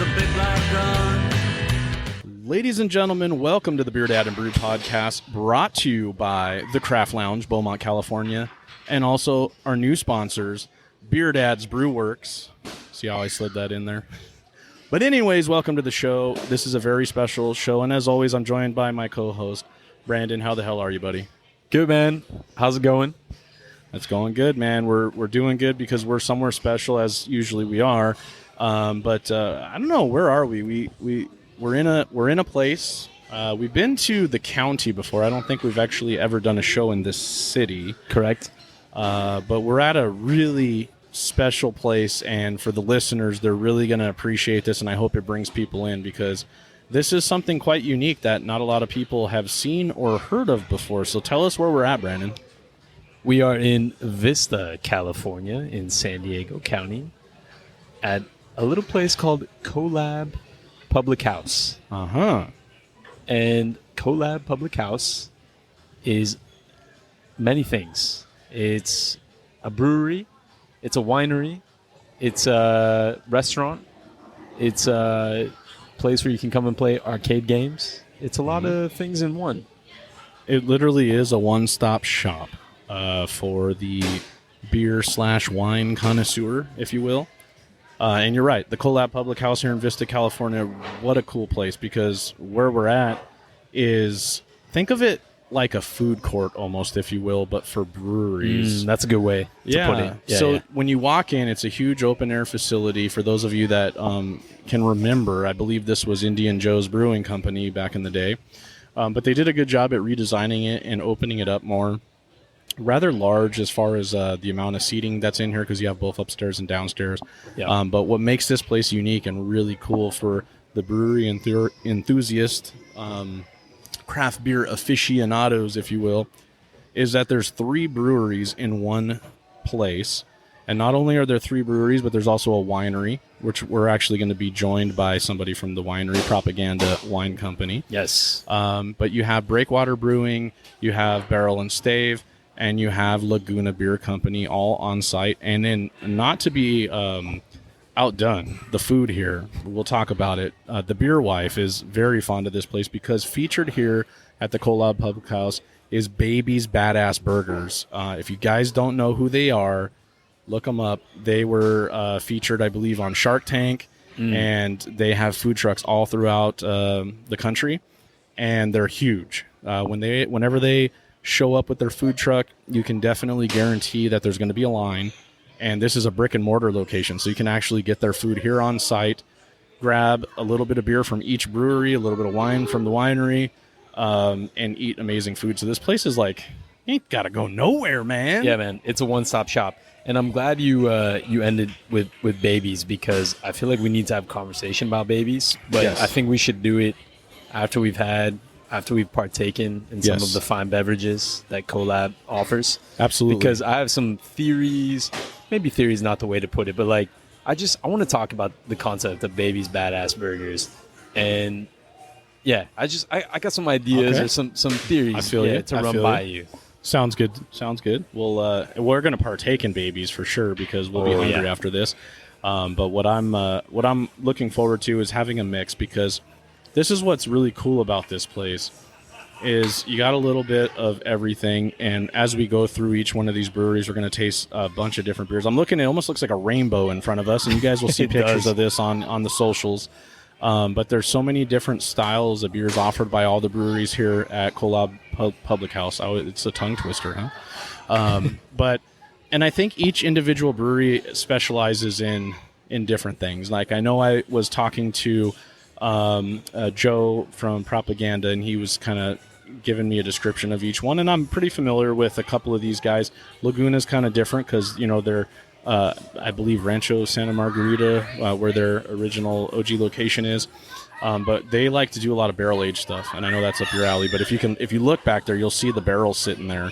a big black gun. Ladies and gentlemen, welcome to the BeerDad and Brewed podcast, brought to you by the Craft Lounge, Beaumont, California, and also our new sponsors, BeerDad's Brew Works. See how I slid that in there? But anyways, welcome to the show. This is a very special show, and as always, I'm joined by my co-host, Brandon. How the hell are you, buddy? Good, man. How's it going? It's going good, man. We're doing good because we're somewhere special, as usually we are. But I don't know, where are we? We're in a place. We've been to the county before. I don't think we've actually ever done a show in this city. Correct. But we're at a really special place, and for the listeners, they're really going to appreciate this, and I hope it brings people in because this is something quite unique that not a lot of people have seen or heard of before. So tell us where we're at, Brandon. We are in Vista, California, in San Diego County, at a little place called CoLab Public House. Uh-huh. And CoLab Public House is many things. It's a brewery. It's a winery. It's a restaurant. It's a place where you can come and play arcade games. It's a lot of things in one. It literally is a one-stop shop for the beer/wine connoisseur, if you will. And you're right, the CoLab Public House here in Vista, California, what a cool place, because where we're at is, think of it like a food court almost, if you will, but for breweries. That's a good way to put it. So when you walk in, it's a huge open-air facility. For those of you that can remember, I believe this was Indian Joe's Brewing Company back in the day. But they did a good job at redesigning it and opening it up more. Rather large as far as the amount of seating that's in here, because you have both upstairs and downstairs. Yeah. But what makes this place unique and really cool for the brewery enthusiast, craft beer aficionados, if you will, is that there's 3 breweries in one place. And not only are there 3 breweries, but there's also a winery, which we're actually going to be joined by somebody from the winery, Propaganda Wine Company. Yes. But you have Breakwater Brewing, you have Barrel and Stave, and you have Laguna Beer Company all on site. And then, not to be outdone, the food here, we'll talk about it. The Beer Wife is very fond of this place because featured here at the CoLab Public House is Baby's Badass Burgers. If you guys don't know who they are, look them up. They were featured, I believe, on Shark Tank, and they have food trucks all throughout the country, and they're huge. Whenever they show up with their food truck, you can definitely guarantee that there's going to be a line. And this is a brick and mortar location, so you can actually get their food here on site, grab a little bit of beer from each brewery, a little bit of wine from the winery, and eat amazing food. So this place is like, you ain't got to go nowhere, man. Yeah, man. It's a one-stop shop. And I'm glad you ended with babies, because I feel like we need to have a conversation about babies. But yes. I think we should do it after we've partaken in some of the fine beverages that CoLab offers. Absolutely. Because I have some theories. Maybe theory is not the way to put it, but like I want to talk about the concept of Baby's Badass Burgers. And yeah, I got some ideas or some theories I feel to run by you. Sounds good. Well, we're going to partake in Babies for sure, because we'll be hungry after this. But what I'm looking forward to is having a mix, because this is what's really cool about this place is you got a little bit of everything. And as we go through each one of these breweries, we're going to taste a bunch of different beers. I'm looking, it almost looks like a rainbow in front of us, and you guys will see pictures of this on the socials. But there's so many different styles of beers offered by all the breweries here at CoLab Public House. It's a tongue twister, huh? And I think each individual brewery specializes in different things. Like, I know I was talking to Joe from Propaganda, and he was kind of giving me a description of each one, and I'm pretty familiar with a couple of these guys. Laguna's kind of different because, they're I believe Rancho Santa Margarita, where their original OG location is. But they like to do a lot of barrel aged stuff, and I know that's up your alley. But if you look back there, you'll see the barrels sitting there.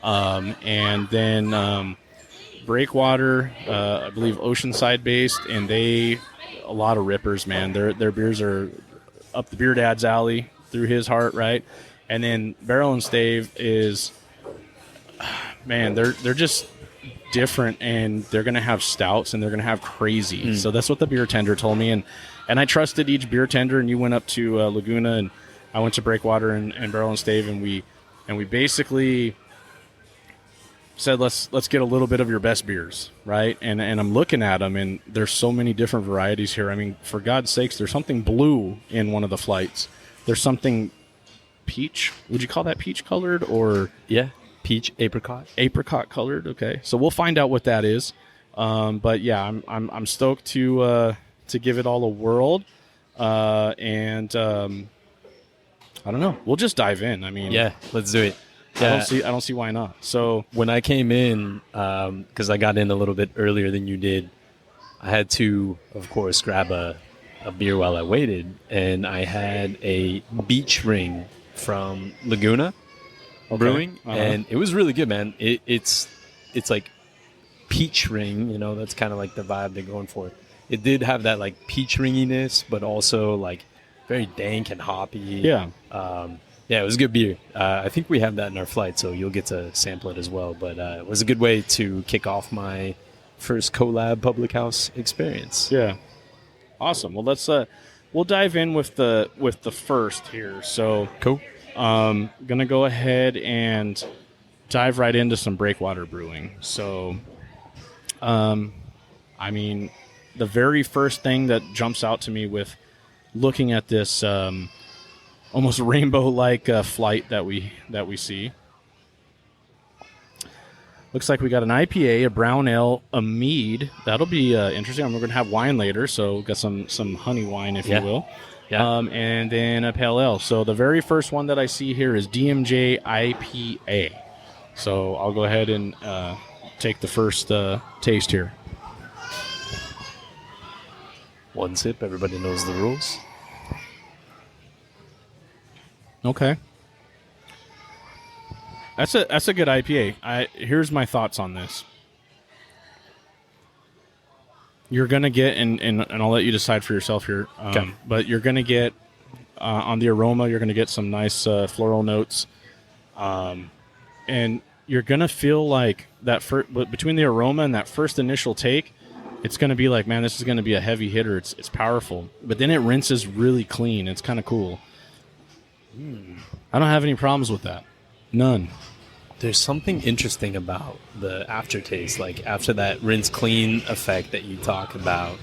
And then Breakwater, I believe Oceanside based, and a lot of rippers, man. Their beers are up the BeerDad's alley, through his heart, right? And then Barrel and Stave is, man, they're just different, and they're going to have stouts, and they're going to have crazy. So that's what the beer tender told me. And And I trusted each beer tender, and you went up to Laguna, and I went to Breakwater and Barrel and Stave, and we basically said, let's get a little bit of your best beers, right? And I'm looking at them, and there's so many different varieties here. I mean, for God's sakes, there's something blue in one of the flights. There's something peach. Would you call that peach colored or? Yeah, peach apricot. Apricot colored. Okay, so we'll find out what that is. But yeah, I'm stoked to give it all a whirl, and I don't know. We'll just dive in. I mean, yeah, let's do it. Yeah. I don't see why not. So when I came in, because I got in a little bit earlier than you did, I had to, of course, grab a beer while I waited, and I had a beach ring from Laguna Brewing, and it was really good, man. It's like peach ring, you know, that's kind of like the vibe they're going for. It did have that like peach ringiness, but also like very dank and hoppy. Yeah. Yeah, it was a good beer. I think we have that in our flight, so you'll get to sample it as well. But it was a good way to kick off my first CoLab Public House experience. Yeah, awesome. Well, let's we'll dive in with the first here. So cool. Gonna go ahead and dive right into some Breakwater brewing. So, I mean, the very first thing that jumps out to me with looking at this. Almost rainbow-like flight that we see. Looks like we got an IPA, a brown ale, a mead. That'll be interesting. We're going to have wine later, so we've got some honey wine, if you will. Yeah. And then a pale ale. So the very first one that I see here is DMJ IPA. So I'll go ahead and take the first taste here. One sip. Everybody knows the rules. Okay. That's a good IPA. Here's my thoughts on this. You're gonna get and I'll let you decide for yourself here. Okay. But you're gonna get on the aroma. You're gonna get some nice floral notes, and you're gonna feel like that. But between the aroma and that first initial take, it's gonna be like, man, this is gonna be a heavy hitter. It's powerful, but then it rinses really clean. It's kind of cool. I don't have any problems with that. None. There's something interesting about the aftertaste, like after that rinse clean effect that you talk about.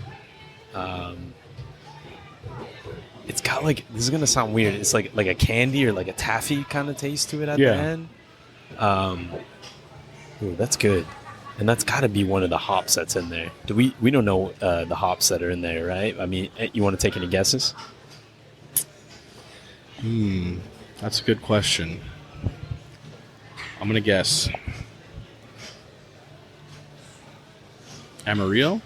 It's got like, this is gonna sound weird. It's like a candy or like a taffy kind of taste to it at the end. Ooh, that's good, and that's got to be one of the hops that's in there. We don't know the hops that are in there, right? I mean, you want to take any guesses? That's a good question. I'm going to guess Amarillo?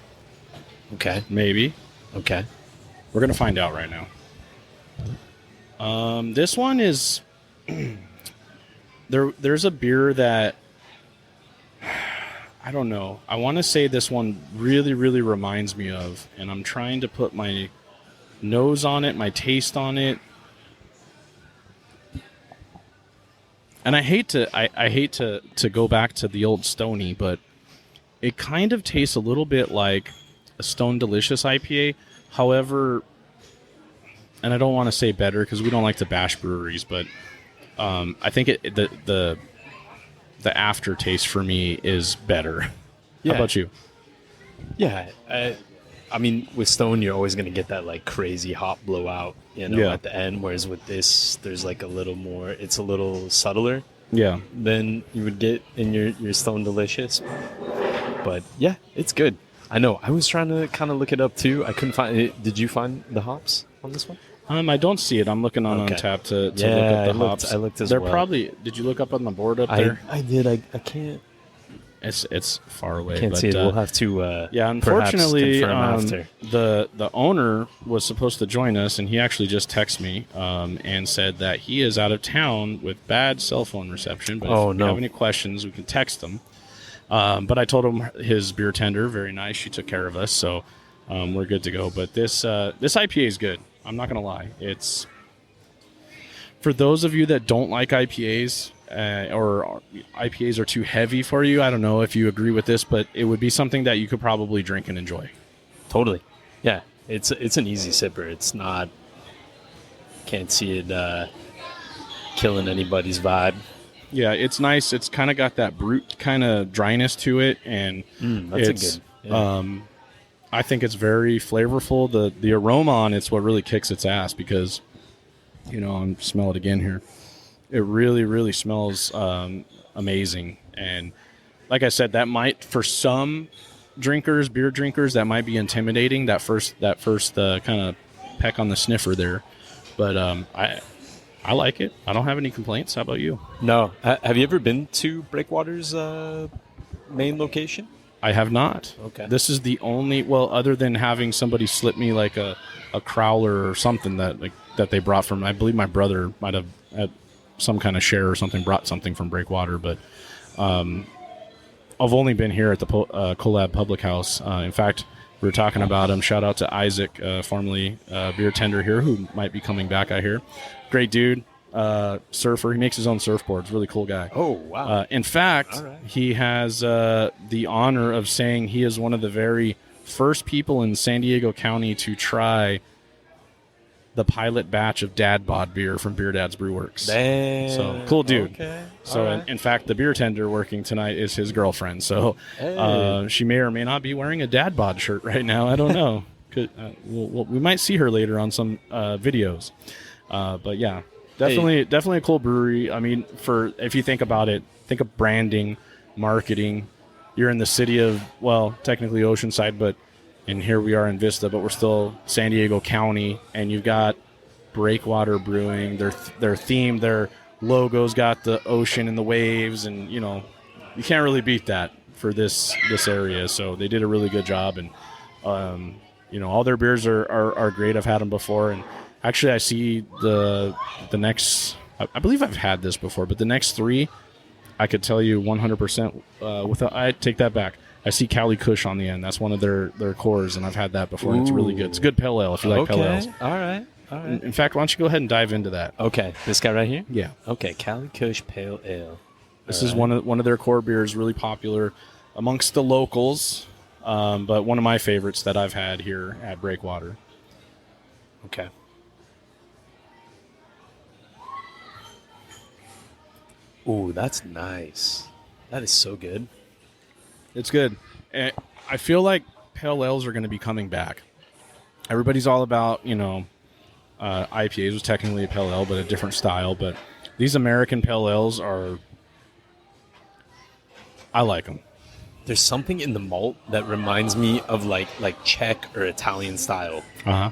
Okay. Maybe. Okay. We're going to find out right now. This one is... There's a beer that... I don't know. I want to say this one really, really reminds me of, and I'm trying to put my nose on it, my taste on it. And I hate to go back to the old Stony, but it kind of tastes a little bit like a Stone Delicious IPA. However, and I don't want to say better because we don't like to bash breweries, but I think the aftertaste for me is better. Yeah. How about you? Yeah. I mean, with Stone, you're always going to get that like crazy hop blowout, you know, at the end. Whereas with this, there's like a little more. It's a little subtler. Yeah. Than you would get in your Stone Delicious. But yeah, it's good. I know. I was trying to kind of look it up too. I couldn't find it. Did you find the hops on this one? I don't see it. I'm looking on Untappd to look up the hops. I looked as They're well. probably. Did you look up on the board up there? I did. I can't. It's far away. Can't see it. We'll have to. Yeah, unfortunately, after. the owner was supposed to join us, and he actually just texted me and said that he is out of town with bad cell phone reception. But if you have any questions, we can text him. But I told him his beer tender, very nice. She took care of us, so we're good to go. But this IPA is good. I'm not gonna lie. It's for those of you that don't like IPAs. Or IPAs are too heavy for you. I don't know if you agree with this, but it would be something that you could probably drink and enjoy. Totally. Yeah. It's an easy sipper. It's not. Can't see it killing anybody's vibe. Yeah, it's nice. It's kind of got that brute kind of dryness to it, and That's it's a good. Yeah. I think it's very flavorful. The aroma on it's what really kicks its ass because, I'm smell it again here. It really, really smells amazing. And like I said, that might, for some beer drinkers, that might be intimidating. That first kind of peck on the sniffer there, but I like it. I don't have any complaints. How about you? No. Have you ever been to Breakwater's main location? I have not. Okay. This is the only, other than having somebody slip me like a crowler or something that they brought from, I believe my brother might have at some kind of share or something, brought something from Breakwater, but I've only been here at the CoLab Public House. In fact, we were talking about him. Shout out to Isaac, formerly beer tender here, who might be coming back, I hear. Great dude. Surfer. He makes his own surfboards. Really cool guy. Oh, wow. In fact, he has the honor of saying he is one of the very first people in San Diego County to try the pilot batch of Dad Bod beer from BeerDad's Brewworks. Damn. So, cool dude. Okay. So, in fact, the beer tender working tonight is his girlfriend. So, she may or may not be wearing a Dad Bod shirt right now. I don't know. We might see her later on some videos. But, yeah. Definitely a cool brewery. I mean, if you think about it, think of branding, marketing. You're in the city of, technically Oceanside, and here we are in Vista, but we're still San Diego County, and you've got Breakwater Brewing. Their theme, their logo's got the ocean and the waves, and you can't really beat that for this area. So they did a really good job, and all their beers are great. I've had them before, and actually, I see the next. I believe I've had this before, but the next three, I could tell you 100%. Without, I take that back. I see Cali Kush on the end. That's one of their cores, and I've had that before, and it's really good. It's a good pale ale if you like pale ales. All right. In fact, why don't you go ahead and dive into that? Okay, this guy right here. Yeah. Okay, Cali Kush Pale Ale. This is one of their core beers, really popular amongst the locals, but one of my favorites that I've had here at Breakwater. Okay. Ooh, that's nice. That is so good. It's good. I feel like pale ales are going to be coming back. Everybody's all about, IPAs was technically a pale ale, but a different style. But these American pale ales I like them. There's something in the malt that reminds me of like Czech or Italian style. Uh-huh.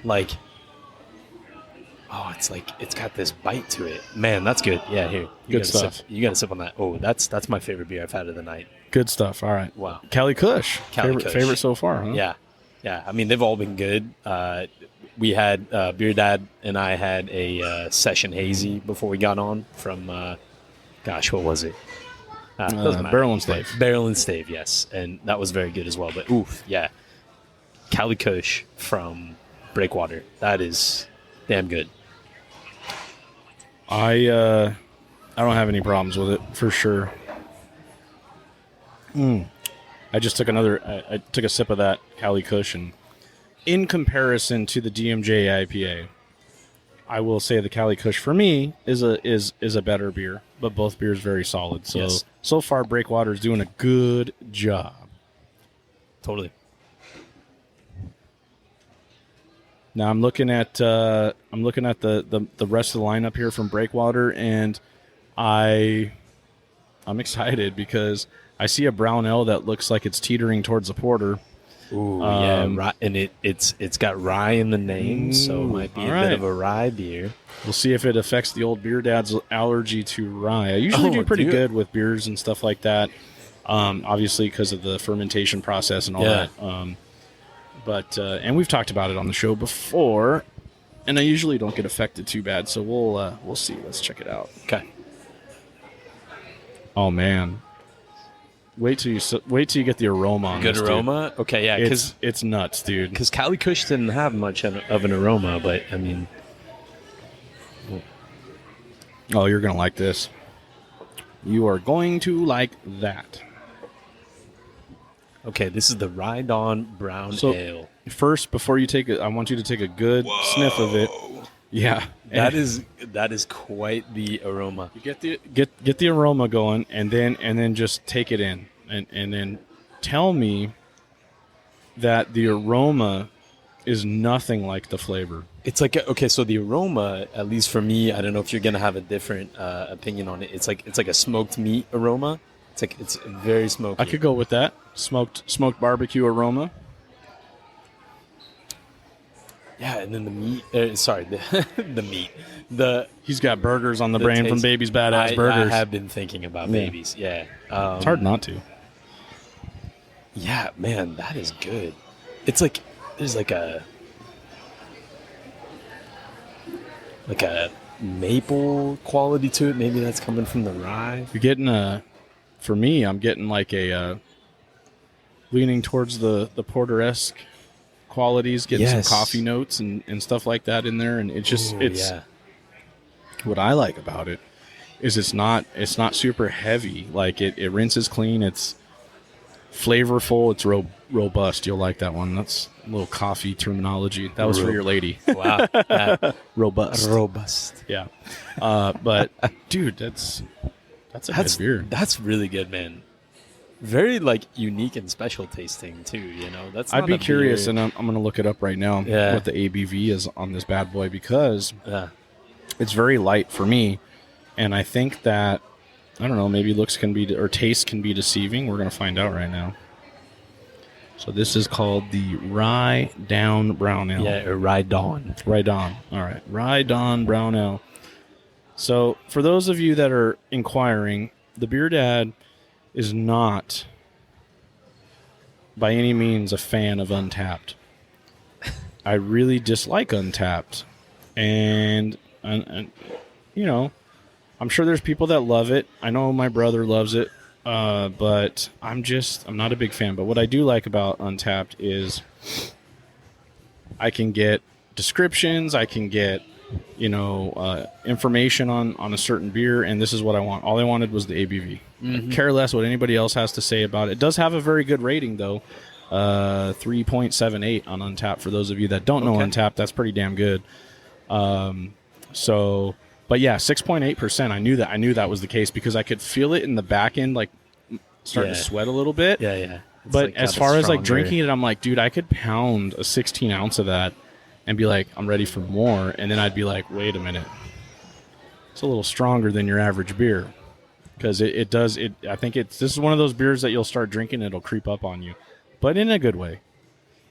It's got this bite to it. Man, that's good. Yeah, here. Good stuff. You got to sip on that. Oh, that's my favorite beer I've had of the night. Good stuff. All right. Wow. Cali Kush. Cali Kush. Favorite so far, huh? Yeah. I mean, they've all been good. We had BeerDad and I had a session hazy before we got on from, what was it? Barrel and Stave. Barrel and Stave, yes. And that was very good as well. But, yeah. Cali Kush from Breakwater. That is damn good. I don't have any problems with it, for sure. I just took I took a sip of that Cali Kush, and in comparison to the DMJ IPA, I will say the Cali Kush for me is a better beer, but both beers very solid. So Yes. So far Breakwater is doing a good job. Totally. Now I'm looking at the rest of the lineup here from Breakwater, and I'm excited because I see a brown ale that looks like it's teetering towar's a porter. Ooh, yeah, and it's got rye in the name, so it might be a bit of a rye beer. We'll see if it affects the old BeerDad's allergy to rye. I usually do pretty good with beers and stuff like that, obviously because of the fermentation process and all that. And we've talked about it on the show before, and I usually don't get affected too bad. So we'll see. Let's check it out. Okay. Oh man, wait till you get the aroma on Good this, aroma. Dude. Okay, yeah, it's nuts, dude. Because Cali Kush didn't have much of an aroma, but I mean, oh, you're gonna like this. You are going to like that. Okay, this is the Rye Dawn Brown So Ale. first, before you take it, I want you to take a good sniff of it. Yeah, That is quite the aroma. You get the aroma going, and then just take it in, and then tell me that the aroma is nothing like the flavor. It's like okay, so the aroma, at least for me, I don't know if you're gonna have a different opinion on it. It's like a smoked meat aroma. It's very smoky. I could go with that smoked barbecue aroma. Yeah, and then the meat. The meat. He's got burgers on the brain taste. from Baby's Badass I Burgers. have been thinking about babies. Yeah, It's hard not to. Yeah, man, that is good. It's like there's like a maple quality to it. Maybe that's coming from the rye. You're getting for me, I'm getting like a leaning towards the porter-esque qualities, getting some coffee notes and stuff like that in there, and what I like about it is it's not super heavy. Like it rinses clean. It's flavorful. It's robust. You'll like that one. That's a little coffee terminology. That was for your lady. Wow, Robust. Yeah, but dude, that's good beer. That's really good, man. Very like unique and special tasting too. You know, that's. I'd not be a curious, beer. and I'm going to look it up right now. Yeah. What the ABV is on this bad boy, because Yeah. it's very light for me, and I think that I don't know. Maybe looks can be or taste can be deceiving. We're going to find out right now. So this is called the Rye Down Brown Ale. Yeah, or Rye Dawn. Rye Dawn. All right. Rye Dawn Brown Ale. So for those of you that are inquiring, the BeerDad is not by any means a fan of Untapped. I really dislike Untapped. And you know, I'm sure there's people that love it. I know my brother loves it. But I'm not a big fan. But what I do like about Untapped is I can get descriptions, I can get, information on a certain beer, and this is what I want. All I wanted was the ABV. I care less what anybody else has to say about it. It does have a very good rating, though. 3.78 on Untapped. For those of you that don't know Untapped, that's pretty damn good. But yeah, 6.8%. I knew that was the case because I could feel it in the back end, like starting to sweat a little bit. Yeah, yeah. It's But like as got a far as like stronger- drinking it, I'm like, dude, I could pound a 16 ounce of that and be like, I'm ready for more. And then I'd be like, wait a minute, it's a little stronger than your average beer because it does. I think this is one of those beers that you'll start drinking, it'll creep up on you, but in a good way.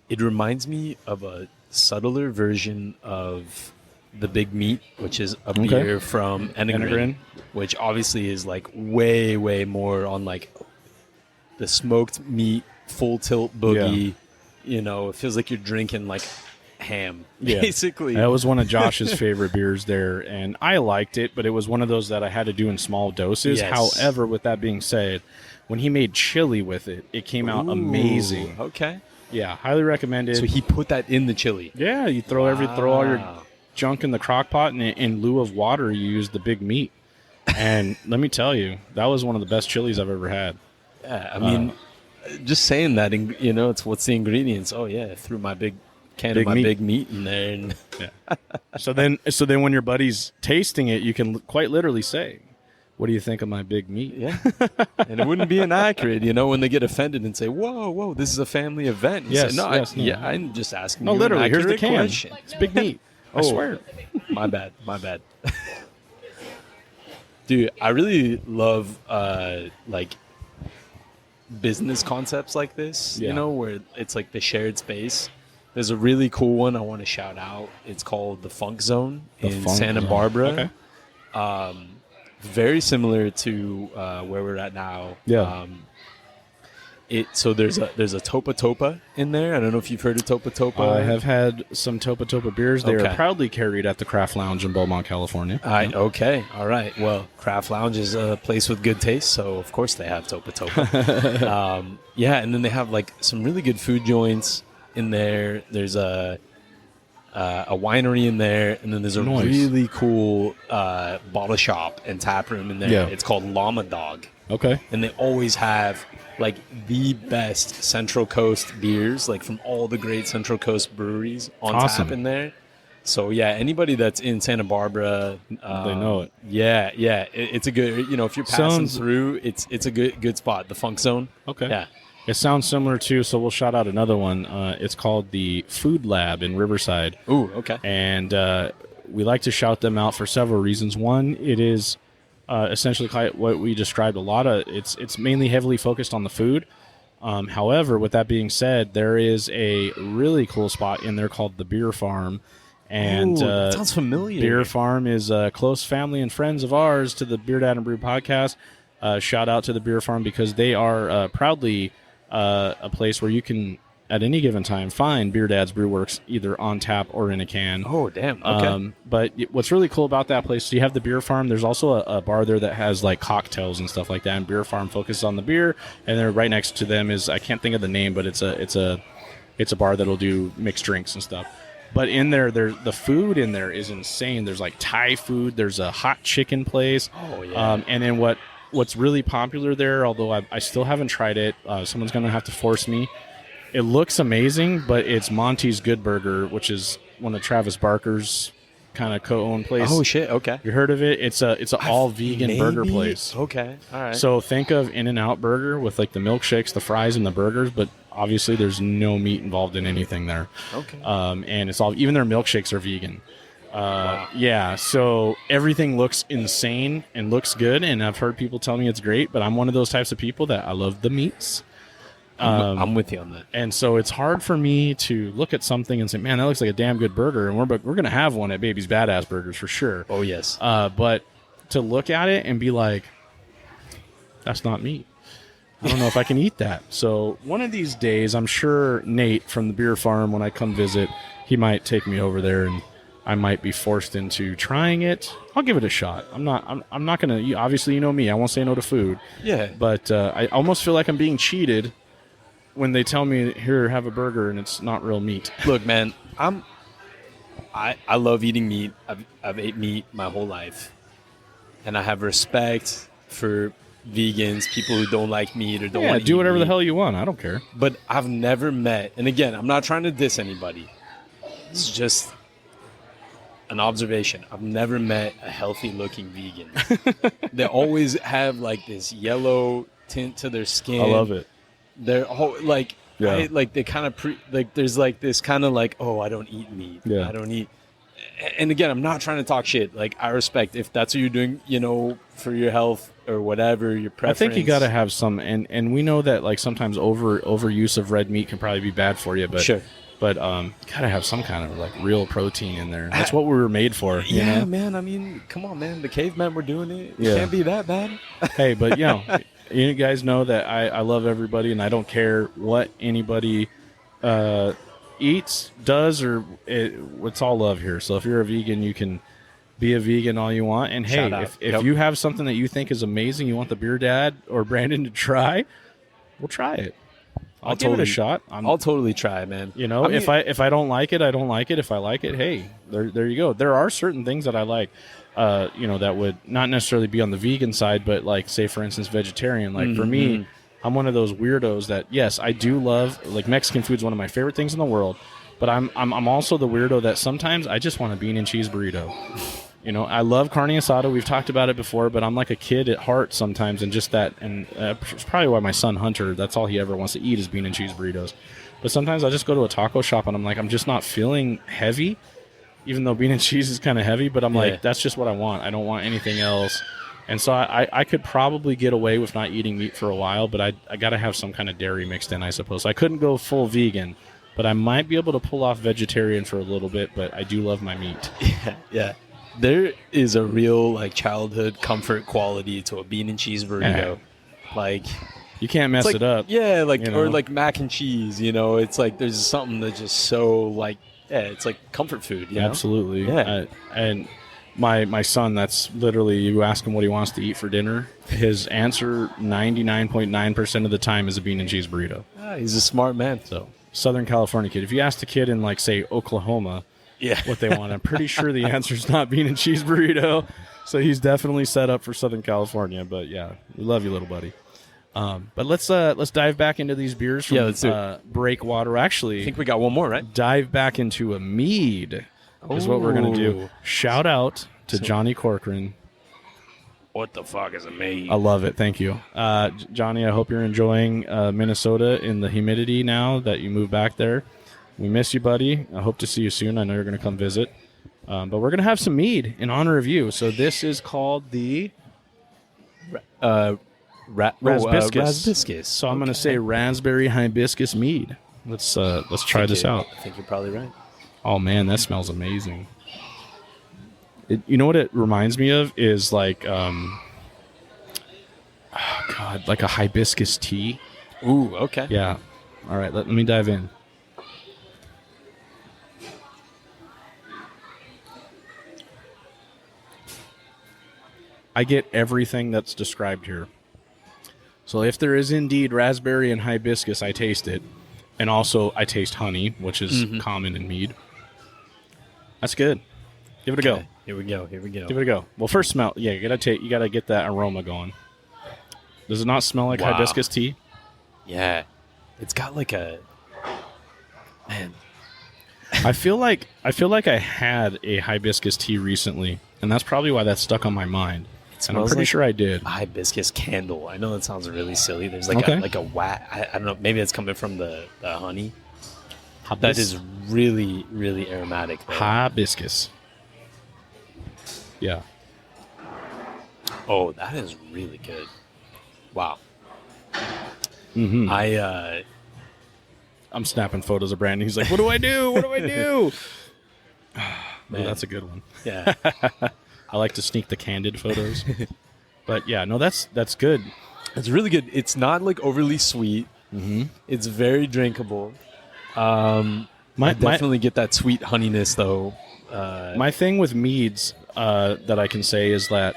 It reminds me of a subtler version of the Big Meat, which is a beer from Enegren, which obviously is like way, way more on like the smoked meat, full tilt boogie. Yeah. It feels like you're drinking like ham, Yeah. basically. That was one of Josh's favorite beers there, and I liked it, but it was one of those that I had to do in small doses. Yes. However, with that being said, when he made chili with it, it came out amazing. Okay. Yeah, highly recommended. So he put that in the chili. Yeah, you throw all your junk in the crock pot, and in lieu of water, you use the Big Meat. And let me tell you, that was one of the best chilies I've ever had. Yeah, I mean, just saying that, it's what's the ingredients. Oh yeah, I threw my big can of my Big Meat in there, and So then when your buddy's tasting it, you can quite literally say, "What do you think of my Big Meat?" yeah, and it wouldn't be inaccurate, when they get offended and say, "Whoa, this is a family event." You Yes, say, no, yes, no. I'm just asking. No, you literally, an here's the accurate can. question. It's Big Meat. I swear. My bad. Dude, I really love like business concepts like this, where it's like the shared space. There's a really cool one I want to shout out. It's called the Funk Zone in Santa Barbara. Okay. Very similar to where we're at now. Yeah. So there's a Topa Topa in there. I don't know if you've heard of Topa Topa. I have had some Topa Topa beers. They are proudly carried at the Craft Lounge in Beaumont, California. Okay. All right. Well, Craft Lounge is a place with good taste, so of course they have Topa Topa. And then they have like some really good food joints in there. There's a a winery in there, and then there's a really cool bottle shop and tap room in there. Yeah. It's called Llama Dog. Okay. And they always have like the best Central Coast beers, like from all the great Central Coast breweries on tap in there. So yeah, anybody that's in Santa Barbara, they know it. Yeah, it's a good. If you're passing through, it's a good spot. The Funk Zone. Okay. Yeah. It sounds similar too, so we'll shout out another one. It's called the Food Lab in Riverside. Ooh, okay. And we like to shout them out for several reasons. One, it is essentially what we described a lot of. It's mainly heavily focused on the food. However, with that being said, there is a really cool spot in there called the Beer Farm. And that sounds familiar. Beer Farm is a close family and friends of ours to the BeerDad and Brew podcast. Shout out to the Beer Farm because they are proudly a place where you can, at any given time, find BeerDad's Brew Works either on tap or in a can. Oh, damn. Okay. But what's really cool about that place, so you have the Beer Farm. There's also a bar there that has like cocktails and stuff like that. And Beer Farm focuses on the beer. And then right next to them is, I can't think of the name, but it's a bar that'll do mixed drinks and stuff. But in there, the food in there is insane. There's like Thai food. There's a hot chicken place. Oh, yeah. And then what's really popular there, although I still haven't tried it, someone's going to have to force me. It looks amazing, but it's Monty's Good Burger, which is one of Travis Barker's kind of co-owned place. Oh, shit. Okay. You heard of it? It's an all-vegan burger place. Okay. All right. So think of In-N-Out Burger with like the milkshakes, the fries, and the burgers, but obviously there's no meat involved in anything there. Okay. And it's all, even their milkshakes are vegan. Wow. Yeah, so everything looks insane and looks good, and I've heard people tell me it's great, but I'm one of those types of people that I love the meats. I'm with you on that. And so it's hard for me to look at something and say, man, that looks like a damn good burger, and we're going to have one at Baby's Badass Burgers for sure. Oh, yes. But to look at it and be like, that's not meat. I don't know if I can eat that. So one of these days, I'm sure Nate from the Beer Farm, when I come visit, he might take me over there and I might be forced into trying it. I'll give it a shot. I'm not going to, obviously, you know me, I won't say no to food. Yeah. But I almost feel like I'm being cheated when they tell me, here, have a burger, and it's not real meat. Look, man, I love eating meat. I've ate meat my whole life. And I have respect for vegans, people who don't like meat or don't want to do whatever meat. the hell you want. I don't care. But I've never met, and again, I'm not trying to diss anybody. It's just an observation. I've never met a healthy-looking vegan. They always have like this yellow tint to their skin. I love it. They're like, they kind of there's like this kind of like, oh, I don't eat meat. Yeah. I don't eat. And again, I'm not trying to talk shit. Like, I respect if that's what you're doing, for your health or whatever, your preference. I think you got to have some, and we know that like sometimes overuse of red meat can probably be bad for you, but sure. But you gotta have some kind of like real protein in there. That's what we were made for. Yeah, you know? man. I mean, come on, man. The cavemen were doing it. It Yeah. can't be that bad. Hey, but you guys know that I love everybody, and I don't care what anybody eats, does, or it's all love here. So if you're a vegan, you can be a vegan all you want. And hey, if you have something that you think is amazing, you want the BeerDad or Brandon to try, we'll try it. I'll give it a shot. I'll totally try, man. I mean, if I don't like it, I don't like it. If I like it, hey, there you go. There are certain things that I like, that would not necessarily be on the vegan side, but like, say for instance, vegetarian. Like for me, I'm one of those weirdos that, yes, I do love, like, Mexican food is one of my favorite things in the world, but I'm also the weirdo that sometimes I just want a bean and cheese burrito. I love carne asada. We've talked about it before, but I'm like a kid at heart sometimes, and just that, and it's probably why my son Hunter, that's all he ever wants to eat is bean and cheese burritos. But sometimes I just go to a taco shop and I'm like, I'm just not feeling heavy, even though bean and cheese is kind of heavy, but I'm like, that's just what I want. I don't want anything else. And so I could probably get away with not eating meat for a while, but I got to have some kind of dairy mixed in, I suppose. So I couldn't go full vegan, but I might be able to pull off vegetarian for a little bit, but I do love my meat. Yeah. There is a real like childhood comfort quality to a bean and cheese burrito. Like, you can't mess it up. Yeah, like, or like mac and cheese, it's like there's something that's just so like, it's like comfort food. Absolutely. Yeah. And my son, that's literally, you ask him what he wants to eat for dinner, his answer 99.9% of the time is a bean and cheese burrito. He's a smart man. So Southern California kid. If you ask the kid in like, say, Oklahoma, what they want. I'm pretty sure the answer is not bean and cheese burrito. So he's definitely set up for Southern California. But yeah, we love you, little buddy. But let's dive back into these beers from Breakwater. Actually, I think we got one more, right? Dive back into a mead is what we're going to do. Shout out to Johnny Corcoran. What the fuck is a mead? I love it. Thank you. Johnny, I hope you're enjoying Minnesota in the humidity now that you moved back there. We miss you, buddy. I hope to see you soon. I know you're going to come visit. But we're going to have some mead in honor of you. So this is called the Raspbiscus. So I'm going to say raspberry hibiscus mead. Let's try this out. I think you're probably right. Oh, man, that smells amazing. You know what it reminds me of is like, like a hibiscus tea. Ooh, okay. Yeah. All right, let me dive in. I get everything that's described here. So if there is indeed raspberry and hibiscus, I taste it. And also I taste honey, which is common in mead. That's good. Give it a go. Here we go. Give it a go. Well, first smell. Yeah, you gotta get that aroma going. Does it not smell like hibiscus tea? Yeah. It's got like a man. I feel like I had a hibiscus tea recently, and that's probably why that's stuck on my mind. And I'm pretty sure I did. A hibiscus candle. I know that sounds really silly. There's like a wax. I don't know. Maybe it's coming from the honey. That is really, really aromatic. Though. Hibiscus. Yeah. Oh, that is really good. Wow. Mm-hmm. I'm snapping photos of Brandon. He's like, "What do I do? What do I do?" Man, that's a good one. Yeah. I like to sneak the candid photos. But yeah, no, that's good. It's really good. It's not like overly sweet. Mm-hmm. It's very drinkable. I definitely get that sweet honeyness though. My thing with meads that I can say is that,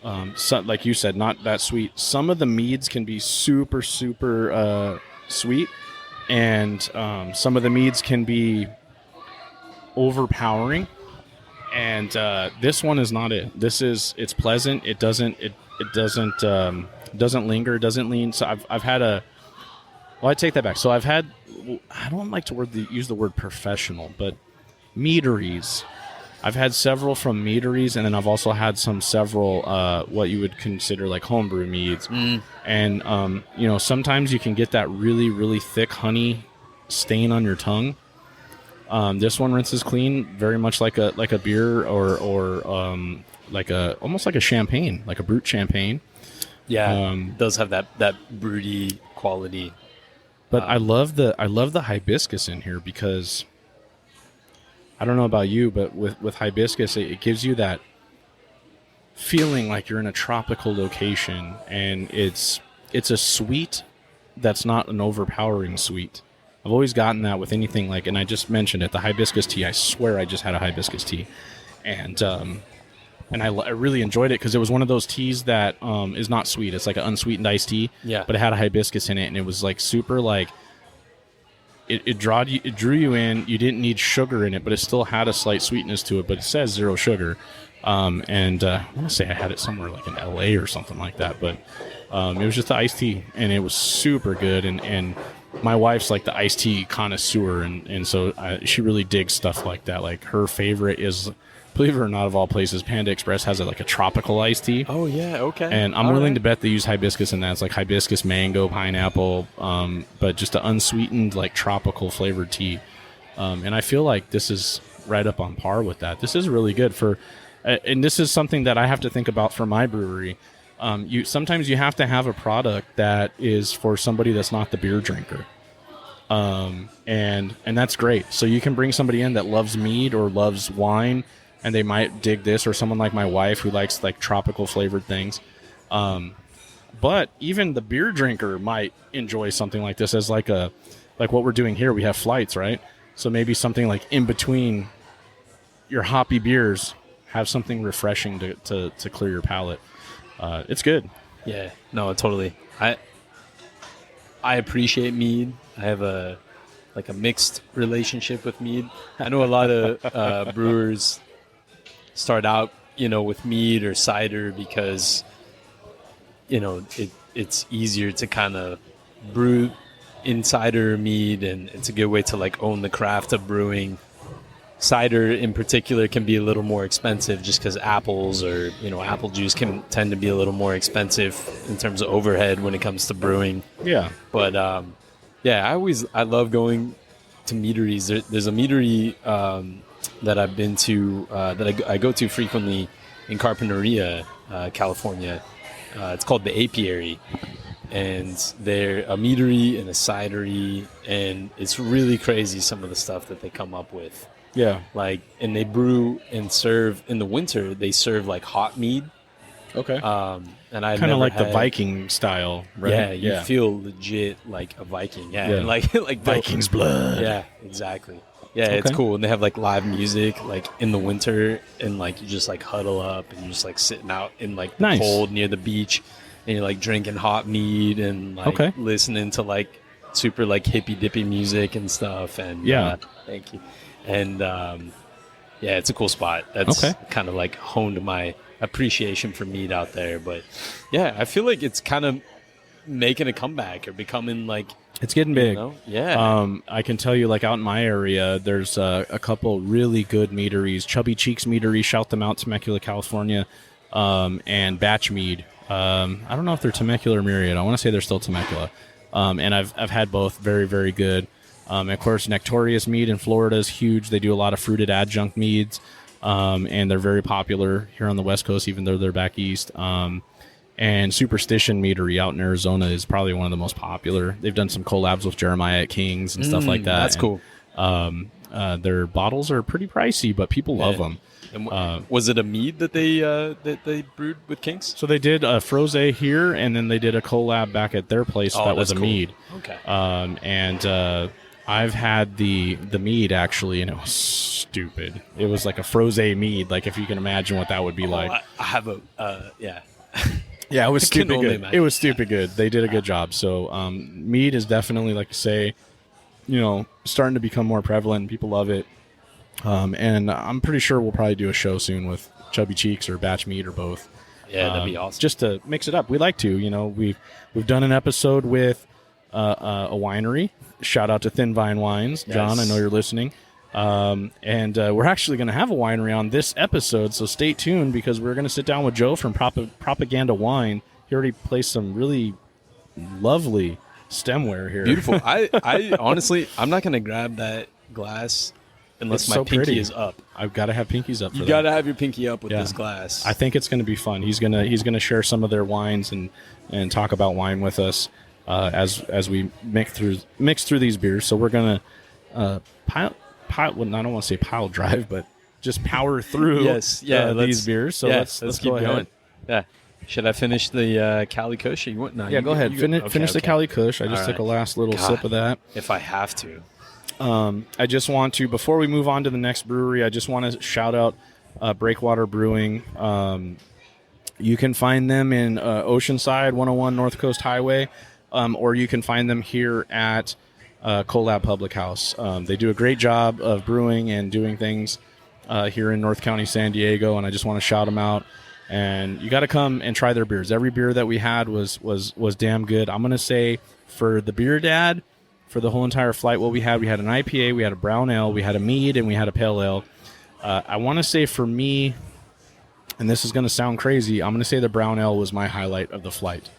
like you said, not that sweet. Some of the meads can be super, super sweet, and some of the meads can be overpowering. And this one is not it. It's pleasant. It doesn't linger. It doesn't lean. So I've had I take that back. So I've had, I don't like to use the word professional, but meaderies. I've had several from meaderies, and then I've also had several what you would consider like homebrew meads. And sometimes you can get that really, really thick honey stain on your tongue. This one rinses clean, very much like a beer or almost like a champagne, like a brut champagne. Yeah, it does have that broody quality. But I love the hibiscus in here because I don't know about you, but with hibiscus, it gives you that feeling like you're in a tropical location, and it's a sweet that's not an overpowering sweet. I've always gotten that with anything and I just mentioned it, the hibiscus tea. I swear I just had a hibiscus tea, and I really enjoyed it because it was one of those teas that is not sweet. It's like an unsweetened iced tea, but it had a hibiscus in it, and it was like super it drew you in. You didn't need sugar in it, but it still had a slight sweetness to it. But it says 0 sugar, and I want to say I had it somewhere like in LA or something like that. But it was just the iced tea, and it was super good. And my wife's like the iced tea connoisseur, and so she really digs stuff like that. Like her favorite is, believe it or not, of all places, Panda Express has a tropical iced tea. Oh yeah, okay. And I'm willing to bet they use hibiscus in that. It's like hibiscus, mango, pineapple, but just an unsweetened tropical flavored tea. And I feel like this is right up on par with that. This is really good and this is something that I have to think about for my brewery. Sometimes you have to have a product that is for somebody that's not the beer drinker. And that's great. So you can bring somebody in that loves mead or loves wine, and they might dig this, or someone like my wife who likes tropical flavored things. But even the beer drinker might enjoy something like this as like what we're doing here. We have flights, right? So maybe something like in between your hoppy beers, have something refreshing to clear your palate. It's good. Yeah, no, totally. I appreciate mead. I have a like a mixed relationship with mead. I know a lot of brewers start out, with mead or cider because, it's easier to kind of brew in cider or mead, and it's a good way to like own the craft of brewing. Cider in particular can be a little more expensive just because apples or, apple juice can tend to be a little more expensive in terms of overhead when it comes to brewing. Yeah. But, I love going to meaderies. There's a meadery that I've been to, that I go to frequently in Carpinteria, California. It's called the Apiary. And they're a meadery and a cidery, and it's really crazy some of the stuff that they come up with. Yeah. And they brew and serve in the winter. They serve like hot mead. Okay. And I kind of like the Viking style, right? Yeah, you feel legit like a Viking. Yeah, and like Viking's blood. Yeah, exactly. Yeah, it's cool. And they have like live music like in the winter, and like you just like huddle up and you're just like sitting out in like the cold near the beach, and you're like drinking hot mead and like listening to like super like hippy dippy music and stuff. And thank you. And it's a cool spot. That's kind of like honed my appreciation for mead out there. But yeah, I feel like it's kind of making a comeback or becoming like, it's getting big. Yeah. I can tell you, like out in my area, there's a couple really good meaderies. Chubby Cheeks Meadery, shout them out, Temecula, California, and Batch Mead. I don't know if they're Temecula or Myriad. I want to say they're still Temecula. And I've had both. Very, very good. And of course, Nectorious Mead in Florida is huge. They do a lot of fruited adjunct meads, and they're very popular here on the West Coast, even though they're back east. And Superstition Meadery out in Arizona is probably one of the most popular. They've done some collabs with Jeremiah at King's and stuff like that. That's cool. Their bottles are pretty pricey, but people love them. And was it a mead that they brewed with King's? So they did a Frosé here, and then they did a collab back at their place that was a mead. Okay. And I've had the mead actually, and it was stupid. It was like a Frosé mead, like if you can imagine what that would be like. I have a Yeah, it was stupid good. It was stupid good. They did a good job. So mead is definitely, like you say, starting to become more prevalent. People love it. And I'm pretty sure we'll probably do a show soon with Chubby Cheeks or Batch Mead or both. Yeah, that'd be awesome. Just to mix it up. We like to. We've done an episode with a winery. Shout out to Thin Vine Wines. Yes. John, I know you're listening. And we're actually going to have a winery on this episode, so stay tuned because we're going to sit down with Joe from Propaganda Wine. He already placed some really lovely stemware here. Beautiful. I honestly, I'm not going to grab that glass unless my pinky is up. I've got to have pinkies up. You got to have your pinky up with this glass. I think it's going to be fun. He's gonna share some of their wines and talk about wine with us as we mix through these beers. So we're going to pile. Well, I don't want to say pile drive, but just power through these beers. So let's keep going. Yeah. Should I finish the Cali Kush? You want? No, go ahead. Finish the Cali Kush. I just took a last little sip of that. If I have to. I just want to, before we move on to the next brewery, I just want to shout out Breakwater Brewing. You can find them in Oceanside, 101 North Coast Highway, or you can find them here at CoLab Public House. They do a great job of brewing and doing things here in North County, San Diego, and I just want to shout them out. And you got to come and try their beers. Every beer that we had was damn good. I'm going to say for the BeerDad, for the whole entire flight, what we had an IPA, we had a brown ale, we had a mead, and we had a pale ale. I want to say for me, and this is going to sound crazy, I'm going to say the brown ale was my highlight of the flight.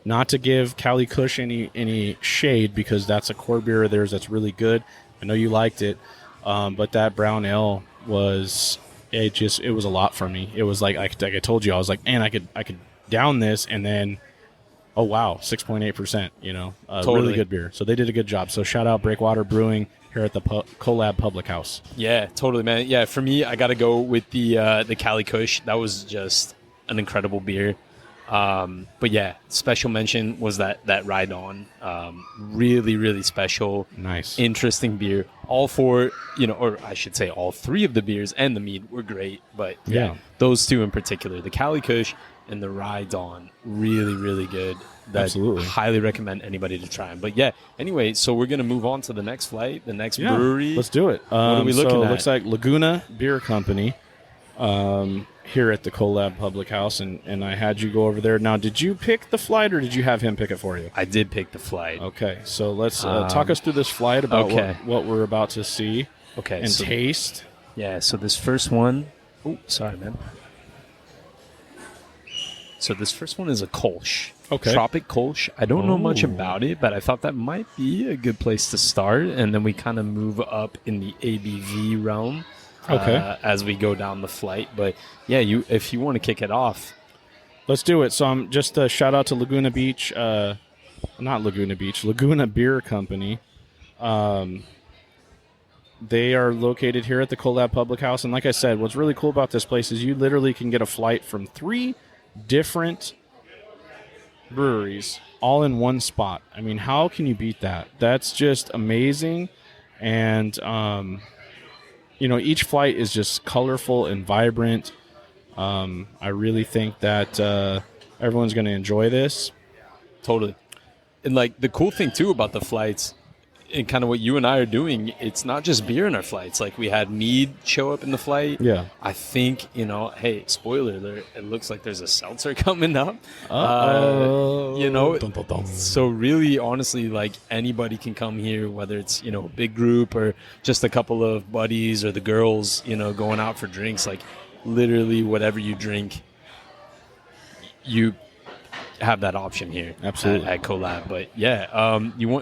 Not to give Cali Kush any shade, because that's a core beer of theirs that's really good. I know you liked it, but that brown ale was it was a lot for me. It was like I told you, I was like, man, I could down this, and then oh wow, 6.8%. Totally. Really good beer. So they did a good job. So shout out Breakwater Brewing here at the CoLab Public House. Yeah, totally, man. Yeah, for me, I got to go with the Cali Kush. That was just an incredible beer. But yeah, special mention was that Ride On. Really, really special. Nice. Interesting beer. All four, or I should say all three of the beers and the mead were great. But yeah, those two in particular, the Cali Kush and the rides on really, really good. Absolutely. Highly recommend anybody to try them. But yeah, anyway, so we're gonna move on to the next flight, the next brewery. Let's do it. What are we looking so at? It looks like Laguna Beer Company here at the CoLab Public House, and I had you go over there. Now, did you pick the flight, or did you have him pick it for you? I did pick the flight. Okay, so let's talk us through this flight about okay. what we're about to see and so, taste. Yeah, so this first one... Oh, sorry, man. So this first one is a Kolsch. Okay. Tropic Kolsch. I don't know much about it, but I thought that might be a good place to start, and then we kind of move up in the ABV realm as we go down the flight. But yeah, if you want to kick it off. Let's do it. So I'm just a shout out to Laguna Beach, not Laguna Beach, Laguna Beer Company. They are located here at the CoLab Public House. And like I said, what's really cool about this place is you literally can get a flight from 3 different breweries all in one spot. I mean, how can you beat that? That's just amazing. And, each flight is just colorful and vibrant. I really think that everyone's going to enjoy this. Totally. And like the cool thing too about the flights and kind of what you and I are doing, it's not just beer in our flights. Like we had mead show up in the flight. Yeah. I think, hey, spoiler alert, it looks like there's a seltzer coming up. Dun, dun, dun. So really, honestly, like anybody can come here, whether it's, a big group or just a couple of buddies or the girls, going out for drinks. Like literally whatever you drink, you have that option here. Absolutely. At CoLab. But yeah,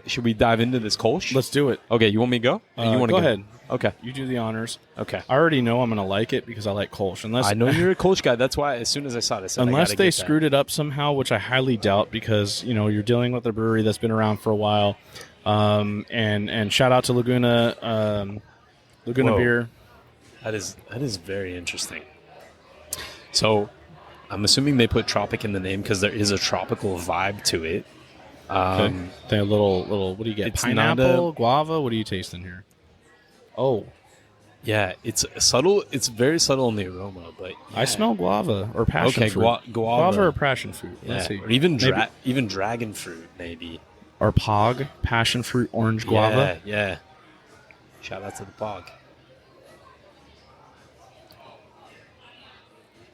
should we dive into this Kolsch? Let's do it. Okay, you want me to go? You want to go ahead. Okay. You do the honors. Okay. I already know I'm going to like it because I like Kolsch. I know you're a Kolsch guy. That's why as soon as I saw it, I said, unless they screwed it up somehow, which I highly doubt because, you're dealing with a brewery that's been around for a while. And shout out to Laguna Beer. That is very interesting. So I'm assuming they put tropic in the name because there is a tropical vibe to it. Okay. They a little. What do you get? It's Pineapple, guava. What are you tasting here? Oh, yeah, it's subtle. It's very subtle in the aroma, but yeah. I smell guava or passion fruit. Guava or passion fruit. Yeah. Let's see. Or even dragon fruit, maybe. Or pog, passion fruit, orange guava. Yeah. Shout out to the pog.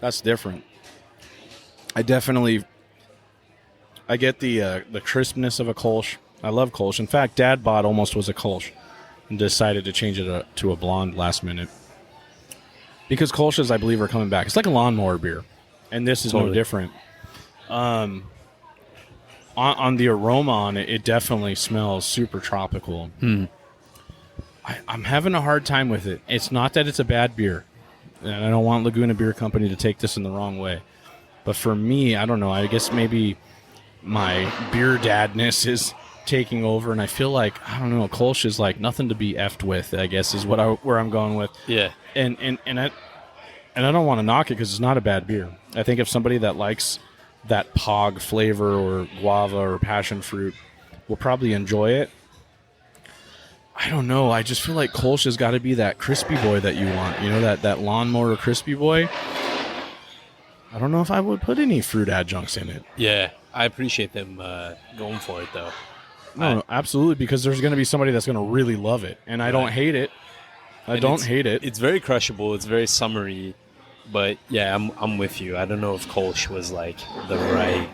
That's different. I get the crispness of a Kolsch. I love Kolsch. In fact, Dad bought almost was a Kolsch and decided to change it to a blonde last minute. Because Kolsch's, I believe, are coming back. It's like a lawnmower beer. And this is no different. On the aroma on it, it definitely smells super tropical. I'm having a hard time with it. It's not that it's a bad beer. And I don't want Laguna Beer Company to take this in the wrong way. But for me, I don't know. I guess maybe my BeerDadness is taking over, and I feel like, I don't know, Kolsch is like nothing to be effed with, I guess, is where I'm going with. Yeah. And I don't want to knock it because it's not a bad beer. I think if somebody that likes that pog flavor or guava or passion fruit will probably enjoy it. I don't know. I just feel like Kolsch has got to be that crispy boy that you want. That lawnmower crispy boy. I don't know if I would put any fruit adjuncts in it. Yeah, I appreciate them going for it, though. No, absolutely, because there's going to be somebody that's going to really love it, and I don't hate it. I don't hate it. It's very crushable. It's very summery, but yeah, I'm with you. I don't know if Kolsch was like the right.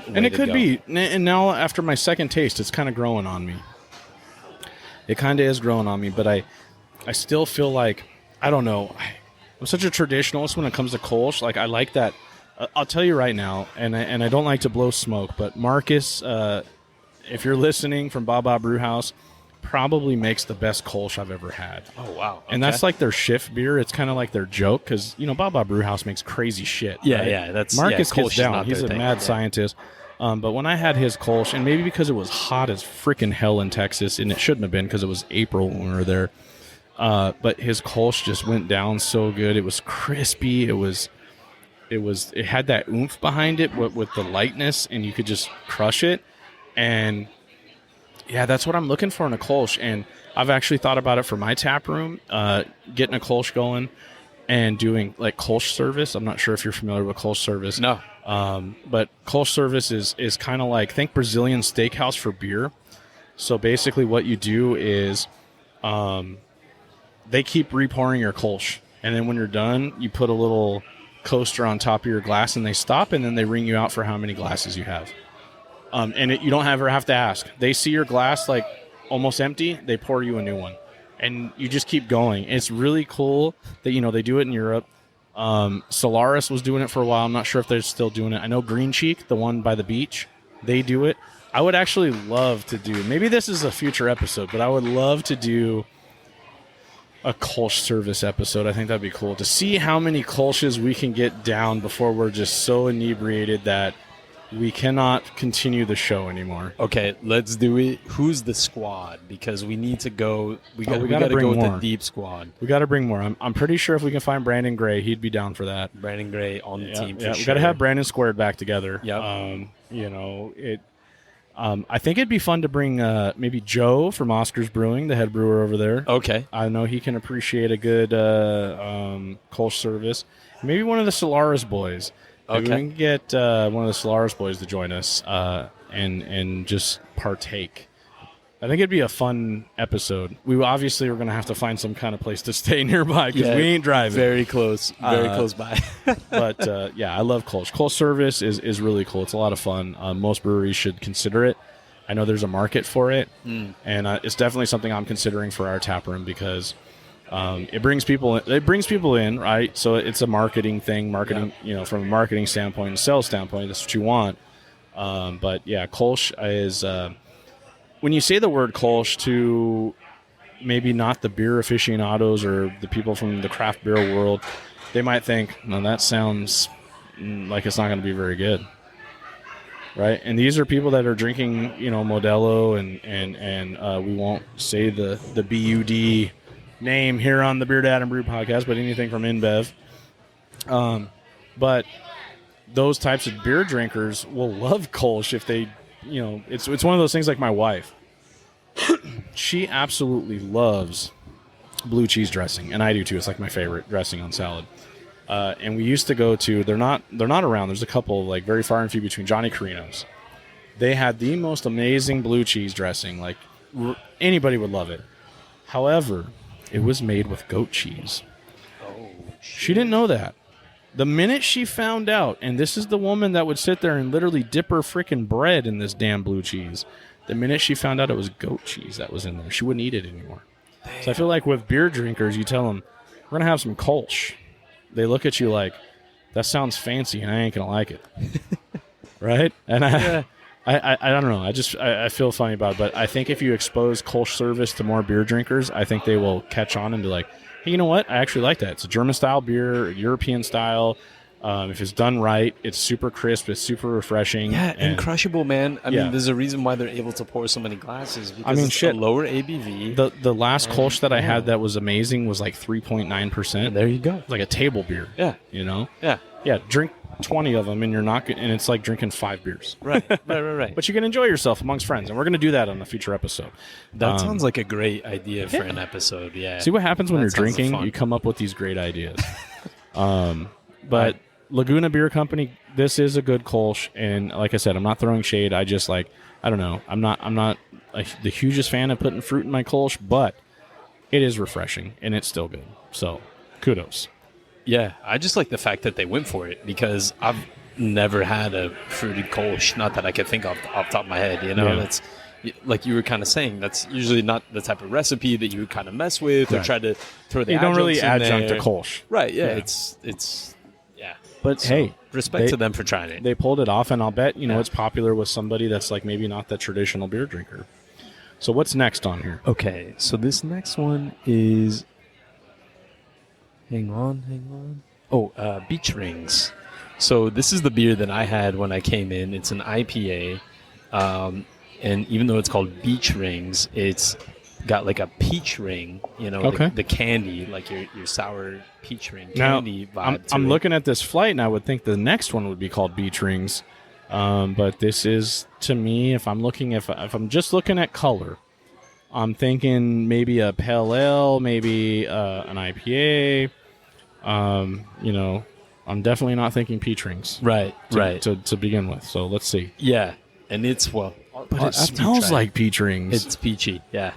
And it could be. And now after my second taste, it's kind of growing on me. It kind of is growing on me, but I still feel like, I don't know. I'm such a traditionalist when it comes to Kolsch. Like, I like that. I'll tell you right now, and I don't like to blow smoke, but Marcus, if you're listening from Baba Brew House, probably makes the best Kolsch I've ever had. Oh, wow. Okay. And that's like their shift beer. It's kind of like their joke because, Baba Brew House makes crazy shit. Yeah, right? yeah. Marcus gets down. He's a thing. mad scientist. But when I had his Kolsch, and maybe because it was hot as freaking hell in Texas, and it shouldn't have been because it was April when we were there, but his Kolsch just went down so good. It was crispy. It had that oomph behind it with the lightness, and you could just crush it. And yeah, that's what I'm looking for in a Kolsch. And I've actually thought about it for my tap room, getting a Kolsch going. and doing like Kolsch service. I'm not sure if you're familiar with Kolsch service. No. But Kolsch service is kind of like, think Brazilian steakhouse for beer. So basically what you do is they keep repouring your Kolsch. And then when you're done, you put a little coaster on top of your glass and they stop, and then they ring you out for how many glasses you have. You don't ever have to ask. They see your glass like almost empty, they pour you a new one. And you just keep going. It's really cool that, they do it in Europe. Solaris was doing it for a while. I'm not sure if they're still doing it. I know Green Cheek, the one by the beach, they do it. I would actually love to do, maybe this is a future episode, but I would love to do a Kolsch service episode. I think that'd be cool to see how many Kolsches we can get down before we're just so inebriated that we cannot continue the show anymore. Okay, let's do it. Who's the squad? Because we need to go. We got to bring go with more. the deep squad. We got to bring more. I'm pretty sure if we can find Brandon Gray, he'd be down for that. Brandon Gray on the team. Yeah, for we sure. got to have Brandon squared back together. Yep. I think it'd be fun to bring maybe Joe from Oscar's Brewing, the head brewer over there. Okay. I know he can appreciate a good Kolsch service. Maybe one of the Solaris boys. Maybe we can get one of the Solaris boys to join us and just partake. I think it'd be a fun episode. We obviously are going to have to find some kind of place to stay nearby because we ain't driving. Very close. Very close by. But, I love Kolsch. Kolsch service is really cool. It's a lot of fun. Most breweries should consider it. I know there's a market for it, and it's definitely something I'm considering for our tap room because it brings people in, right? So it's a marketing thing, from a marketing standpoint and sales standpoint, that's what you want. Kolsch is when you say the word Kolsch to maybe not the beer aficionados or the people from the craft beer world, they might think, no, that sounds like it's not going to be very good. Right? And these are people that are drinking, Modelo and we won't say the BUD name here on the BeerDad and Brew podcast, but anything from InBev. But those types of beer drinkers will love Kolsch if they, it's one of those things like my wife. She absolutely loves blue cheese dressing, and I do too. It's like my favorite dressing on salad. And we used to go to, they're not around. There's a couple like very far and few between, Johnny Carino's. They had the most amazing blue cheese dressing. Like anybody would love it. However, it was made with goat cheese. Oh, she didn't know that. The minute she found out, and this is the woman that would sit there and literally dip her freaking bread in this damn blue cheese. The minute she found out it was goat cheese that was in there, she wouldn't eat it anymore. Damn. So I feel like with beer drinkers, you tell them, we're going to have some Kolsch. They look at you like, that sounds fancy and I ain't going to like it. Right? And I don't know. I feel funny about it. But I think if you expose Kolsch service to more beer drinkers, I think they will catch on and be like, hey, you know what? I actually like that. It's a German-style beer, European style. If it's done right, it's super crisp. It's super refreshing. Yeah, and crushable, man. I mean, there's a reason why they're able to pour so many glasses. Because it's a lower ABV. The last Kolsch that I had that was amazing was like 3.9%. There you go. Like a table beer. Yeah. Yeah, drink 20 of them and you're not, and it's like drinking 5 beers. Right. But you can enjoy yourself amongst friends, and we're going to do that on a future episode. That sounds like a great idea for an episode. Yeah. See what happens when you're drinking? You come up with these great ideas. But Laguna Beer Company, this is a good Kolsch, and like I said, I'm not throwing shade. I just I don't know. I'm not the hugest fan of putting fruit in my Kolsch, but it is refreshing and it's still good. So, kudos. Yeah, I just like the fact that they went for it because I've never had a fruited Kolsch, not that I could think of off the top of my head. That's like you were kind of saying. That's usually not the type of recipe that you would kind of mess with or try to throw the. You don't really adjunct to Kolsch, right? Yeah, it's. But so, hey, respect to them for trying it. They pulled it off, and I'll bet it's popular with somebody that's like maybe not the traditional beer drinker. So what's next on here? Okay, so this next one is. Hang on. Oh, Beach Rings. So this is the beer that I had when I came in. It's an IPA, and even though it's called Beach Rings, it's got like a peach ring, the candy, like your sour peach ring candy vibe. I'm looking at this flight, and I would think the next one would be called Beach Rings, but this is, to me, if I'm just looking at color, I'm thinking maybe a pale ale, maybe an IPA. You know, I'm definitely not thinking peach rings. Right. To begin with. So let's see. Yeah, and it's But it smells like peach rings. It's peachy. Yeah.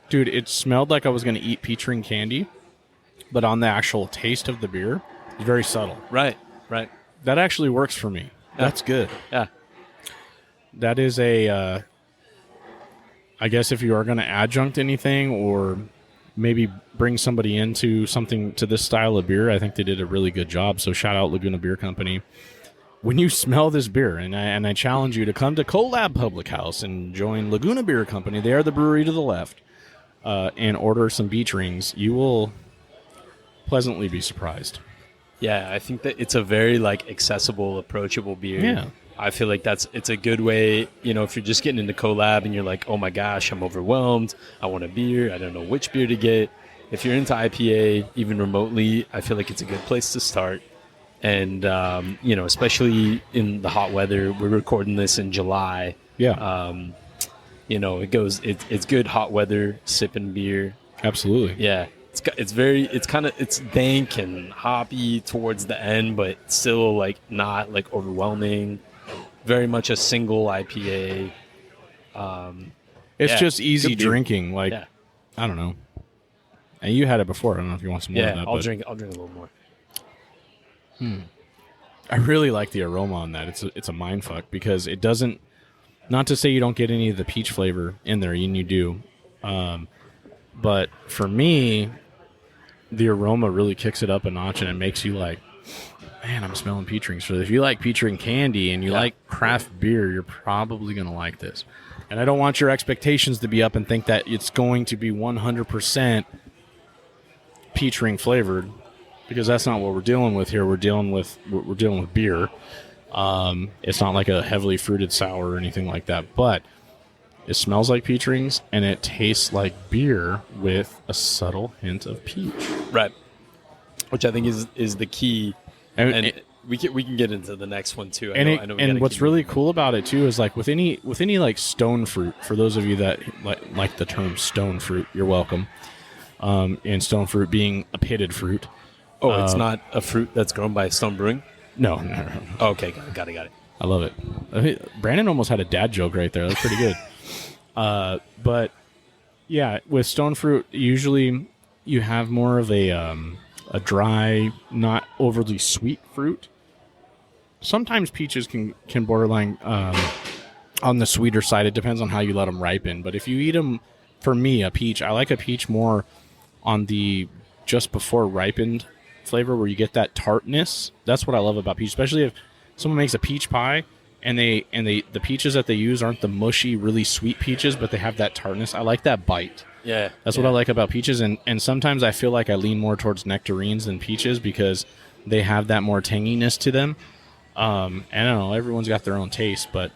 Dude, it smelled like I was going to eat peach ring candy, but on the actual taste of the beer, it's very subtle. Right. That actually works for me. Yeah. That's good. Yeah. That is a, I guess if you are going to adjunct anything or maybe bring somebody into something to this style of beer, I think they did a really good job. So shout out Laguna Beer Company. When you smell this beer, and I challenge you to come to CoLab Public House and join Laguna Beer Company, they are the brewery to the left, and order some beach rings, you will pleasantly be surprised. Yeah, I think that it's a very like accessible, approachable beer. Yeah. I feel like it's a good way, you know, if you're just getting into collab and you're like, oh my gosh, I'm overwhelmed, I want a beer, I don't know which beer to get. If you're into IPA, even remotely, I feel like it's a good place to start. And, you know, especially in the hot weather, we're recording this in July. Yeah. You know, it's good hot weather, sipping beer. Absolutely. Yeah. It's dank and hoppy towards the end, but still like not like overwhelming. Very much a single IPA. It's just good easy beer. drinking. Like, Yeah. I don't know. And you had it before. I don't know if you want some more of Yeah, that. I'll but drink a little more. I really like the aroma on that. It's a mind fuck because it doesn't. Not to say you don't get any of the peach flavor in there, and you do. But for me, the aroma really kicks it up a notch, and it makes you like, man, I'm smelling peach rings. So if you like peach ring candy and you like craft beer, you're probably going to like this. And I don't want your expectations to be up and think that it's going to be 100% peach ring flavored, because that's not what we're dealing with here. We're dealing with beer. It's not like a heavily fruited sour or anything like that, but it smells like peach rings and it tastes like beer with a subtle hint of peach. Right. Which I think is the key. And we can get into the next one too. And what's really cool about it too is like with any like stone fruit, for those of you that like the term stone fruit, you're welcome. And stone fruit being a pitted fruit. Oh, it's not a fruit that's grown by Stone Brewing? No. Oh, okay, got it. I love it. Brandon almost had a dad joke right there. That's pretty good. But yeah, with stone fruit, usually you have more of a dry, not overly sweet fruit. Sometimes peaches can borderline on the sweeter side. It depends on how you let them ripen. But if you eat them, for me, a peach, I like a peach more on the just before ripened flavor, where you get that tartness. That's what I love about peach, especially if someone makes a peach pie and the peaches that they use aren't the mushy, really sweet peaches, but they have that tartness. I like that bite. Yeah. That's what I like about peaches, and sometimes I feel like I lean more towards nectarines than peaches because they have that more tanginess to them. And I don't know, everyone's got their own taste, but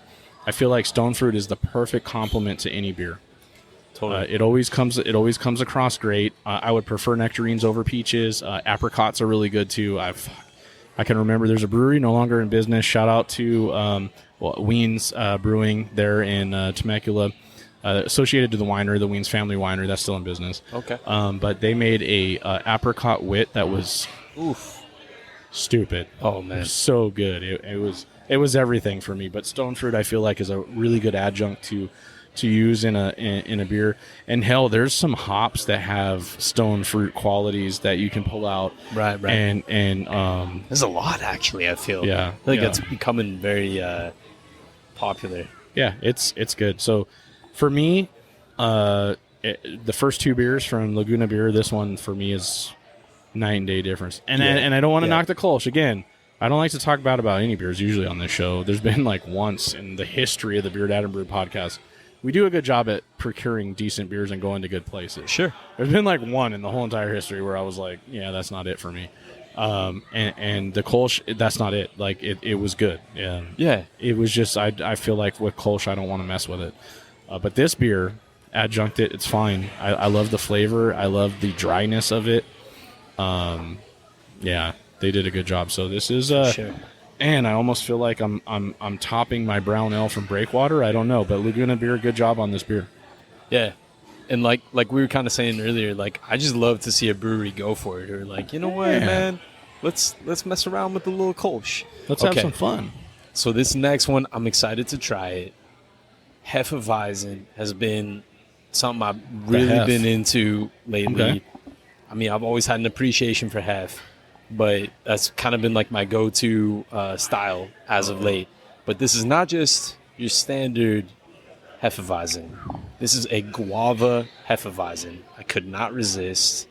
I feel like stone fruit is the perfect complement to any beer. Totally. It always comes across great. I would prefer nectarines over peaches. Apricots are really good too. I can remember there's a brewery no longer in business. Shout out to Wiens Brewing there in Temecula, associated to the winery, the Wiens family winery. That's still in business. Okay. But they made a apricot wit that was stupid. Oh man, it was so good. It was everything for me. But stone fruit, I feel like, is a really good adjunct to use in a beer. And hell, there's some hops that have stone fruit qualities that you can pull out. Right. And there's a lot actually. I feel. Yeah. I think it's becoming very popular. Yeah, it's good. So for me, the first two beers from Laguna Beer, this one for me is night and day difference. And I don't want to knock the Kolsch again. I don't like to talk bad about any beers usually on this show. There's been like once in the history of the BeerDad and Brewed podcast, we do a good job at procuring decent beers and going to good places. Sure. There's been like one in the whole entire history where I was like, yeah, that's not it for me. And the Kolsch, that's not it. Like it was good. Yeah. It was just, I feel like with Kolsch, I don't want to mess with it. But this beer, adjunct it, it's fine. I love the flavor. I love the dryness of it. Yeah, they did a good job. So this is, sure. And I almost feel like I'm topping my brown ale from Breakwater. I don't know, but Laguna Beer, good job on this beer. Yeah, And like we were kind of saying earlier, like I just love to see a brewery go for it, or like, you know what, man, let's mess around with the little Kolsch. Let's have some fun. So this next one, I'm excited to try it. Hefeweizen has been something I've really been into lately. Okay. I mean, I've always had an appreciation for hef, but that's kind of been like my go-to style as of late. But this is not just your standard Hefeweizen. This is a guava Hefeweizen. I could not resist.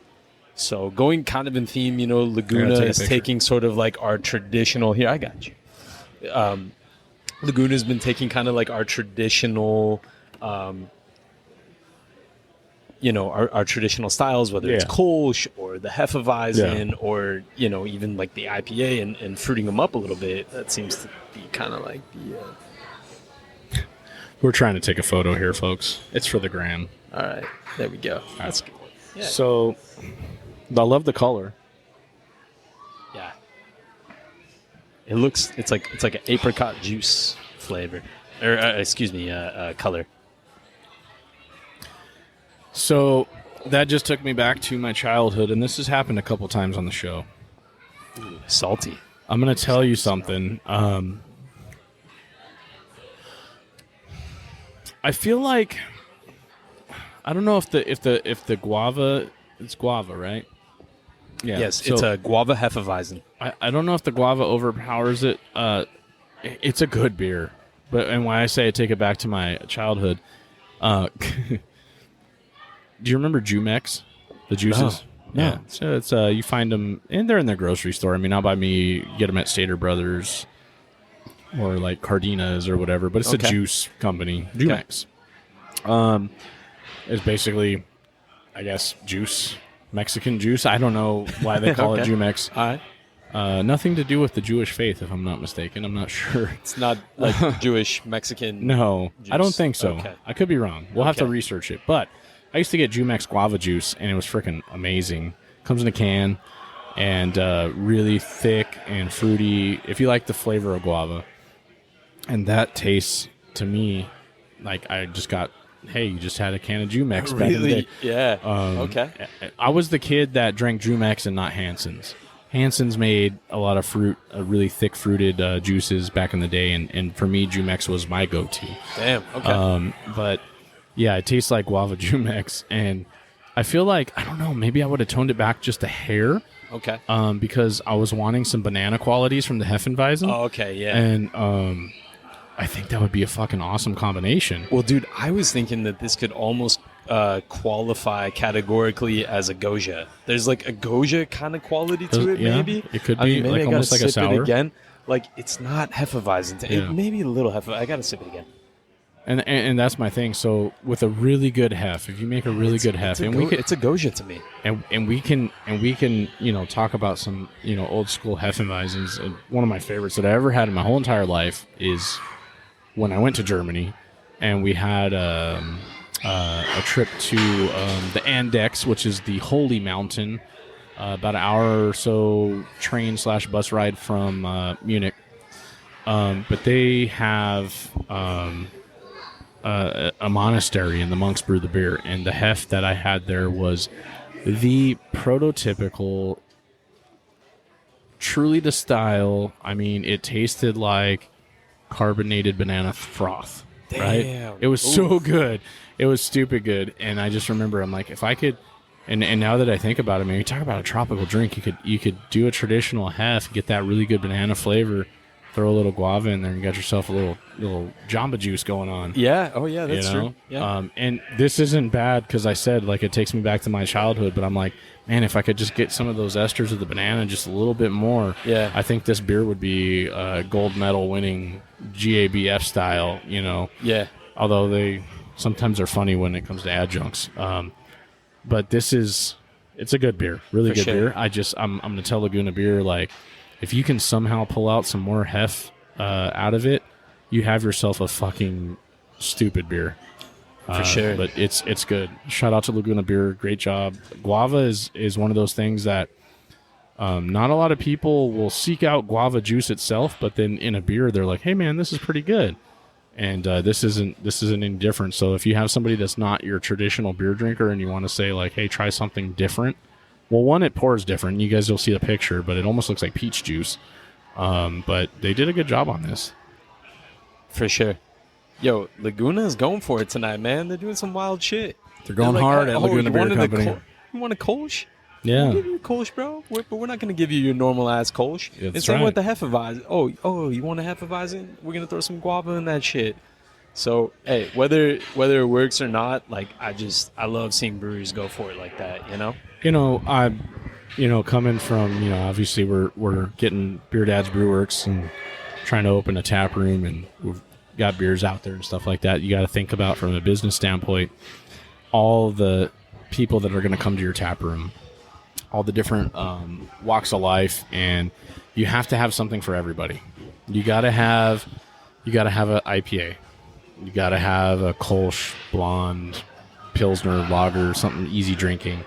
So going kind of in theme, you know, Laguna is taking sort of like our traditional... Here, I got you. Laguna's been taking kind of like our traditional... you know, our traditional styles, whether it's Kolsch or the Hefeweizen or, you know, even like the IPA and fruiting them up a little bit. That seems to be kind of like the... We're trying to take a photo here, folks. It's for the gram. All right. There we go. That's good. Yeah. So, I love the color. Yeah. It's like an apricot juice flavor. Or, excuse me, color. So that just took me back to my childhood, and this has happened a couple times on the show. Ooh, salty. I'm going to tell you something. I feel like I don't know if the guava, it's guava, right? Yeah. Yes, it's a guava Hefeweizen. I don't know if the guava overpowers it. It's a good beer, and when I say I take it back to my childhood. Do you remember Jumex? The juices? No. Yeah. So it's you find them, and they're in the grocery store. I mean, not by me. Get them at Stater Brothers or like Cardina's or whatever. But it's a juice company. Jumex. It's basically, I guess, juice, Mexican juice. I don't know why they call it Jumex. All right. Nothing to do with the Jewish faith, if I'm not mistaken. I'm not sure. It's not like Jewish Mexican. No, juice. I don't think so. Okay. I could be wrong. We'll have to research it, but. I used to get Jumex guava juice, and it was freaking amazing. Comes in a can, and really thick and fruity, if you like the flavor of guava. And that tastes, to me, like I just got, hey, you just had a can of Jumex back in the day. Yeah. Okay. I was the kid that drank Jumex and not Hanson's. Hanson's made a lot of fruit, really thick fruited juices back in the day, and for me, Jumex was my go-to. Damn, okay. But... yeah, it tastes like guava Jumex, and I feel like, I don't know, maybe I would have toned it back just a hair. Okay. Because I was wanting some banana qualities from the Hefeweizen. Oh, okay, yeah. And I think that would be a fucking awesome combination. Well, dude, I was thinking that this could almost qualify categorically as a Goja. There's like a Goja kind of quality to it, maybe. It could be maybe like almost like a sour. Again. Like, it's not Hefeweizen. Maybe a little Hefeweizen. I got to sip it again. And that's my thing. So with a really good hef, if you make a really good hef, it's a Goja to me. And we can talk about some old school Hefeweizens. And one of my favorites that I ever had in my whole entire life is when I went to Germany, and we had a trip to the Andex, which is the Holy Mountain, about an hour or so train/bus ride from Munich. But they have. A monastery, and the monks brew the beer, and the hef that I had there was the prototypical, truly the style. I mean, it tasted like carbonated banana froth. Damn. Right? It was so good. It was stupid good. And I just remember, I'm like, if I could, and now that I think about it, man, you talk about a tropical drink, you could do a traditional hef, get that really good banana flavor, throw a little guava in there, and you got yourself a little Jamba Juice going on. Yeah. Oh, yeah. That's true. Yeah. And this isn't bad because I said, like, it takes me back to my childhood, but I'm like, man, if I could just get some of those esters of the banana just a little bit more, I think this beer would be gold medal winning GABF style, Yeah. Although they sometimes are funny when it comes to adjuncts. But it's a good beer, really good beer. I'm going to tell Laguna Beer, like, if you can somehow pull out some more hef out of it, you have yourself a fucking stupid beer. For sure. But it's good. Shout out to Laguna Beer. Great job. Guava is one of those things that not a lot of people will seek out guava juice itself, but then in a beer, they're like, hey, man, this is pretty good. And this isn't any different. So if you have somebody that's not your traditional beer drinker and you want to say like, hey, try something different. Well, one, it pours different. You guys will see the picture, but it almost looks like peach juice. But they did a good job on this. For sure. Yo, Laguna is going for it tonight, man. They're doing some wild shit. They're going hard at Laguna Beer Company. You want a Kolsch? Yeah. We'll give you a Kolsch, bro. But we're not going to give you your normal ass Kolsch. Yeah, that's it's like right. with the Hefeweizen. Oh, you want a Hefeweizen? We're going to throw some guava in that shit. So, hey, whether it works or not, like, I love seeing breweries go for it like that, you know? Coming from, obviously we're getting BeerDad's Brewworks and trying to open a tap room, and we've got beers out there and stuff like that. You got to think about, from a business standpoint, all the people that are going to come to your tap room, all the different walks of life, and you have to have something for everybody. You got to have an IPA. You got to have a Kolsch, blonde, Pilsner, lager, something easy drinking.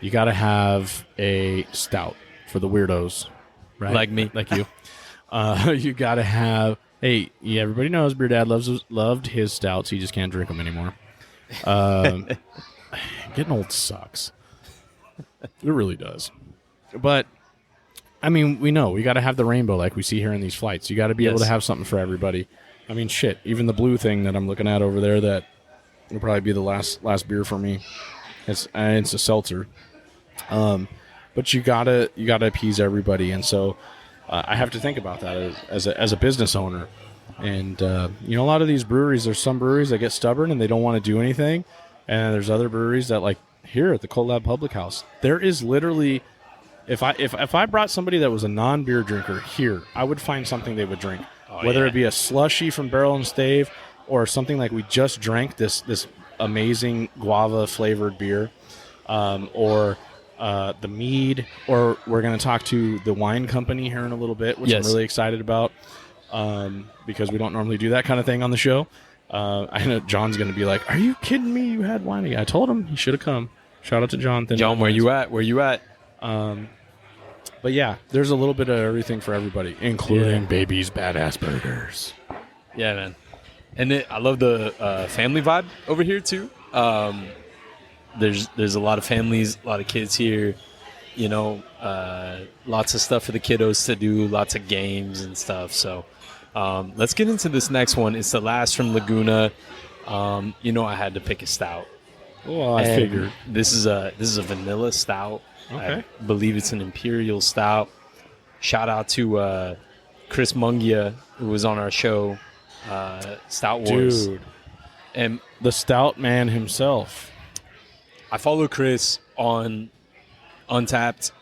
You got to have a stout for the weirdos, right? Like me. Like you. You got to have, everybody knows BeerDad loved his stouts. He just can't drink them anymore. Getting old sucks. It really does. But, I mean, we know we got to have the rainbow like we see here in these flights. You got to be able to have something for everybody. I mean, shit, even the blue thing that I'm looking at over there, that will probably be the last beer for me. It's a seltzer. But you gotta appease everybody, and so I have to think about that as a business owner. And a lot of these breweries, there's some breweries that get stubborn and they don't want to do anything, and there's other breweries that, like here at the CoLab Public House, there is literally, if I brought somebody that was a non-beer drinker here, I would find something they would drink, whether it be a slushy from Barrel and Stave or something like we just drank, this amazing guava flavored beer, or the mead, or we're going to talk to the wine company here in a little bit, which I'm really excited about, because we don't normally do that kind of thing on the show. I know John's going to be like, "Are you kidding me? You had wine again." I told him he should have come. Shout out to Jonathan. John, where you at? But yeah, there's a little bit of everything for everybody, including Baby's Badass Burgers. Yeah, man. And I love the family vibe over here too. There's a lot of families, a lot of kids here. Lots of stuff for the kiddos to do, lots of games and stuff. So let's get into this next one. It's the last from Laguna. I had to pick a stout. Well, I figured this is a vanilla stout. Okay. I believe it's an imperial stout. Shout out to Chris Mungia, who was on our show, Stout Wars. Dude, and the stout man himself. I follow Chris on Untapped.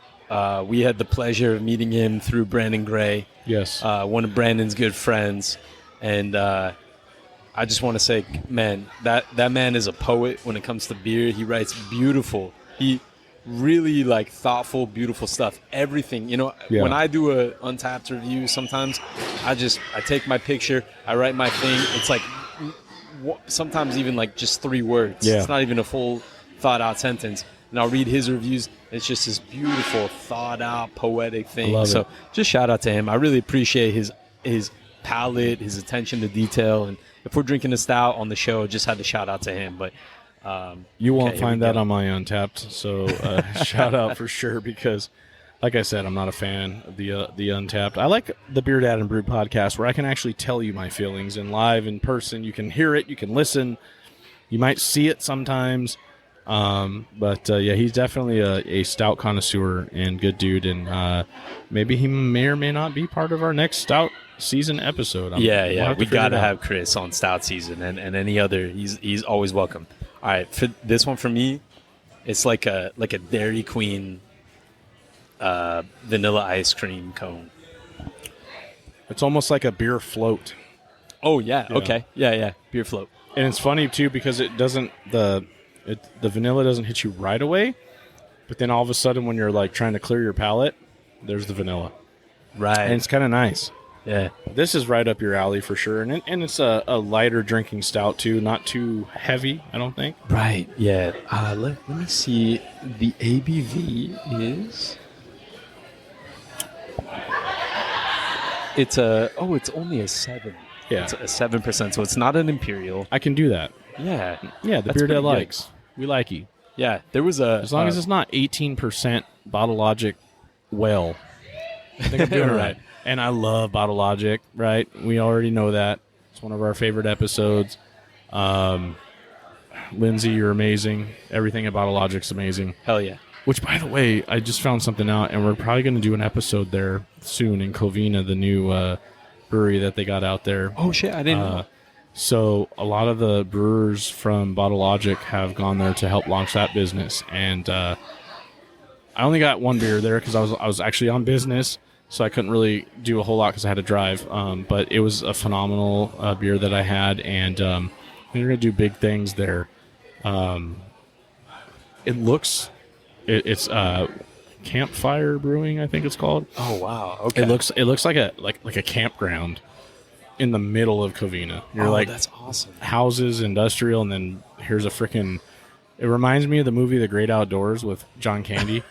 We had the pleasure of meeting him through Brandon Gray. Yes. One of Brandon's good friends. And I just want to say, man, that man is a poet when it comes to beer. He writes beautiful. He really thoughtful, beautiful stuff. Everything, when I do a Untapped review, sometimes I take my picture, I write my thing. It's like sometimes even just 3 words. Yeah. It's not even a full thought out sentence. And I'll read his reviews. It's just this beautiful, thought out, poetic thing. So just shout out to him. I really appreciate his palate, his attention to detail. And if we're drinking a stout on the show, just had to shout out to him. But you won't find that on my Untapped, so shout out for sure, because like I said, I'm not a fan of the Untapped. I like the BeerDad and Brewed podcast, where I can actually tell you my feelings in live, in person. You can hear it, you can listen, you might see it sometimes, but he's definitely a stout connoisseur and good dude, and maybe he may or may not be part of our next stout season episode. We gotta have Chris on stout season, and any other, he's always welcome. All right, for this one for me, it's like a Dairy Queen vanilla ice cream cone. It's almost like a beer float. Oh yeah, okay, yeah, beer float. And it's funny too, because it doesn't the vanilla doesn't hit you right away, but then all of a sudden when you're trying to clear your palate, there's the vanilla. Right, and it's kind of nice. Yeah, this is right up your alley for sure, and it's a lighter drinking stout too, not too heavy, I don't think. Right. Yeah. Let me see. The ABV is. It's only a 7. Yeah. It's a 7%, so it's not an imperial. I can do that. Yeah. Yeah, the That's BeerDad pretty good. likes. We like you. Yeah, there was a... As long as it's not 18% Bottle Logic well. I think I'm doing it right. And I love Bottle Logic, right? We already know that. It's one of our favorite episodes. Lindsay, you're amazing. Everything at Bottle Logic's amazing. Hell yeah. Which, by the way, I just found something out, and we're probably going to do an episode there soon in Covina, the new brewery that they got out there. Oh, shit, I didn't know. So a lot of the brewers from Bottle Logic have gone there to help launch that business. And I only got one beer there because I was actually on business, so I couldn't really do a whole lot because I had to drive. But it was a phenomenal beer that I had, and they're going to do big things there. It looks... It's Campfire Brewing, I think it's called. Oh wow! Okay. It looks like a campground in the middle of Covina. You're like, that's awesome. Houses, industrial, and then here's a freaking. It reminds me of the movie The Great Outdoors with John Candy.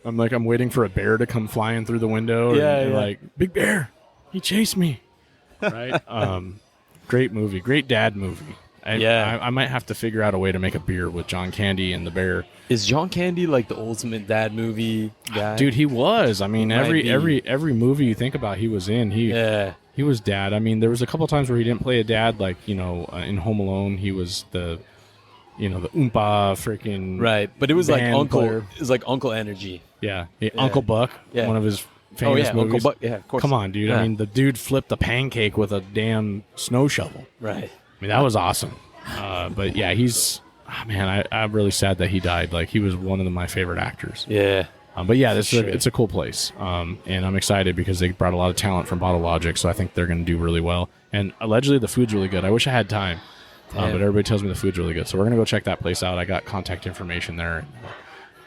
I'm waiting for a bear to come flying through the window. And like, big bear, he chased me. Right. Great movie, great dad movie. I might have to figure out a way to make a beer with John Candy and the bear. Is John Candy like the ultimate dad movie guy? Dude, he was. I mean, every movie you think about, he was in. He was dad. I mean, there was a couple times where he didn't play a dad, like in Home Alone, he was the Oompa freaking right. But it was like Uncle. player. It was like Uncle Energy. Yeah, Uncle Buck. Yeah. One of his famous movies. Uncle Buck. Yeah, of course. Come on, dude. Yeah. I mean, the dude flipped a pancake with a damn snow shovel. Right. I mean, that was awesome. But yeah, I'm really sad that he died. Like, he was one of my favorite actors. Yeah. But yeah, it's a cool place. And I'm excited because they brought a lot of talent from Bottle Logic, so I think they're going to do really well. And allegedly the food's really good. I wish I had time. But everybody tells me the food's really good. So we're going to go check that place out. I got contact information there.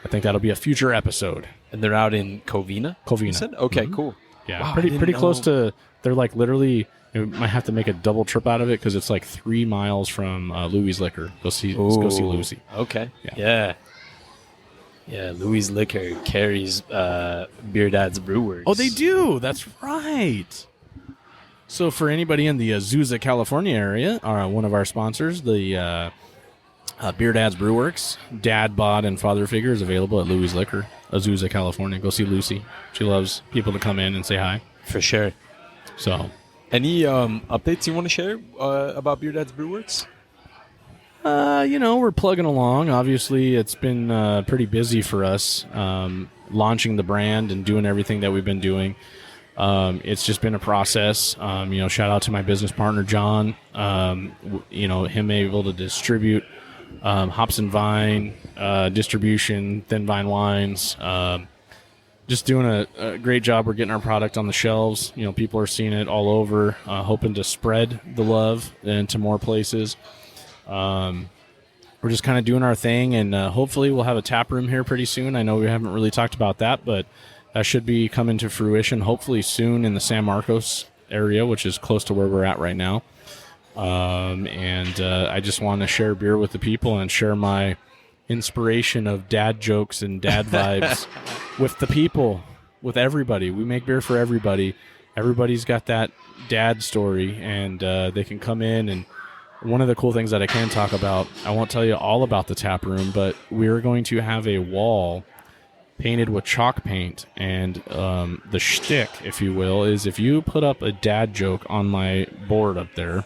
I think that'll be a future episode. And they're out in Covina? Covina. You said? Okay, cool. Yeah, wow, pretty close to. They're like literally. We might have to make a double trip out of it because it's like 3 miles from Louis Liquor. Let's go see Lucy. Okay. Yeah. Louis Liquor carries BeerDad's Brewworks. Oh, they do. That's right. So for anybody in the Azusa, California area, one of our sponsors, the BeerDad's Brewworks, dad, bod, and father figure is available at Louis Liquor, Azusa, California. Go see Lucy. She loves people to come in and say hi. For sure. So... Any updates you want to share about BeerDad's Brewworks? We're plugging along. Obviously, it's been pretty busy for us launching the brand and doing everything that we've been doing. It's just been a process. Shout out to my business partner, John. Him able to distribute hops and vine, distribution, thin vine wines, just doing a great job. We're getting our product on the shelves. People are seeing it all over, hoping to spread the love into more places. We're just kind of doing our thing, and hopefully we'll have a tap room here pretty soon. I know we haven't really talked about that, but that should be coming to fruition hopefully soon in the San Marcos area, which is close to where we're at right now. I just want to share beer with the people and share my inspiration of dad jokes and dad vibes with the people, with everybody. We make beer for everybody. Everybody's got that dad story, and they can come in. And one of the cool things that I can talk about, I won't tell you all about the tap room, but we're going to have a wall painted with chalk paint, and the shtick, if you will, is if you put up a dad joke on my board up there,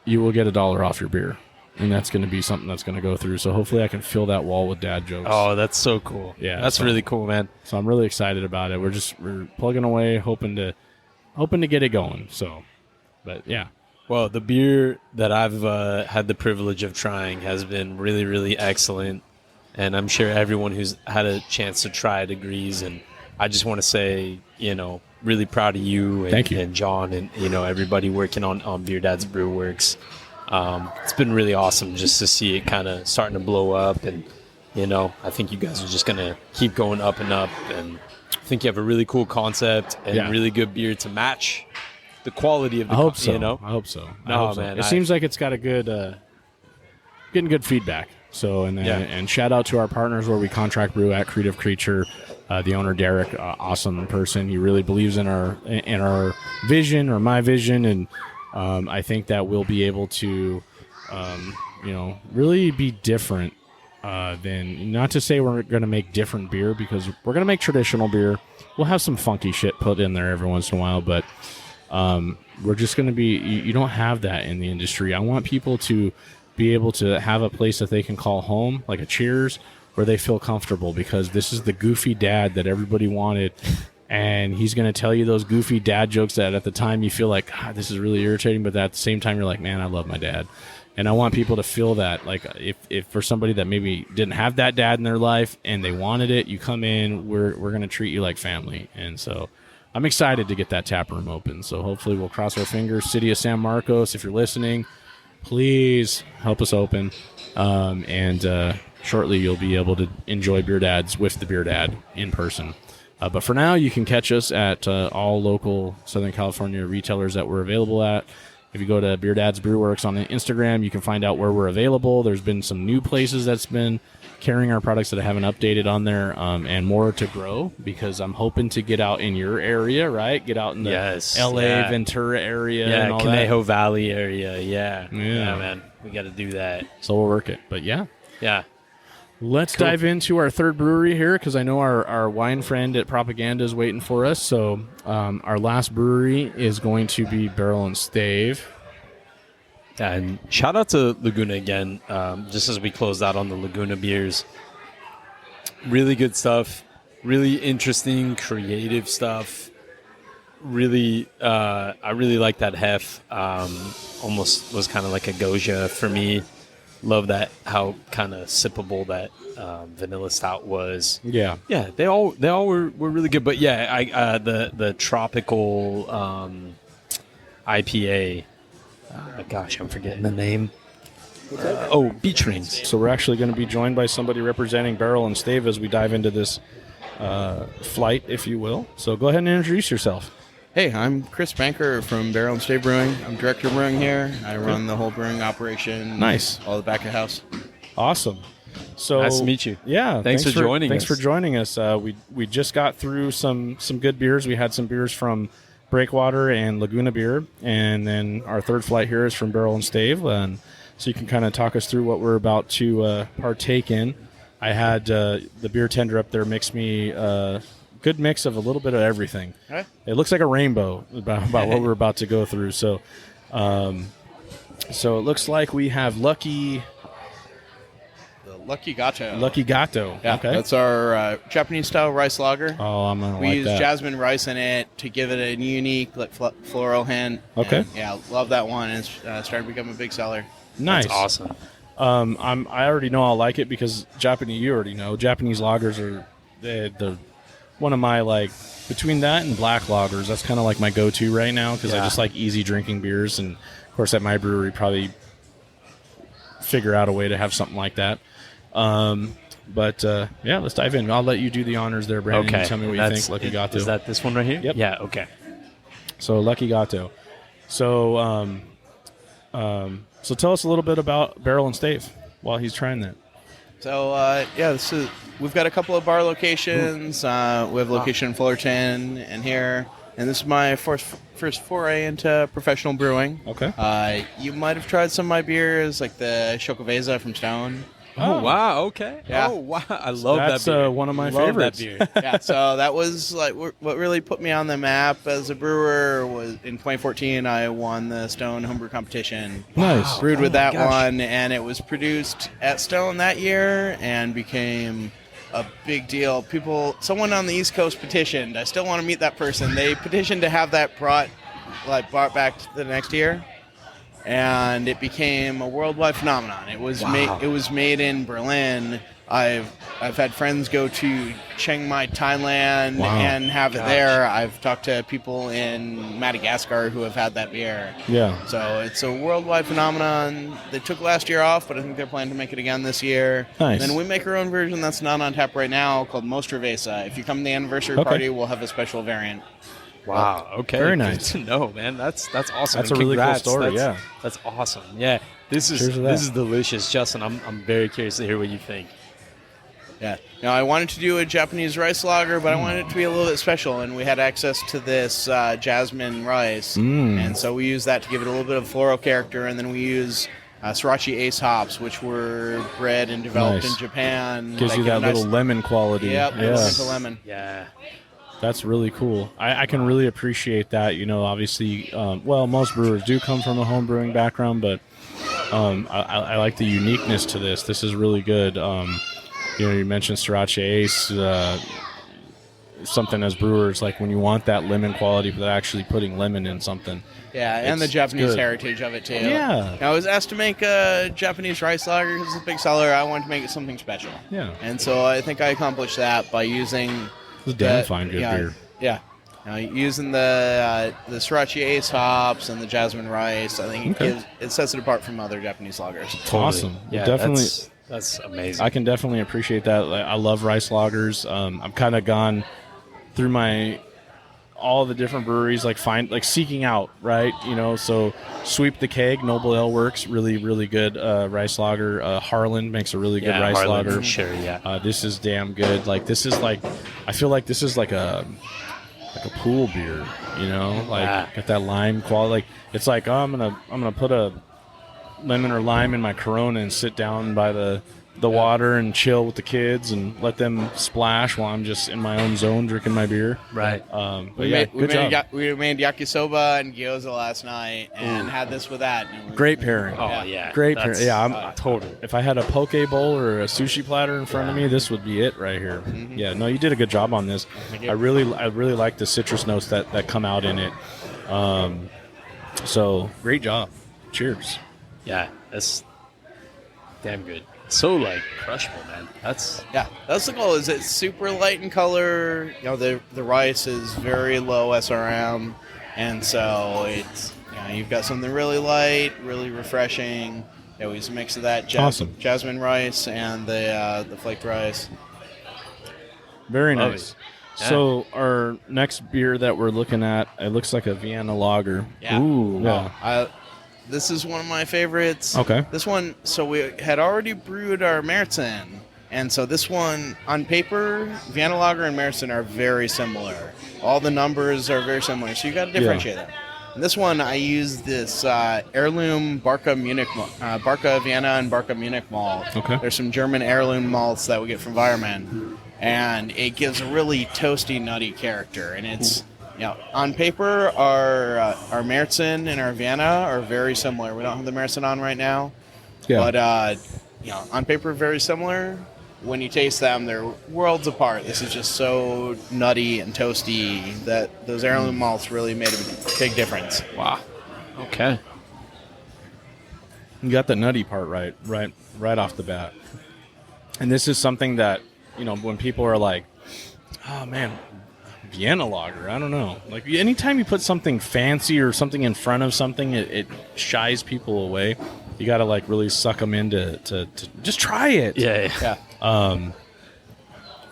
you will get $1 off your beer. And that's going to be something that's going to go through. So hopefully I can fill that wall with dad jokes. Oh, that's so cool. Yeah. That's really cool, man. So I'm really excited about it. We're plugging away, hoping to get it going. So, but yeah. Well, the beer that I've had the privilege of trying has been really, really excellent. And I'm sure everyone who's had a chance to try it agrees. And I just want to say, really proud of you and, Thank you. And John and, everybody working on BeerDad's Brewworks. It's been really awesome just to see it kind of starting to blow up, and I think you guys are just gonna keep going up and up, and I think you have a really cool concept and really good beer to match the quality of the. I hope so. I hope so. Man, it seems like it's got a good, getting good feedback. So and shaut out to our partners where we contract brew at Creative Creature, The owner, Derek, awesome person. He really believes in our vision, or my vision, and I think that we'll be able to, really be different. Than, not to say we're going to make different beer, because we're going to make traditional beer. We'll have some funky shit put in there every once in a while, but we're just going to be. You don't have that in the industry. I want people to be able to have a place that they can call home, like a Cheers, where they feel comfortable, because this is the goofy dad that everybody wanted, and he's going to tell you those goofy dad jokes that at the time you feel like, this is really irritating, but at the same time you're like, man, I love my dad. And I want people to feel that, like, if for somebody that maybe didn't have that dad in their life and they wanted it, you come in, we're going to treat you like family. And so I'm excited to get that tap room open. So hopefully we'll cross our fingers. City of San Marcos, if you're listening, please help us open. And shortly you'll be able to enjoy BeerDads with the BeerDad in person. But for now, you can catch us at all local Southern California retailers that we're available at. If you go to BeerDad's Brewworks on Instagram, you can find out where we're available. There's been some new places that's been carrying our products that I haven't updated on there, and more to grow, because I'm hoping to get out in your area, right? Get out in the LA, Ventura area. Yeah, and all Conejo that. Valley area. Yeah, man. We got to do that. So we'll work it. But yeah. Yeah. Let's dive into our third brewery here, because I know our wine friend at Propaganda is waiting for us. So our last brewery is going to be Barrel and Stave. And shout out to Laguna again, just as we closed out on the Laguna beers. Really good stuff. Really interesting, creative stuff. Really, I really like that hef. Almost was kind of like a Goja for me. Love that, how kind of sippable that vanilla stout was. Yeah, they all were really good. But yeah, the tropical IPA. Gosh, I'm forgetting the name. Beach Rings. So we're actually going to be joined by somebody representing Barrel and Stave as we dive into this flight, if you will. So go ahead and introduce yourself. Hey, I'm Chris Banker from Barrel and Stave Brewing. I'm director of brewing here. I run the whole brewing operation. Nice. All the back of house. Awesome. So nice to meet you. Yeah. Thanks for joining us. Thanks for joining us. We just got through some good beers. We had some beers from Breakwater and Laguna beer, and then our third flight here is from Barrel and Stave. And so you can kind of talk us through what we're about to partake in. I had the beer tender up there mix me good mix of a little bit of everything. Okay. It looks like a rainbow about what we're about to go through. So, so it looks like we have Lucky Gato. Lucky Gato. Yeah, okay. that's our Japanese style rice lager. Oh, I'm gonna we like use that. jasmine rice in it to give it a unique, like floral hint. Okay. And, yeah, love that one. It's starting to become a big seller. Nice. That's awesome. I already know I'll like it because you already know Japanese lagers are the one of my, like, between that and black lagers, that's kind of like my go-to right now, because I just like easy drinking beers, and of course at my brewery probably figure out a way to have something like that. But let's dive in. I'll let you do the honors there, Brandon. Okay. You tell me what you think. Lucky Gato. Is that this one right here? Yep. Yeah. Okay. So Lucky Gato. So so tell us a little bit about Barrel and Stave while he's trying that. So we've got a couple of bar locations. We have a location in Fullerton and here, and this is my first foray into professional brewing. Okay. You might have tried some of my beers, like the Shokoveza from Stone. Oh, wow. Okay. Yeah. Oh, wow. I love That's that beer. one of my love favorites. That beer. Yeah, so that was like what really put me on the map as a brewer. Was in 2014 I won the Stone homebrew competition. Nice. Brewed with my that gosh. one, and it was produced at Stone that year and became a big deal. Someone on the East Coast petitioned. I still want to meet that person. They petitioned to have that brought back to the next year. And it became a worldwide phenomenon. It was made in Berlin. I've had friends go to Chiang Mai, Thailand, and have it there. I've talked to people in Madagascar who have had that beer. Yeah. So it's a worldwide phenomenon. They took last year off, but I think they're planning to make it again this year. Nice. And then we make our own version that's not on tap right now called Mostravesa. If you come to the anniversary party, we'll have a special variant. Wow. Okay. Very Good nice to know, man. That's awesome. That's And a really cool congrats. story. That's awesome. Yeah. This Cheers to that. is delicious, Justin. I'm very curious to hear what you think. Yeah. Now, I wanted to do a Japanese rice lager, but I wanted it to be a little bit special, and we had access to this jasmine rice, and so we used that to give it a little bit of floral character, and then we use Sriracha Ace hops, which were bred and developed in Japan. Gives you that little lemon quality. Yep, yeah. Lemon. Yeah. That's really cool. I can really appreciate that. Obviously, most brewers do come from a home brewing background, but I like the uniqueness to this. This is really good. You mentioned Sriracha Ace, something as brewers, like when you want that lemon quality, but actually putting lemon in something. Yeah, and the Japanese heritage of it, too. Yeah. I was asked to make a Japanese rice lager because it's a big seller. I wanted to make it something special. Yeah. And so I think I accomplished that by using... It's a damn fine good beer. Yeah. Using the Sriracha Ace hops and the jasmine rice, I think it sets it apart from other Japanese lagers. Totally. Awesome. Yeah, definitely. That's amazing. I can definitely appreciate that. I love rice lagers. I've kind of gone through all the different breweries, seeking out, right? So Sweep the Keg, Noble Ale Works, really, really good rice lager. Harlan makes a really good rice lager. Sure, yeah. This is damn good. I feel like this is like a pool beer, got that lime quality. It's like, I'm gonna put a lemon or lime in my Corona and sit down by the water and chill with the kids and let them splash while I'm just in my own zone drinking my beer. Right. We made yakisoba and gyoza last night and had this with that. Great pairing. Oh, yeah. Great pairing. Yeah, totally. If I had a poke bowl or a sushi platter in front of me, this would be it right here. Mm-hmm. Yeah, no, you did a good job on this. I really like the citrus notes that come out in it. So, great job. Cheers. Yeah, that's damn good. So crushable, man. That's the goal. Is it's super light in color. The rice is very low SRM, and so it's you've got something really light, really refreshing. We use a mix of that jasmine rice and the flaked rice. Very nice. Yeah. So our next beer that we're looking at, it looks like a Vienna lager. Yeah. Ooh. Yeah. This is one of my favorites. Okay. This one, so we had already brewed our Märzen, and so this one, on paper, Vienna Lager and Märzen are very similar. All the numbers are very similar, so you got to differentiate them. And this one, I use this heirloom Barca Vienna and Barca Munich malt. Okay. There's some German heirloom malts that we get from Weirmann, and it gives a really toasty, nutty character, and it's... on paper, our Märzen and our Vienna are very similar. We don't have the Märzen on right now. Yeah. But, on paper, very similar. When you taste them, they're worlds apart. This is just so nutty and toasty that those heirloom malts really made a big difference. Wow. Okay. You got the nutty part right off the bat. And this is something that, when people are like, oh, man, Vienna lager, I don't know. Like, anytime you put something fancy or something in front of something, it shies people away. You got to really suck them in to just try it. Yeah.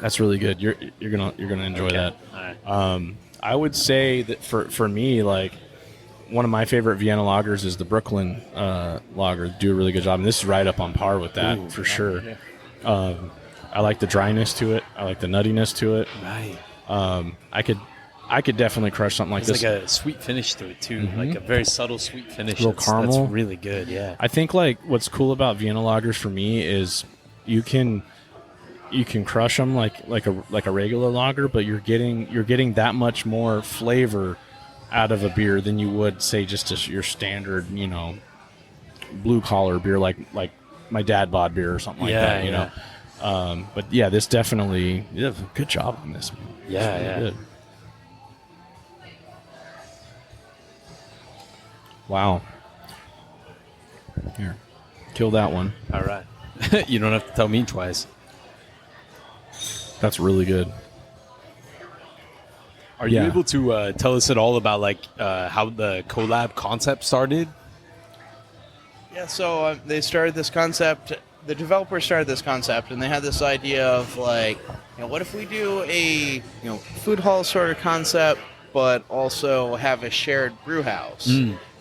That's really good. You're gonna enjoy that. All right. I would say that for me, one of my favorite Vienna lagers is the Brooklyn lager. Do a really good job, and this is right up on par with that for sure. Yeah. I like the dryness to it. I like the nuttiness to it. Right. I could definitely crush something like this. There's like a sweet finish to it too, like a very subtle sweet finish. A little caramel. That's really good. Yeah. I think what's cool about Vienna lagers for me is you can crush them like a regular lager, but you're getting that much more flavor out of a beer than you would say just your standard blue collar beer like my dad bod beer or something like that. You know. But yeah, this definitely good job on this. Yeah. Good. Wow. Here, kill that one. All right. You don't have to tell me twice. That's really good. Are you able to tell us at all about how the CoLab concept started? Yeah, so they started this concept. The developers started this concept, and they had this idea of what if we do a food hall sort of concept, but also have a shared brew house.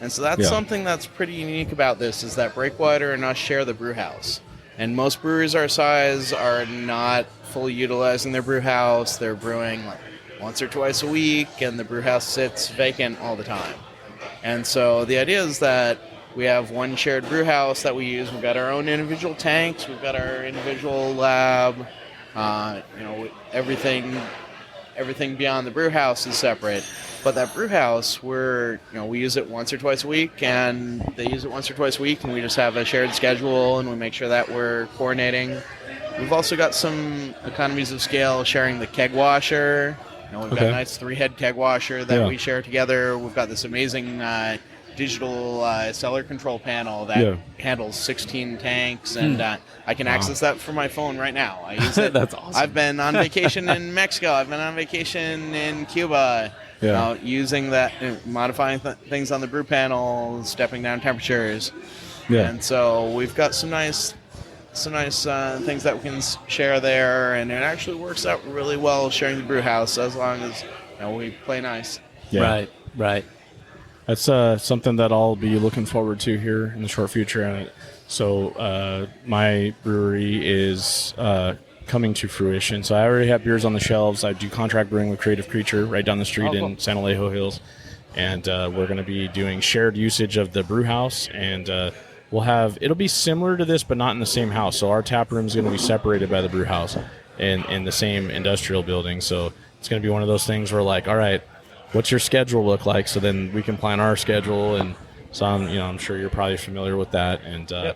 And so that's something that's pretty unique about this is that Breakwater and us share the brew house. And most breweries our size are not fully utilizing their brew house. They're brewing like once or twice a week, and the brew house sits vacant all the time. And so the idea is that we have one shared brew house that we use. We've got our own individual tanks. We've got our individual lab. Everything beyond the brew house is separate. But that brew house, we use it once or twice a week, and they use it once or twice a week, and we just have a shared schedule, and we make sure that we're coordinating. We've also got some economies of scale sharing the keg washer. We've got a nice 3-head keg washer that we share together. We've got this amazing digital cellar control panel that handles 16 tanks, and I can access that from my phone right now. I use it. That's awesome. I've been on vacation in Mexico. I've been on vacation in Cuba. Using that, modifying things on the brew panel, stepping down temperatures. And so we've got some nice things that we can share there, and it actually works out really well sharing the brew house as long as we play nice. Right. That's something that I'll be looking forward to here in the short future. So my brewery is coming to fruition. So I already have beers on the shelves. I do contract brewing with Creative Creature right down the street in San Alejo Hills. And we're going to be doing shared usage of the brew house. And it'll be similar to this, but not in the same house. So our tap room is going to be separated by the brew house in the same industrial building. So it's going to be one of those things where all right, what's your schedule look like? So then we can plan our schedule. And so I'm sure you're probably familiar with that. And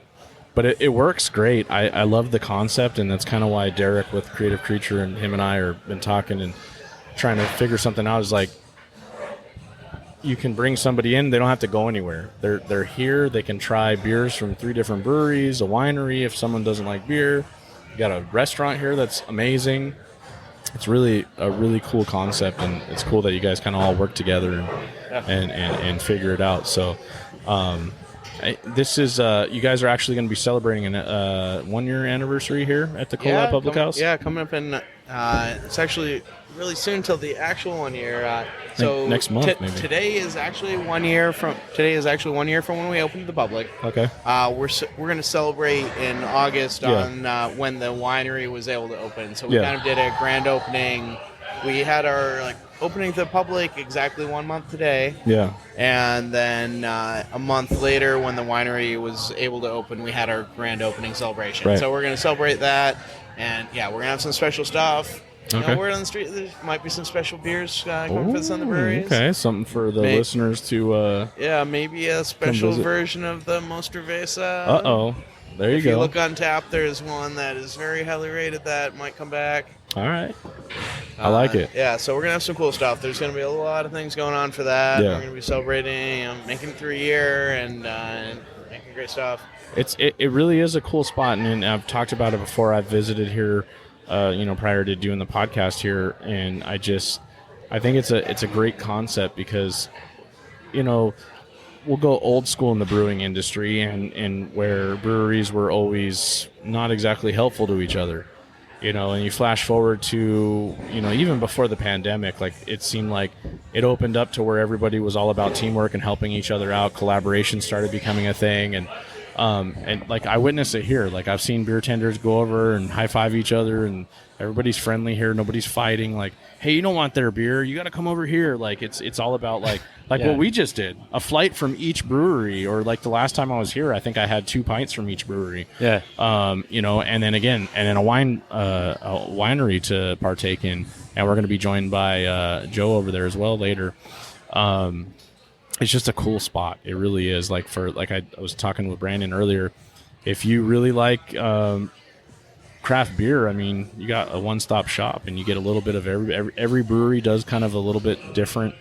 but it works great. I love the concept, and that's kind of why Derek with Creative Creature and him and I are been talking and trying to figure something out. Is you can bring somebody in; they don't have to go anywhere. They're here. They can try beers from 3 different breweries, a winery. If someone doesn't like beer, you got a restaurant here that's amazing. It's really a really cool concept, and it's cool that you guys kind of all work together and figure it out. So. This is you guys are actually going to be celebrating a 1-year anniversary here at the CoLab Public House. Yeah, coming up in it's actually really soon till the actual 1 year. So next month, maybe. Today is actually 1 year from when we opened to the public. Okay. We're going to celebrate in August on when the winery was able to open. So we kind of did a grand opening. We had our opening to the public exactly 1 month today. Yeah. And then a month later, when the winery was able to open, we had our grand opening celebration. Right. So we're going to celebrate that. And we're going to have some special stuff. Okay. Word on the street, there might be some special beers coming for some of the breweries. Okay, something for the listeners to... maybe a special version of the Mostrevesa. Uh-oh. There you go. If you look on tap, there's one that is very highly rated that might come back. All right. I like it. Yeah, so we're going to have some cool stuff. There's going to be a lot of things going on for that. Yeah. We're going to be celebrating, making it through a year and making great stuff. It really is a cool spot, and I've talked about it before. I've visited here, prior to doing the podcast here, and I think it's a great concept because, we'll go old school in the brewing industry and where breweries were always not exactly helpful to each other. And you flash forward to, even before the pandemic, it seemed like it opened up to where everybody was all about teamwork and helping each other out. Collaboration started becoming a thing. And I witnessed it here. I've seen beer tenders go over and high five each other, and everybody's friendly here. Nobody's fighting. Hey, you don't want their beer. You got to come over here. It's all about what we just did. A flight from each brewery, or the last time I was here, I think I had 2 pints from each brewery. Yeah. And then a winery to partake in, and we're going to be joined by Joe over there as well later. It's just a cool spot. It really is. I was talking with Brandon earlier. If you really like craft beer, you got a one-stop shop, and you get a little bit of every brewery does kind of a little bit different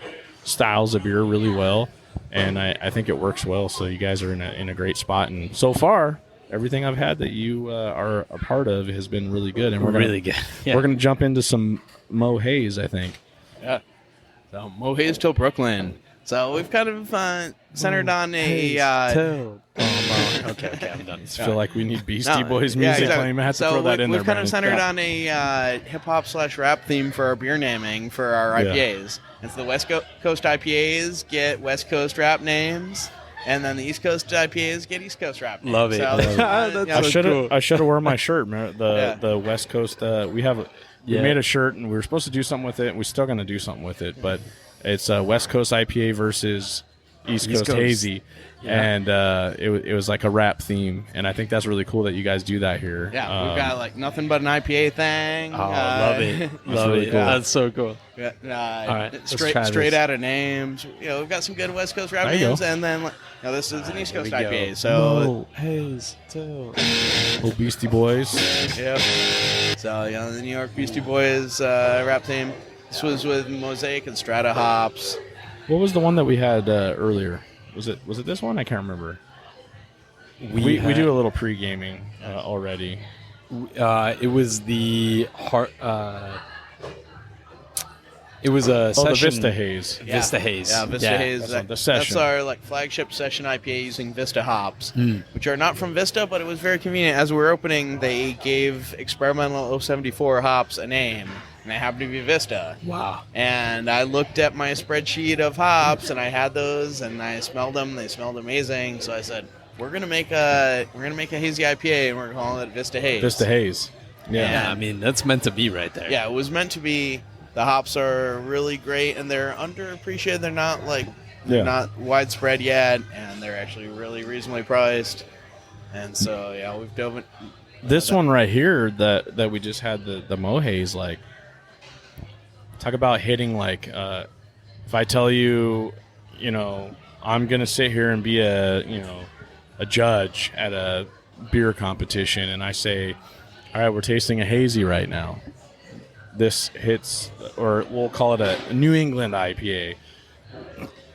styles of beer really well, and I think it works well. So you guys are in a great spot, and so far everything I've had that you are a part of has been really good. And we're really good. Yeah. We're gonna jump into some Mo Hayes, I think. Yeah. So Mo Hayes till Brooklyn. So we've kind of centered on a... Okay, I'm done. I feel like we need Beastie Boys music playing. I have to throw that in there. We've kind of centered on a hip-hop/rap theme for our beer naming for our IPAs. And so the West Coast IPAs get West Coast rap names, And then the East Coast IPAs get East Coast wrapped. Love it. So, That's you know, I should have cool. I should have worn my shirt. The Yeah. the West Coast. We made a shirt and we were supposed to do something with it. And we're still gonna do something with it, but it's West Coast IPA versus East Coast Hazy, and it was like a rap theme, and I think that's really cool that you guys do that here. Yeah, we've got like nothing but an IPA thing. Oh, love it. Love really it. cool. That's so cool. All right, let's straight try straight this. out of names. You know, we've got some good West Coast rap There you names, go. and then this is an East Here Coast we go. IPA. So Haze too. Oh, Beastie Boys. yeah. So the New York Beastie Boys rap theme. This was with Mosaic and Strata hops. What was the one that we had earlier? Was it this one? I can't remember. We do a little pre-gaming already. It was the heart. It was a Oh, the session. Vista Haze. Vista Haze. Yeah, Vista Haze. That's That- the session. That's our flagship session IPA using Vista hops, Hmm. which are not from Vista, but it was very convenient. As we were opening, they gave experimental 074 hops a name, and they happened to be Vista. Wow. And I looked at my spreadsheet of hops, and I had those, and I smelled them. They smelled amazing. So I said, "We're gonna make a hazy IPA, and we're calling it Vista Haze." Vista Haze. Yeah. Yeah, I mean that's meant to be right there. Yeah, it was meant to be. The hops are really great, and they're underappreciated. They're not not widespread yet, and they're actually really reasonably priced. And so, we've dove in. This one right here that we just had the Mohaze, like, talk about hitting, like, if I tell you, I'm gonna sit here and be a judge at a beer competition, and I say, all right, we're tasting a hazy right now. This hits, or we'll call it a New England IPA,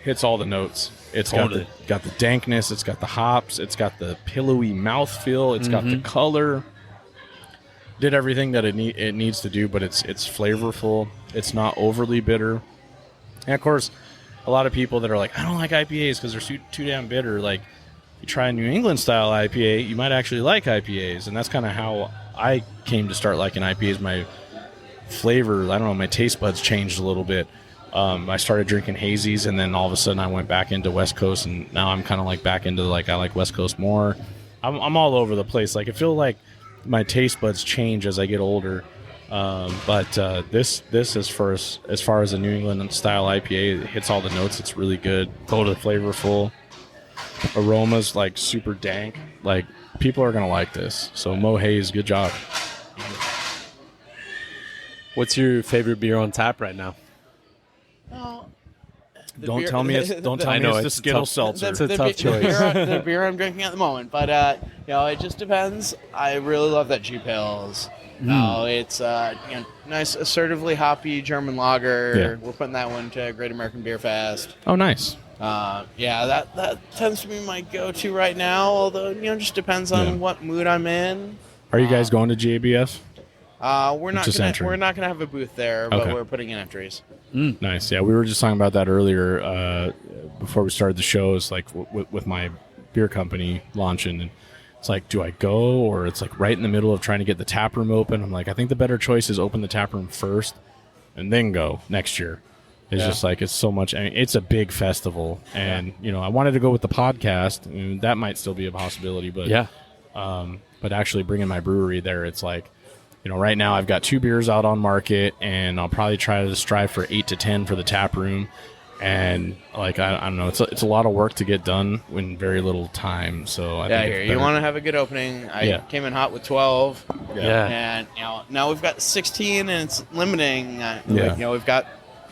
hits all the notes. It's Totally. got the dankness, it's got the hops, it's got the pillowy mouthfeel, it's got the color. Did everything that it needs to do, but it's flavorful. It's not overly bitter. And of course, a lot of people that are like, I don't like IPAs because they're too damn bitter. Like, you try a New England style IPA, you might actually like IPAs, and that's kind of how I came to start liking IPAs. My flavor, I don't know, my taste buds changed a little bit. I started drinking hazies, and then all of a sudden I went back into West Coast, and now I'm kind of like back into I like West Coast more. I'm all over the place. Like, I feel like my taste buds change as I get older. But this as far as a New England style IPA, it hits all the notes. It's really good, totally flavorful. Aromas like super dank. Like, people are gonna like this. So Mo Hayes, good job. What's your favorite beer on tap right now? Don't tell me it's I know, the it's Skittles tough. seltzer. It's a tough choice. The beer I'm drinking at the moment, but it just depends. I really love that G Pils. It's nice, assertively hoppy German lager. Yeah. We're putting that one to Great American Beer Fest. Oh, nice. That tends to be my go-to right now. Although just depends on what mood I'm in. Are you guys going to GABF? We're not Just gonna entering. we're not gonna have a booth there, but Okay. we're putting in entries. Nice. Yeah, we were just talking about that earlier before we started the show. It's like with my beer company launching, and it's like, do I go, or it's like right in the middle of trying to get the tap room open. I'm like, I think the better choice is open the tap room first and then go next year. It's just like, it's so much. I mean, it's a big festival, and I wanted to go with the podcast, and that might still be a possibility, but but actually bringing my brewery there, it's like, right now I've got 2 beers out on market, and I'll probably try to strive for 8 to 10 for the tap room. And like, I don't know, it's a lot of work to get done in very little time. So I think it's you better. want to have a good opening. I came in hot with 12. And now we've got 16, and it's limiting. We've got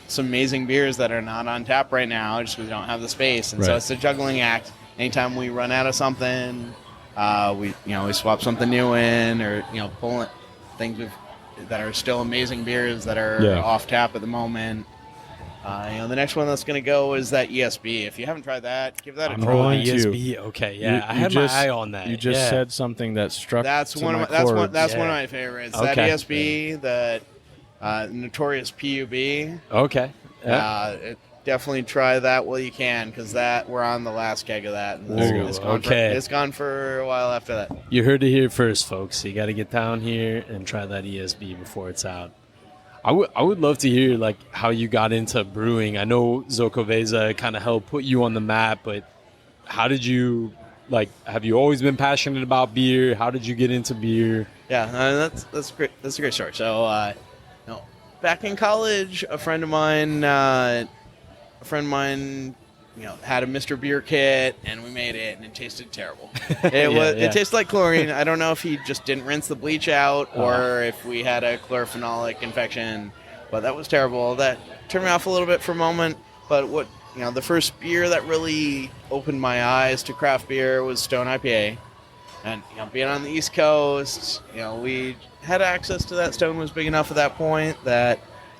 some amazing beers that are not on tap right now, just because we don't have the space, and so it's a juggling act. Anytime we run out of something, we swap something new in, or pull it. Things that are still amazing beers that are off tap at the moment. The next one that's going to go is that ESB. If you haven't tried that, give that a try. ESB, okay, yeah, I had my eye on that. You just said something that struck. That's one of my one chord. of my favorites. Okay. That ESB, that notorious PUB. Okay, Definitely try that while you can, because we're on the last keg of that. And it's gone for a while after that. You heard it here first, folks. You got to get down here and try that ESB before it's out. I would love to hear like how you got into brewing. I know Zokoveza kind of helped put you on the map, but how did you have you always been passionate about beer? How did you get into beer? Yeah, that's great. That's a great story. So, back in college, a friend of mine, had a Mr. Beer kit, and we made it, and it tasted terrible. It tasted like chlorine. I don't know if he just didn't rinse the bleach out, or if we had a chlorophenolic infection, but that was terrible. That turned me off a little bit for a moment. But the first beer that really opened my eyes to craft beer was Stone IPA. And being on the East Coast, we had access to that. Stone was big enough at that point that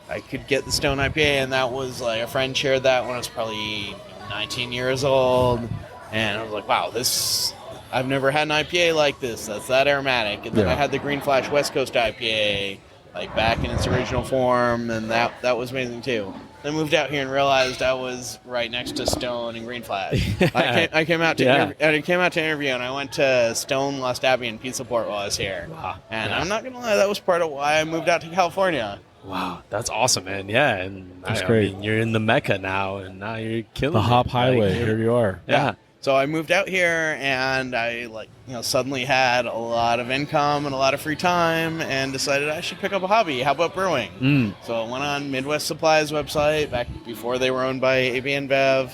I could get the Stone IPA, and that was like a friend shared that when I was probably 19 years old, and I was like, wow, I've never had an IPA like this. That's that aromatic. And then I had the Green Flash West Coast IPA, like back in its original form, and that was amazing too. Then moved out here and realized I was right next to Stone and Green Flash. I came out to interview, and I went to Stone, Lost Abbey, and Pizza Port while I was here. Wow. And I'm not gonna lie, that was part of why I moved out to California. Wow, that's awesome, man. Yeah, and that's great. I mean, you're in the Mecca now, and now you're killing the Hop it. Highway. Here you are. Yeah. So I moved out here, and I suddenly had a lot of income and a lot of free time, and decided I should pick up a hobby. How about brewing? So I went on Midwest Supply's website back before they were owned by AB InBev,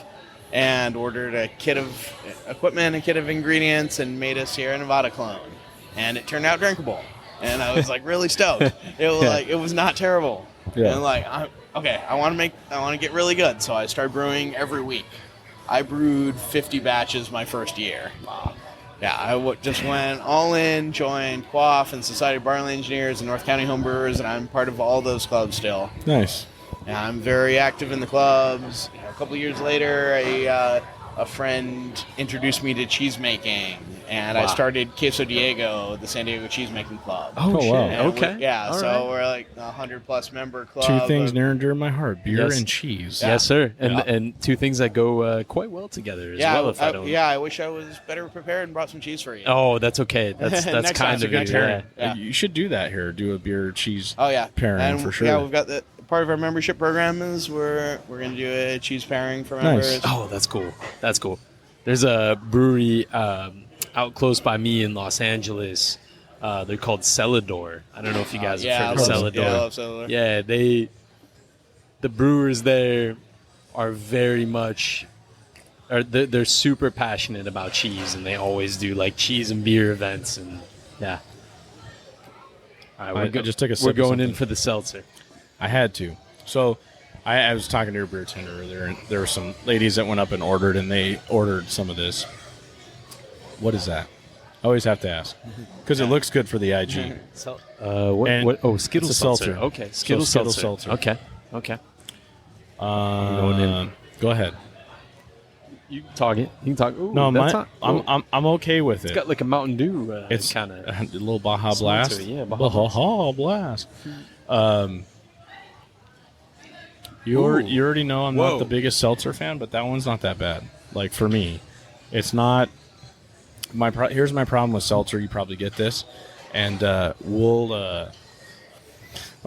and ordered a kit of equipment, a kit of ingredients, and made a Sierra Nevada clone. And it turned out drinkable. And I was really stoked. It was it was not terrible. Yeah. And I want to get really good. So I started brewing every week. I brewed 50 batches my first year. Wow. Yeah, I just went all in, joined Quaff and Society of Barley Engineers and North County Home Brewers, and I'm part of all those clubs still. Nice. Yeah, I'm very active in the clubs. A couple of years later, a friend introduced me to cheese making, and I started Queso Diego, the San Diego cheese making club. Oh wow! And okay, we're like a 100+ member club. Two things near and dear to my heart: beer and cheese. Yeah. Yes, sir. And two things that go quite well together as well. I wish I was better prepared and brought some cheese for you. Oh, that's okay. That's kind of you. Yeah. You should do that here. Do a beer cheese. Pairing and for sure. Yeah, we've got the. Part of our membership program is we're going to do a cheese pairing for members. Nice. Oh, that's cool. That's cool. There's a brewery out close by me in Los Angeles. They're called Celador. I don't know if you guys have heard of Celador. Yeah, I love Celador. Yeah, the brewers there are very much, they're super passionate about cheese, and they always do cheese and beer events, and yeah. All right, just take a sip. We're going in for the seltzer. I had to. So I was talking to your beer tender earlier, and there were some ladies that went up and ordered, and they ordered some of this. What is that? I always have to ask because it looks good for the IG. What? Oh, Skittles seltzer. Okay, Skittles seltzer. Okay. Go ahead. You can talk it. You can talk. Ooh, no, I'm okay with it. It's got a Mountain Dew. It's kind of a little Baja Blast. Yeah, Baja Blast. You already know I'm not the biggest seltzer fan, but that one's not that bad. For me, it's not. Here's my problem with seltzer. You probably get this, and I'm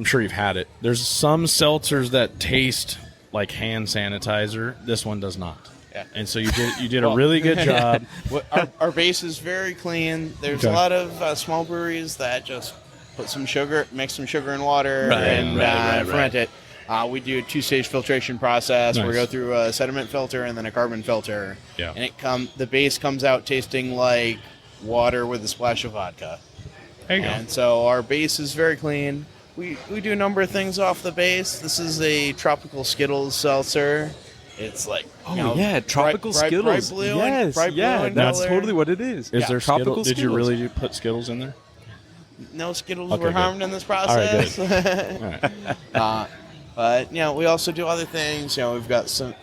sure you've had it. There's some seltzers that taste like hand sanitizer. This one does not. Yeah. And so you did a really good job. Our base is very clean. There's a lot of small breweries that just put some sugar, mix some sugar and water, and ferment it. We do a 2-stage filtration process. Nice. We go through a sediment filter and then a carbon filter. Yeah. And the base comes out tasting like water with a splash of vodka. There you go. And so our base is very clean. We do a number of things off the base. This is a tropical Skittles seltzer. It's tropical Skittles. Bright blue yes, bright blue that's color. totally what it is. Is there tropical Skittles? Did you really put Skittles in there? No Skittles were harmed in this process. All right, good. All right. But we also do other things. We've done some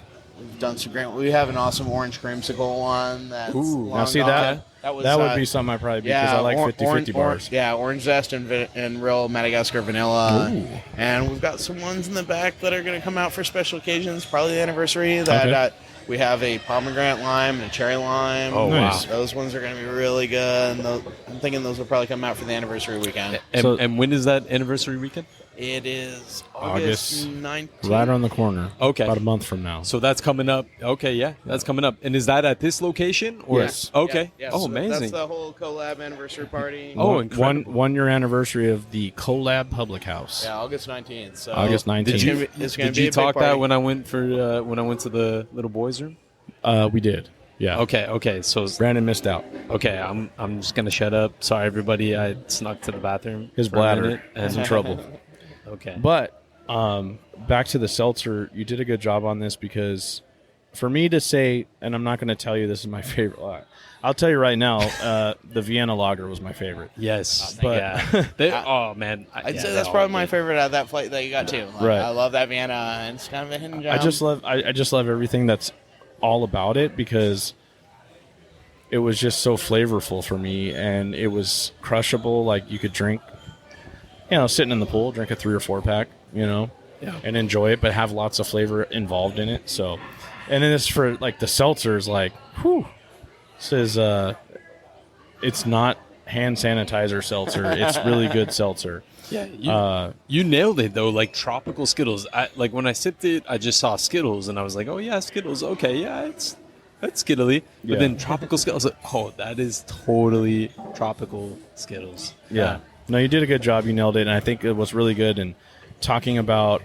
great. We have an awesome orange creamsicle one. That's now see that would be something I probably because I like 50-50 bars. Orange zest and real Madagascar vanilla. Ooh. And we've got some ones in the back that are going to come out for special occasions, probably the anniversary. That we have a pomegranate lime and a cherry lime. Oh, nice. Wow. Those ones are going to be really good. And I'm thinking those will probably come out for the anniversary weekend. And when is that anniversary weekend? It is August August 19th. Right on the corner. Okay. About a month from now. So that's coming up. Okay, yeah, that's coming up. And is that at this location? Or Yes. Okay. Yeah, Oh, so amazing. That's the whole CoLab anniversary party. Oh, One incredible. year anniversary of the CoLab Public House. Yeah, August 19th. So August 19th. Did you It's gonna did be you a big talk that party. when I went to the little boys' room? We did. Yeah. Okay. So Brandon missed out. okay, I'm just gonna shut up. Sorry, everybody. I snuck to the bathroom. His for a bladder minute is in and trouble. Okay. But back to the seltzer, you did a good job on this because for me to say, and I'm not going to tell you this is my favorite. I'll tell you right now, the Vienna Lager was my favorite. Yes, But- yeah. Oh man, I'd say that's probably my favorite out of that flight that you got too. Like, Right. I love that Vienna, and it's kind of a hidden gem. I just love everything that's all about it because it was just so flavorful for me, and it was crushable. Like you could drink, sitting in the pool, drink a 3 or 4 pack, and enjoy it, but have lots of flavor involved in it. So, and then this for like the seltzers, like, whew, this is it's not hand sanitizer seltzer. It's really good seltzer. Yeah, you nailed it though. Like tropical Skittles. Like when I sipped it, I just saw Skittles, and I was like, oh yeah, Skittles. Okay, yeah, that's Skittly. But Yeah. then tropical Skittles. I was like, oh, that is totally tropical Skittles. Yeah. No, you did a good job. You nailed it, and I think it was really good. And talking about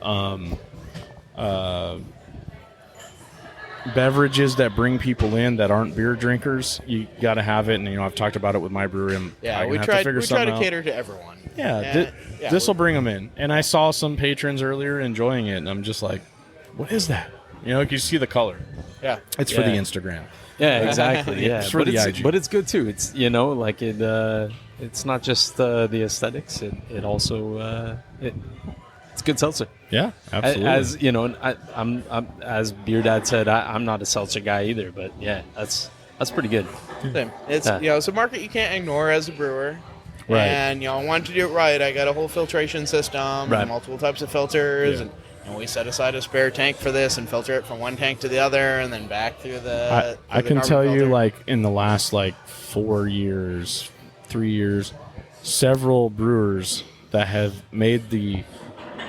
beverages that bring people in that aren't beer drinkers, you got to have it. And I've talked about it with my brewery. we try to cater to everyone. Yeah, this will bring them in. And I saw some patrons earlier enjoying it, and I'm just like, what is that? You see the color. Yeah, It's for the Yeah. Instagram. Yeah, exactly. Yeah, It's for the IG. but it's good too. It's like it. It's not just the aesthetics. It also it's good seltzer. Yeah, absolutely. As you know, I'm as BeerDad said, I'm not a seltzer guy either. But yeah, that's pretty good. Same. It's Yeah. it's a market you can't ignore as a brewer. Right. And I wanted to do it right. I got a whole filtration system, Right. multiple types of filters, Yeah. and we set aside a spare tank for this and filter it from one tank to the other, and then back through the. I the can carbon tell you, filter. like in the last 4 years, 3 years, several brewers that have made the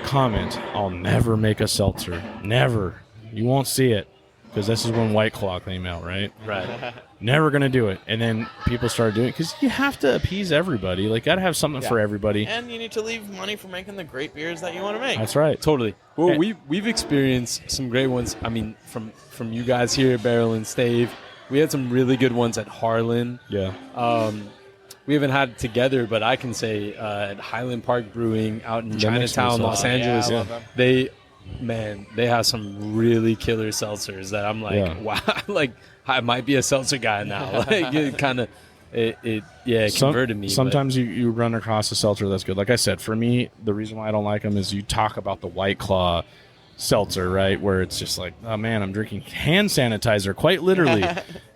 comment, "I'll never make a seltzer, never. You won't see it," because this is when White Claw came out, right? Right. Never gonna do it, and then people started doing it because you have to appease everybody. Like, gotta have something for everybody. And you need to leave money for making the great beers that you want to make. That's right. Totally. Well, And- we've experienced some great ones. I mean, from you guys here at Barrel and Stave, we had some really good ones at Harlan. Yeah. We haven't had it together, but I can say at Highland Park Brewing out in That makes me Chinatown, so Los happy. Angeles, Yeah, I love them. they have some really killer seltzers that I'm like, Yeah. wow, like I might be a seltzer guy now. Like it kind of, it converted me. but- Sometimes you run across a seltzer that's good. Like I said, for me, the reason why I don't like them is you talk about the White Claw seltzer, right? Where it's just like, oh man, I'm drinking hand sanitizer, quite literally.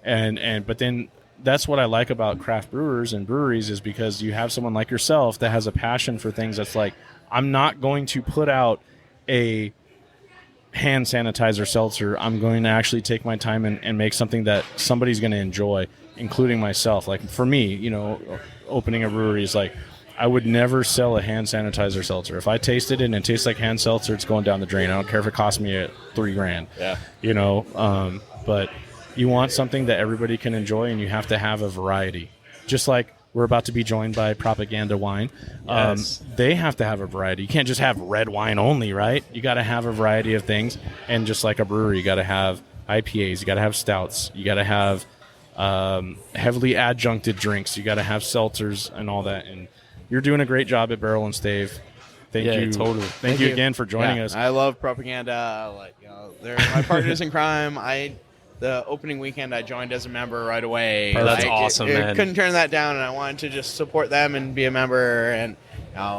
But then that's what I like about craft brewers and breweries is because you have someone like yourself that has a passion for things that's like, I'm not going to put out a hand sanitizer seltzer. I'm going to actually take my time and make something that somebody's going to enjoy, including myself. Like for me, opening a brewery is like, I would never sell a hand sanitizer seltzer. If I tasted it and it tastes like hand seltzer, it's going down the drain. I don't care if it costs me $3,000. Yeah. But you want something that everybody can enjoy, and you have to have a variety. Just like we're about to be joined by Propaganda Wine. Yes. They have to have a variety. You can't just have red wine only, right? You got to have a variety of things. And just like a brewery, you got to have IPAs, you got to have stouts, you got to have heavily adjuncted drinks, you got to have seltzers and all that. And you're doing a great job at Barrel and Stave. Thank Yeah, you. totally. Thank you again for joining us. I love Propaganda. They're my partners in crime. The opening weekend, I joined as a member right away. That's awesome, man. Couldn't turn that down, and I wanted to just support them and be a member. And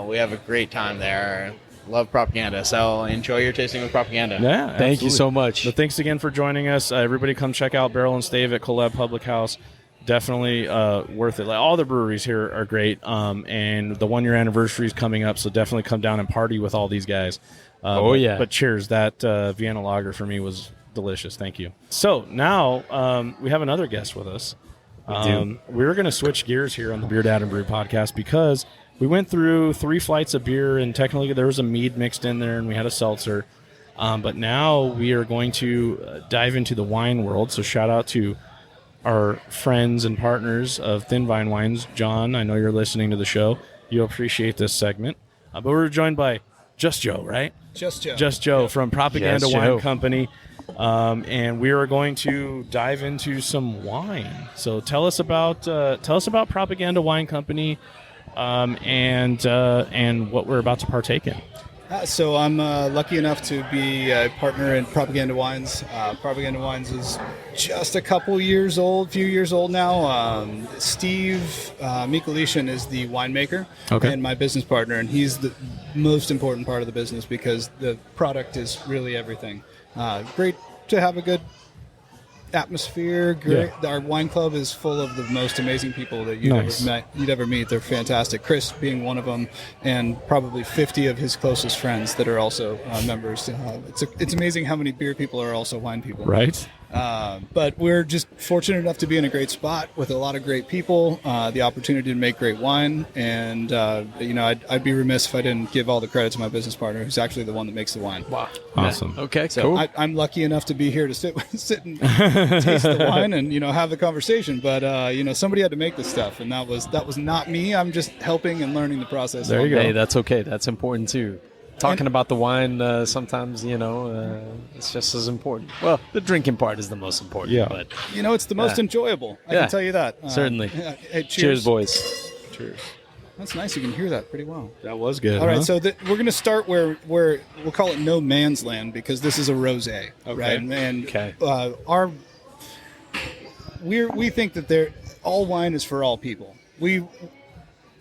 we have a great time there. Love Propaganda. So enjoy your tasting with Propaganda. Yeah, Thank you absolutely. so much. But thanks again for joining us. Everybody come check out Barrel and Stave at CoLab Public House. Definitely worth it. Like, all the breweries here are great, and the 1 year anniversary is coming up, so definitely come down and party with all these guys. Yeah. But cheers. That Vienna Lager for me was delicious. Thank you. So now we have another guest with us. We do. We're going to switch gears here on the BeerDad and Brew podcast because we went through 3 flights of beer, and technically there was a mead mixed in there, and we had a seltzer. But now we are going to dive into the wine world. So shout out to our friends and partners of Thin Vine Wines. John, I know you're listening to the show. You'll appreciate this segment. But we're joined by Just Joe, right? Just Joe. Just Joe from Propaganda Just Wine Joe. Company. And we are going to dive into some wine. So tell us about Propaganda Wine Company and what we're about to partake in. So I'm lucky enough to be a partner in Propaganda Wines. Propaganda Wines is just a few years old now. Steve Mikulishin is the winemaker and my business partner, and he's the most important part of the business because the product is really everything. Great to have a good atmosphere. Great. Yeah. Our wine club is full of the most amazing people that you'd ever meet. They're fantastic. Chris being one of them, and probably 50 of his closest friends that are also members. It's amazing how many beer people are also wine people. Right. But we're just fortunate enough to be in a great spot with a lot of great people, the opportunity to make great wine, and I'd be remiss if I didn't give all the credit to my business partner, who's actually the one that makes the wine. Wow. Awesome. Yeah. Okay, So cool. I'm lucky enough to be here to sit and taste the wine and have the conversation. But somebody had to make this stuff, and that was not me. I'm just helping and learning the process. There you go. Hey, that's okay. That's important too. Talking about the wine, sometimes, it's just as important. Well, the drinking part is the most important. Yeah. But It's the most enjoyable. I can tell you that. Certainly. Hey, cheers, boys. Cheers. That's nice. You can hear that pretty well. That was good. All right, huh? so we're going to start where we'll call it no man's land, because this is a rosé, right? And Okay. we think that all wine is for all people. We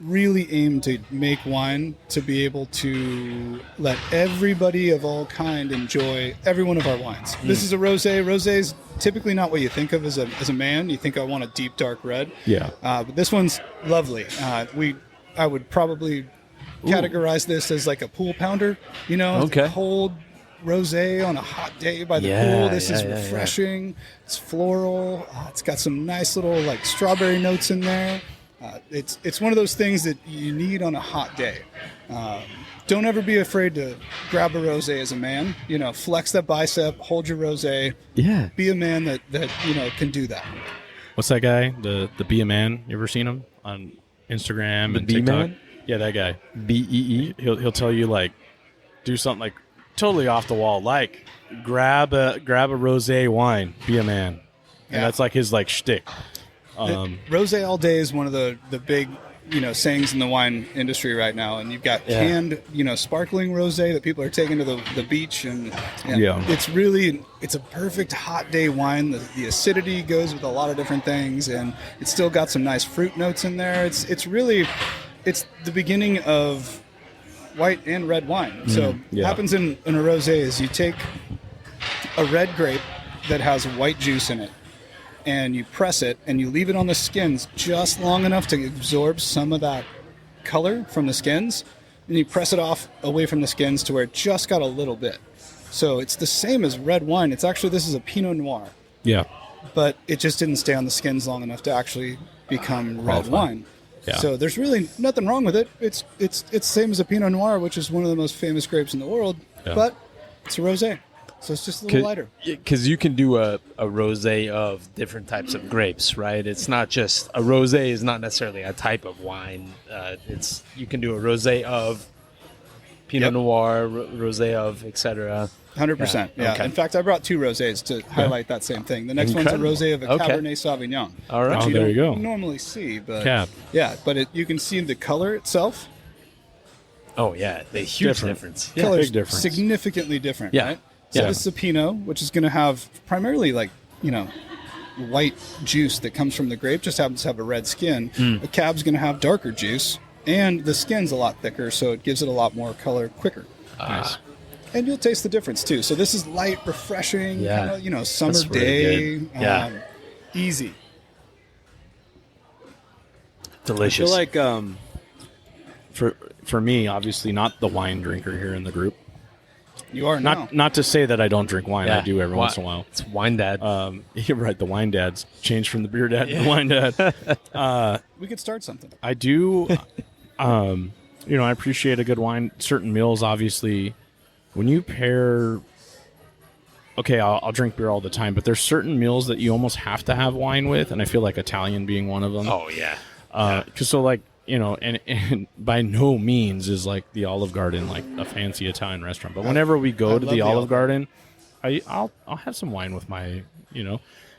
really aim to make wine to be able to let everybody of all kind enjoy every one of our wines. This is a rosé. Rosé is typically not what you think of as a man. You think I want a deep dark red. Yeah. But this one's lovely. I would probably categorize this as like a pool pounder. It's a cold rosé on a hot day by the pool. This is refreshing. It's floral. It's got some nice little like strawberry notes in there. It's one of those things that you need on a hot day. Don't ever be afraid to grab a rosé as a man. Flex that bicep, hold your rosé. Yeah. Be a man that can do that. What's that guy? The Be a Man. You ever seen him on Instagram and Bee TikTok? Man? Yeah, that guy. BEE. He'll tell you like do something like totally off the wall, like grab a rosé wine, be a man, and that's like his like shtick. Rosé all day is one of the big sayings in the wine industry right now, and you've got canned sparkling rosé that people are taking to the beach, and it's a perfect hot day wine. The acidity goes with a lot of different things, and it's still got some nice fruit notes in there. It's the beginning of white and red wine. So what happens in a rosé is you take a red grape that has white juice in it, and you press it and you leave it on the skins just long enough to absorb some of that color from the skins, and you press it off away from the skins to where it just got a little bit. So it's the same as red wine. This is a Pinot Noir, Yeah. but it just didn't stay on the skins long enough to actually become red wine. Yeah. So there's really nothing wrong with it. It's the same as a Pinot Noir, which is one of the most famous grapes in the world, but it's a rosé. So it's just a little lighter. Because you can do a rosé of different types of grapes, right? It's not just a rosé is not necessarily a type of wine. You can do a rosé of Pinot Noir, rosé of etc. 100%. Yeah. Okay. In fact, I brought 2 rosés to highlight that same thing. The next Incredible. one's a rosé of a Cabernet Sauvignon. All right. Which there you you don't go. normally see, but Cab. yeah, but you can see the color itself. Oh yeah, the huge Different. difference. Yeah. Color's big difference. significantly different, Yeah. right? So Yeah. this is a Pinot, which is going to have primarily white juice that comes from the grape, just happens to have a red skin. A Cab's going to have darker juice, and the skin's a lot thicker, so it gives it a lot more color quicker. Nice. And you'll taste the difference too. So this is light, refreshing, Yeah. summer That's really day, good. Yeah. easy. Delicious. I feel like for me, obviously not the wine drinker here in the group. You are now. Not to say that I don't drink wine. I do every once in a while. It's wine dad. You're right. The wine dads changed from the beer dad to the wine dad. We could start something. I do I appreciate a good wine. Certain meals, obviously, when you pair. Okay, I'll drink beer all the time, but there's certain meals that you almost have to have wine with, and I feel like Italian being one of them. Oh yeah. And by no means is like the Olive Garden like a fancy Italian restaurant. But whenever we go to the Olive Garden, I'll have some wine with my,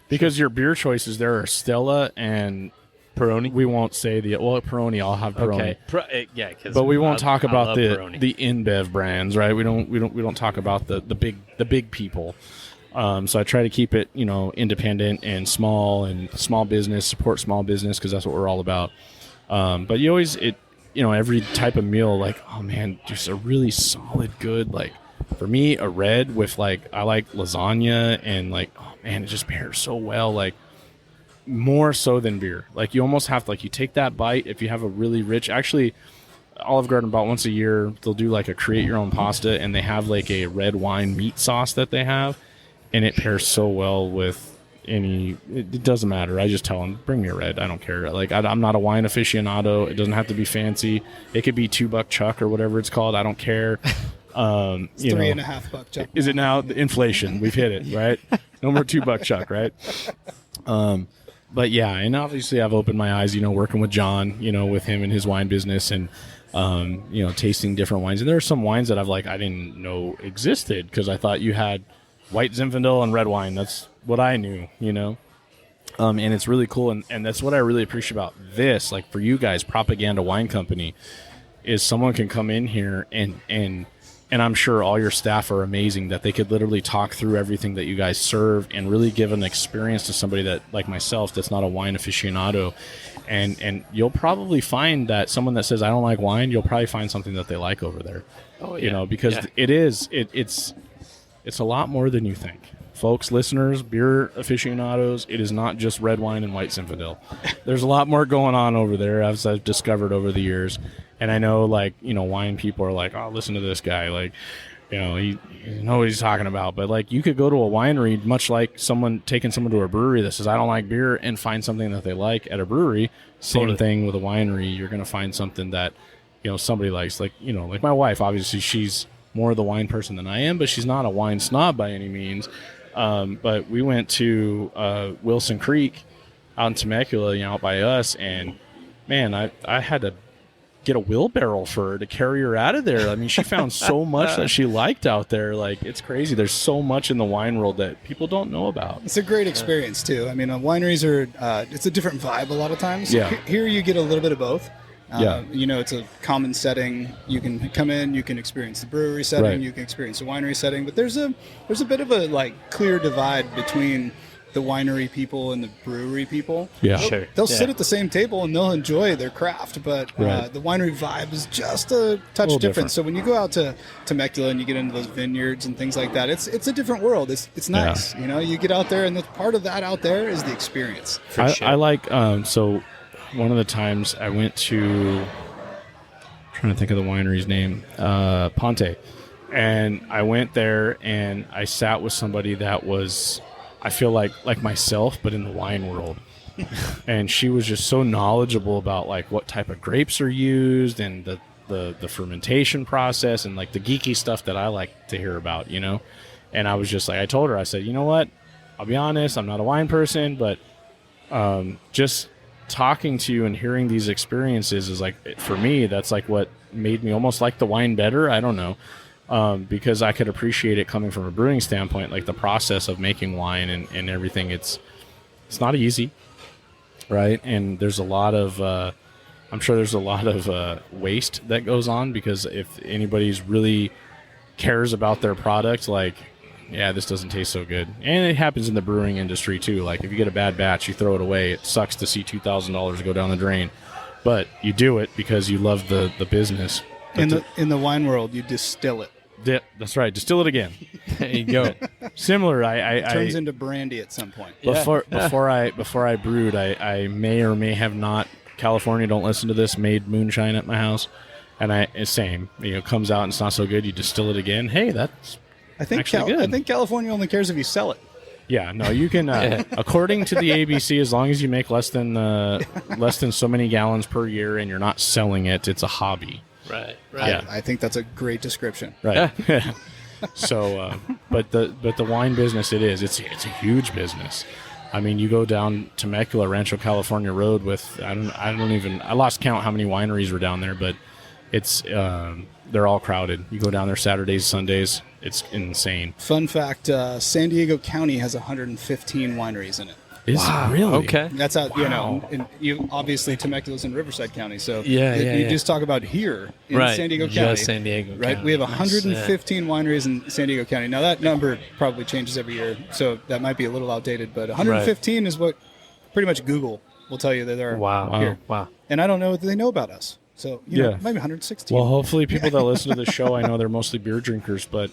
because your beer choices there are Stella and Peroni. We won't say Peroni. I'll have Peroni. Okay. But we won't talk about the Peroni. InBev brands, right? We don't talk about the big people. So I try to keep it, independent and small business, support small business because that's what we're all about. But you always every type of meal, like, oh man, just a really solid, good, like for me, a red with I like lasagna and oh man, it just pairs so well, like more so than beer. Like you almost have to, you take that bite if you have a really rich, actually Olive Garden about once a year, they'll do a create your own pasta and they have a red wine meat sauce that they have. And it pairs so well with it doesn't matter. I just tell them, bring me a red. I don't care. I'm not a wine aficionado. It doesn't have to be fancy. It could be $2 Chuck or whatever it's called. I don't care. It's $3.50 Chuck. Is it now? The inflation. We've hit it, right? No more $2 Chuck, right? But yeah, and obviously I've opened my eyes, working with John, with him and his wine business and, tasting different wines. And there are some wines that I didn't know existed because I thought you had white Zinfandel and red wine. That's what I knew, and it's really cool. And that's what I really appreciate about this, for you guys, Propaganda Wine Company, is someone can come in here and I'm sure all your staff are amazing that they could literally talk through everything that you guys serve and really give an experience to somebody that, like myself, that's not a wine aficionado. And you'll probably find that someone that says, I don't like wine, you'll probably find something that they like over there. Oh, yeah. Because it's a lot more than you think. Folks, listeners, beer aficionados, it is not just red wine and white Zinfandel. There's a lot more going on over there, as I've discovered over the years. And I know, wine people are like, oh, listen to this guy. He knows what he's talking about. But, you could go to a winery, much like taking someone to a brewery that says, I don't like beer, and find something that they like at a brewery. Same thing with a winery. You're going to find something that, somebody likes. Like my wife, obviously, she's more the wine person than I am, but she's not a wine snob by any means. But we went to Wilson Creek out in Temecula, out by us, and man, I had to get a wheelbarrow for her to carry her out of there. I mean, she found so much that she liked out there. It's crazy. There's so much in the wine world that people don't know about. It's a great experience too. I mean, wineries are it's a different vibe a lot of times. Yeah. Here you get a little bit of both. It's a common setting. You can come in, you can experience the brewery setting, right. You can experience the winery setting, but there's a bit of a clear divide between the winery people and the brewery people. Yeah, they'll sit at the same table and they'll enjoy their craft, but the winery vibe is just a touch different. So when you go out to Temecula and you get into those vineyards and things like that, it's a different world. It's nice. Yeah. You get out there, and the part of that out there is the experience. I like so. One of the times I went to, I'm trying to think of the winery's name, Ponte, and I went there and I sat with somebody that was, I feel like myself, but in the wine world. And she was just so knowledgeable about what type of grapes are used and the fermentation process and the geeky stuff that I like to hear about, And I was just I told her, I said, you know what? I'll be honest, I'm not a wine person, but just talking to you and hearing these experiences is for me, that's what made me almost like the wine better. I don't know. Because I could appreciate it coming from a brewing standpoint, the process of making wine and everything. It's not easy, right? And there's a lot of, I'm sure there's a lot of waste that goes on, because if anybody's really cares about their product, this doesn't taste so good. And it happens in the brewing industry too. If you get a bad batch, you throw it away. It sucks to see $2,000 go down the drain, but you do it because you love the business. In the wine world, you distill it. That's right. Distill it again. There you go. Similar. It turns into brandy at some point. Before I brewed, I may or may have not. California, don't listen to this. Made moonshine at my house, and same. Comes out and it's not so good. You distill it again. Hey, that's. I think California only cares if you sell it. Yeah, no, you can. According to the ABC, as long as you make less than so many gallons per year, and you're not selling it, it's a hobby. Right. Yeah. I think that's a great description. Right. So, but the wine business, it's a huge business. I mean, you go down Temecula, Rancho California Road with I lost count how many wineries were down there, but it's they're all crowded. You go down there Saturdays, Sundays, it's insane. Fun fact: San Diego County has 115 wineries in it. Is it really? Okay. That's how and you obviously Temecula's in Riverside County, so you just talk about here in San Diego County. Just San Diego right? County. We have 115 wineries in San Diego County. Now that number probably changes every year, so that might be a little outdated. But 115 is what pretty much Google will tell you that there are here. Wow. And I don't know what they know about us. So maybe 116. Well, hopefully people that listen to the show, I know they're mostly beer drinkers, but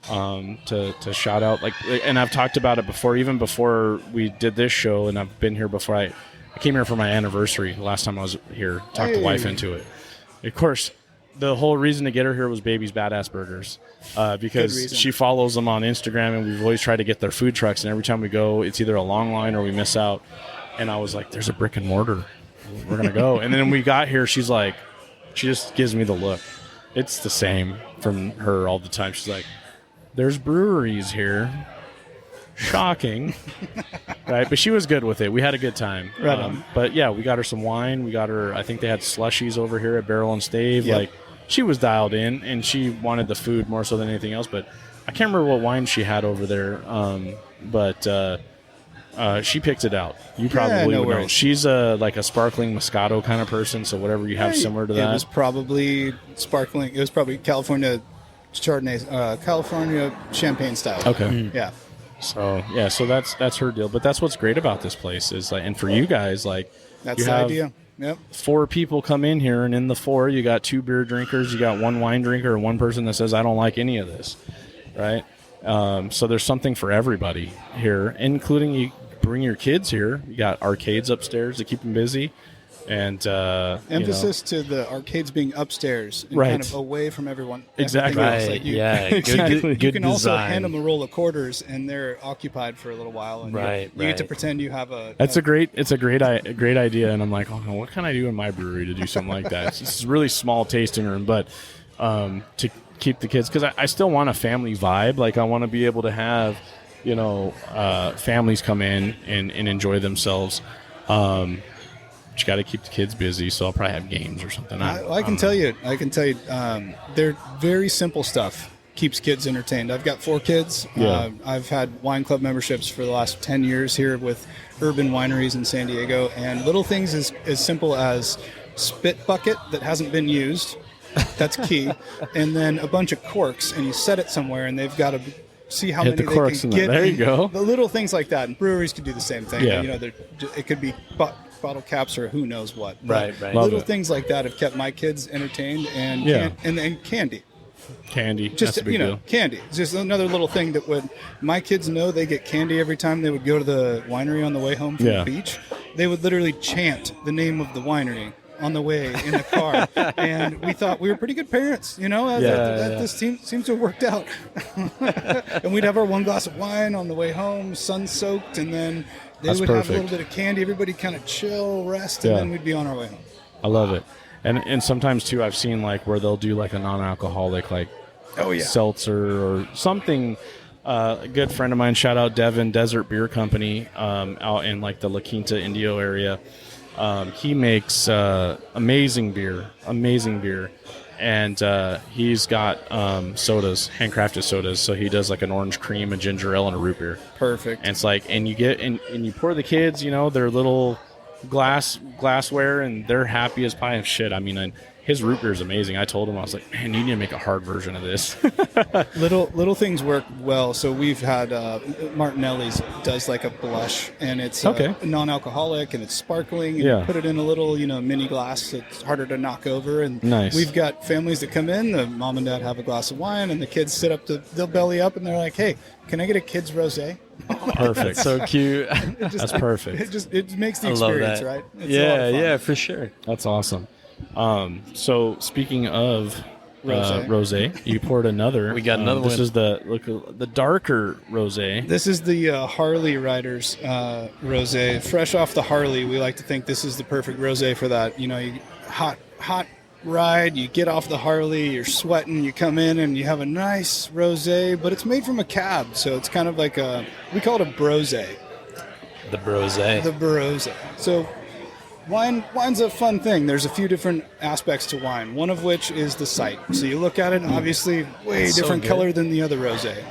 to shout out, and I've talked about it before, even before we did this show, and I've been here before. I came here for my anniversary the last time I was here, talked the wife into it. Of course, the whole reason to get her here was Baby's Badass Burgers, because she follows them on Instagram, and we've always tried to get their food trucks, and every time we go, it's either a long line or we miss out. And I was like, there's a brick and mortar, we're gonna go. And then we got here, she just gives me the look. It's the same from her all the time. She's like, there's breweries here. Shocking. Right? But she was good with it. We had a good time. Right on. But yeah, we got her some wine. We got her, I think they had slushies over here at Barrel and Stave. Yep. Like, she was dialed in, and she wanted the food more so than anything else. But I can't remember what wine she had over there. But she picked it out. You probably would know. She's like a sparkling Moscato kind of person, so whatever you have similar to that. It was probably sparkling. It was probably California Chardonnay, California champagne style. Okay. Yeah. So that's her deal. But that's what's great about this place is like, and for you guys, like, That's you the have idea. Yep. 4 people come in here, and in the 4, you got 2 beer drinkers, you got 1 wine drinker, and 1 person that says, I don't like any of this, right? So there's something for everybody here, including you bring your kids here. You got arcades upstairs to keep them busy. And emphasis to the arcades being upstairs and kind of away from everyone. Exactly. Right. Exactly. You can also hand them a roll of quarters, and they're occupied for a little while. And you get to pretend you have a. It's a great idea, and I'm like, oh, what can I do in my brewery to do something like that? It's just a really small tasting room, but to keep the kids, because I still want a family vibe. Like, I want to be able to have, families come in and enjoy themselves. But you got to keep the kids busy, so I'll probably have games or something. I can tell you, they're very simple stuff. Keeps kids entertained. I've got 4 kids. Yeah. I've had wine club memberships for the last 10 years here with urban wineries in San Diego, and little things as simple as spit bucket that hasn't been used. That's key. And then a bunch of corks, and you set it somewhere, and they've got to see how many the corks they can in get. There you go. The little things like that, and breweries could do the same thing. Yeah. It could be bottle caps or who knows what. Right. Little things like that have kept my kids entertained, and and candy. That's a big deal. Candy. It's just another little thing that would my kids know they get candy every time they would go to the winery on the way home from the beach. They would literally chant the name of the winery on the way in the car, and we thought we were pretty good parents, This seems to have worked out. And we'd have our 1 glass of wine on the way home, sun-soaked, and then they would have a little bit of candy. Everybody kind of chill, rest, and then we'd be on our way home. I love it. And sometimes, too, I've seen, like, where they'll do, like, a non-alcoholic, like, seltzer or something. A good friend of mine, shout out Devin, Desert Beer Company, out in, like, the La Quinta Indio area. He makes amazing beer, and he's got sodas, handcrafted sodas. So he does like an orange cream, a ginger ale, and a root beer. Perfect. And it's like, and you get and you pour the kids, their little glassware, and they're happy as pie. Of shit. I mean, his root beer is amazing. I told him, I was like, man, you need to make a hard version of this. Little things work well. So we've had Martinelli's does like a blush, and it's non-alcoholic, and it's sparkling. And you put it in a little mini glass. It's harder to knock over. And we've got families that come in. The mom and dad have a glass of wine, and the kids sit up they'll belly up, and they're like, hey, can I get a kid's rosé? Perfect. So cute. That's perfect. It makes the experience, right? It's for sure. That's awesome. So speaking of rosé. You poured another. We got another one. This is the darker rosé. This is the Harley Riders rosé. Fresh off the Harley, we like to think this is the perfect rosé for that. You know, hot ride, you get off the Harley, you're sweating, you come in and you have a nice rosé, but it's made from a cab, so it's kind of like we call it a brosé. The brosé. The brosé. So wine's a fun thing. There's a few different aspects to wine, one of which is the sight. So you look at it, obviously way It's different so color than the other rosé.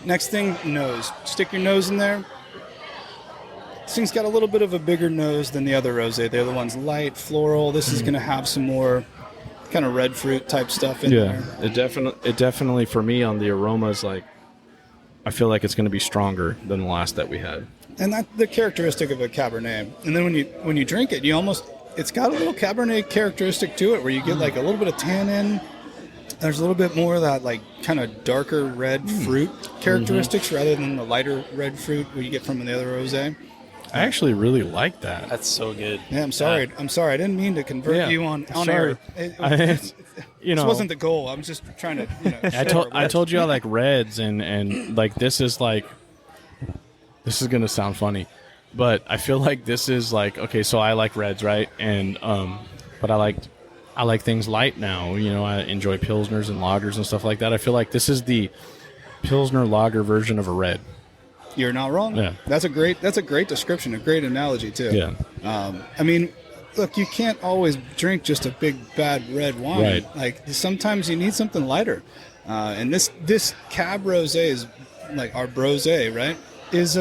Next thing, nose. Stick your nose in there. This thing's got a little bit of a bigger nose than the other rosé. The other one's light, floral. This is going to have some more kind of red fruit type stuff in there. It definitely for me on the aromas, like I feel like it's going to be stronger than the last that we had. And that's the characteristic of a Cabernet. And then when you drink it, it's got a little Cabernet characteristic to it where you get like a little bit of tannin. There's a little bit more of that like kind of darker red fruit characteristics rather than the lighter red fruit you get from the other rosé. I actually really like that. That's so good. Yeah, I'm sorry. I'm sorry. I didn't mean to convert you on sorry. air. You know, this wasn't the goal. I'm just trying to. I told you I like reds, and like this is gonna sound funny, but I feel like this is like, okay, so I like reds, right? And but I like things light now. You know, I enjoy pilsners and lagers and stuff like that. I feel like this is the pilsner lager version of a red. You're not wrong. Yeah. That's a great description, a great analogy too. Yeah. I mean, look, you can't always drink just a big bad red wine. Right. Like sometimes you need something lighter. And this Cab Rosé is like our brosé, right? It's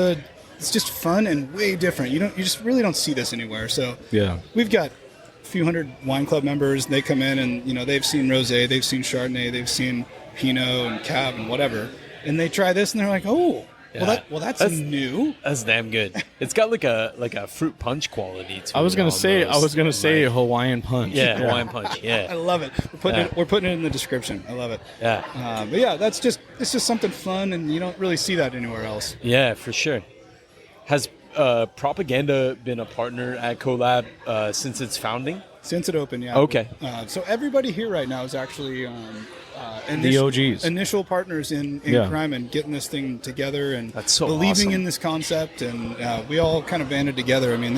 just fun and way different. You just really don't see this anywhere. So Yeah. we've got a few hundred wine club members. They come in and they've seen rosé, they've seen Chardonnay, they've seen Pinot and Cab and whatever, and they try this and they're like, oh. Yeah. That's new. That's damn good. It's got like a fruit punch quality to it. I was gonna say Hawaiian punch. Yeah, Hawaiian punch. I Yeah. love it. We're putting it in the description. I love it. Yeah. But yeah, it's just something fun, and you don't really see that anywhere else. Yeah, for sure. Has Propaganda been a partner at CoLab since its founding? Since it opened, yeah. Okay. So everybody here right now is actually The OGs. initial partners in crime and getting this thing together and That's so believing awesome. in this concept, and we all kind of banded together. I mean,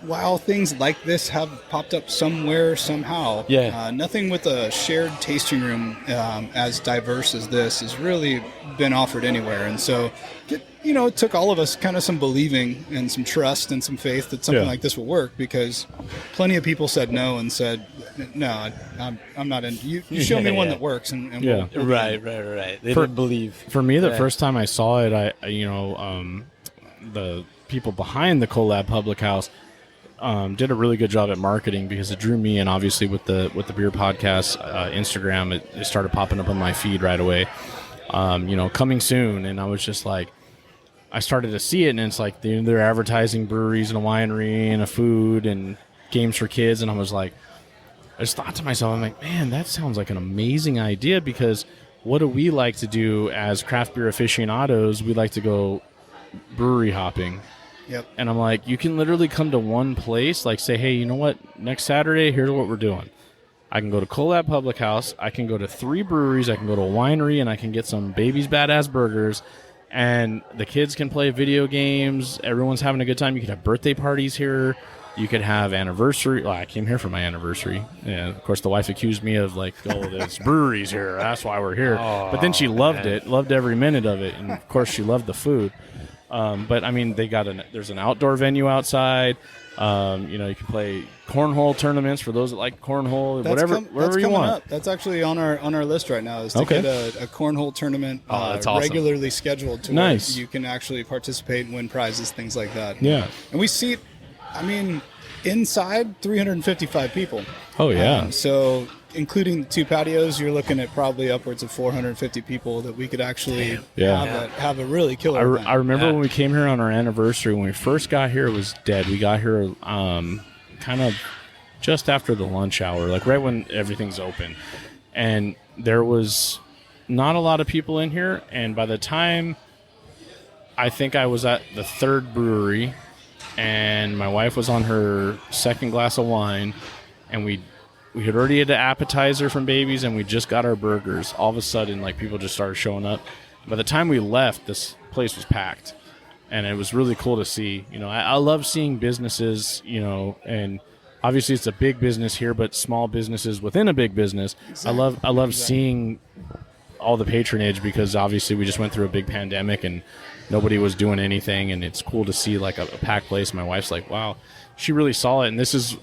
while things like this have popped up somewhere, somehow, nothing with a shared tasting room as diverse as this has really been offered anywhere. And so, it took all of us kind of some believing and some trust and some faith that something like this will work, because plenty of people said no and said, no, I'm not in. You show me one that works, and we'll Right. They didn't believe. For me, the first time I saw it, the people behind the CoLab Public House did a really good job at marketing, because it drew me in. Obviously, with the beer podcast Instagram, it started popping up on my feed right away. Coming soon, and I was just like, I started to see it, and it's like they're advertising breweries and a winery and a food and games for kids, and I was like, I just thought to myself, I'm like, man, that sounds like an amazing idea, because what do we like to do as craft beer aficionados? We like to go brewery hopping. Yep. And I'm like, you can literally come to one place, like say, hey, you know what? Next Saturday, here's what we're doing. I can go to CoLab Public House. I can go to 3 breweries. I can go to a winery, and I can get some Baby's Badass burgers. And the kids can play video games. Everyone's having a good time. You could have birthday parties here. You could have anniversary. Well, I came here for my anniversary. Yeah, of course, the wife accused me of like, oh, there's breweries here. That's why we're here. But then she loved it, loved every minute of it. And, of course, she loved the food. But, I mean, there's an outdoor venue outside. You can play cornhole tournaments for those that like cornhole, whatever you want. Up. That's actually on our list right now, is to get a cornhole tournament that's awesome. regularly scheduled to where you can actually participate and win prizes, things like that. Yeah. And we seat, inside 355 people. Oh, yeah. So including the 2 patios, you're looking at probably upwards of 450 people that we could actually have a really killer event. I remember when we came here on our anniversary, when we first got here, it was dead. We got here kind of just after the lunch hour, like right when everything's open. And there was not a lot of people in here. And by the time I think I was at the 3rd brewery, and my wife was on her 2nd glass of wine, and we we had already had an appetizer from Babies, and we just got our burgers. All of a sudden, like, people just started showing up. By the time we left, this place was packed, and it was really cool to see. You know, I love seeing businesses, you know, and obviously it's a big business here, but small businesses within a big business. Exactly. I love seeing all the patronage, because obviously we just went through a big pandemic and nobody was doing anything, and it's cool to see like a packed place. My wife's like, wow, she really saw it, and this is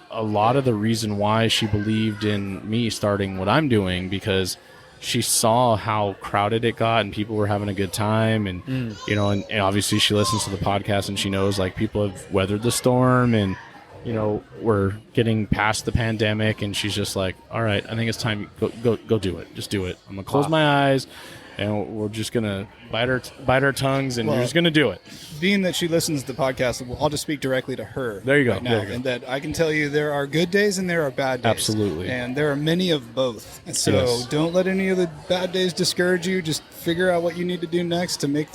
a lot of the reason why she believed in me starting what I'm doing, because she saw how crowded it got and people were having a good time, and you know, and obviously she listens to the podcast and she knows like people have weathered the storm, and you know, we're getting past the pandemic, and she's just like, all right, I think it's time, go do it. Just do it. I'm gonna close my eyes, and we're just gonna bite our tongues, and we're just gonna do it. Being that she listens to the podcast, I'll just speak directly to her. There you go. Right now, and that I can tell you there are good days and there are bad days. Absolutely. And there are many of both. And so don't let any of the bad days discourage you. Just figure out what you need to do next to make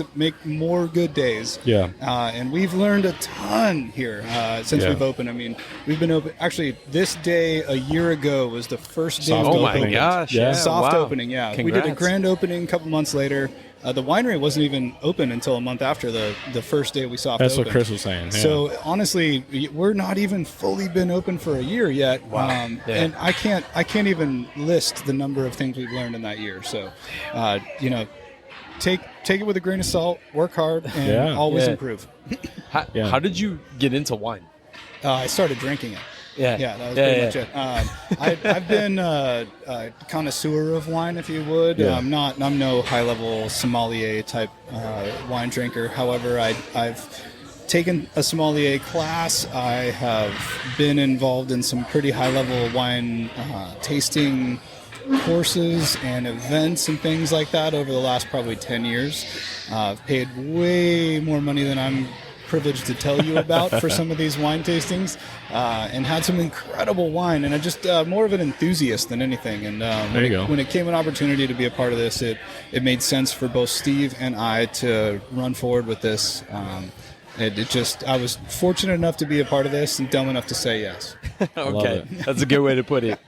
more good days. Yeah. And we've learned a ton here since we've opened. I mean, we've been open. Actually, this day a year ago was the first day. Oh my gosh! Yeah. Soft opening. Yeah. Congrats. We did a grand opening a couple months later. The winery wasn't even open until a month after the first day we soft That's opened. what Chris was saying. Yeah. So honestly, we're not even fully been open for a year yet. Wow. And I can't even list the number of things we've learned in that year. So, you know, take it with a grain of salt, work hard, and always improve. How did you get into wine? I started drinking it. Yeah, that was pretty much it. I've been a connoisseur of wine, if you would. Yeah. I'm no high-level sommelier type wine drinker. However, I've taken a sommelier class. I have been involved in some pretty high-level wine tasting courses and events and things like that over the last probably 10 years. I've paid way more money than I'm privileged to tell you about for some of these wine tastings, and had some incredible wine, and I'm just more of an enthusiast than anything. And when it came an opportunity to be a part of this, it made sense for both Steve and I to run forward with this. I was fortunate enough to be a part of this and dumb enough to say yes. Okay, that's a good way to put it.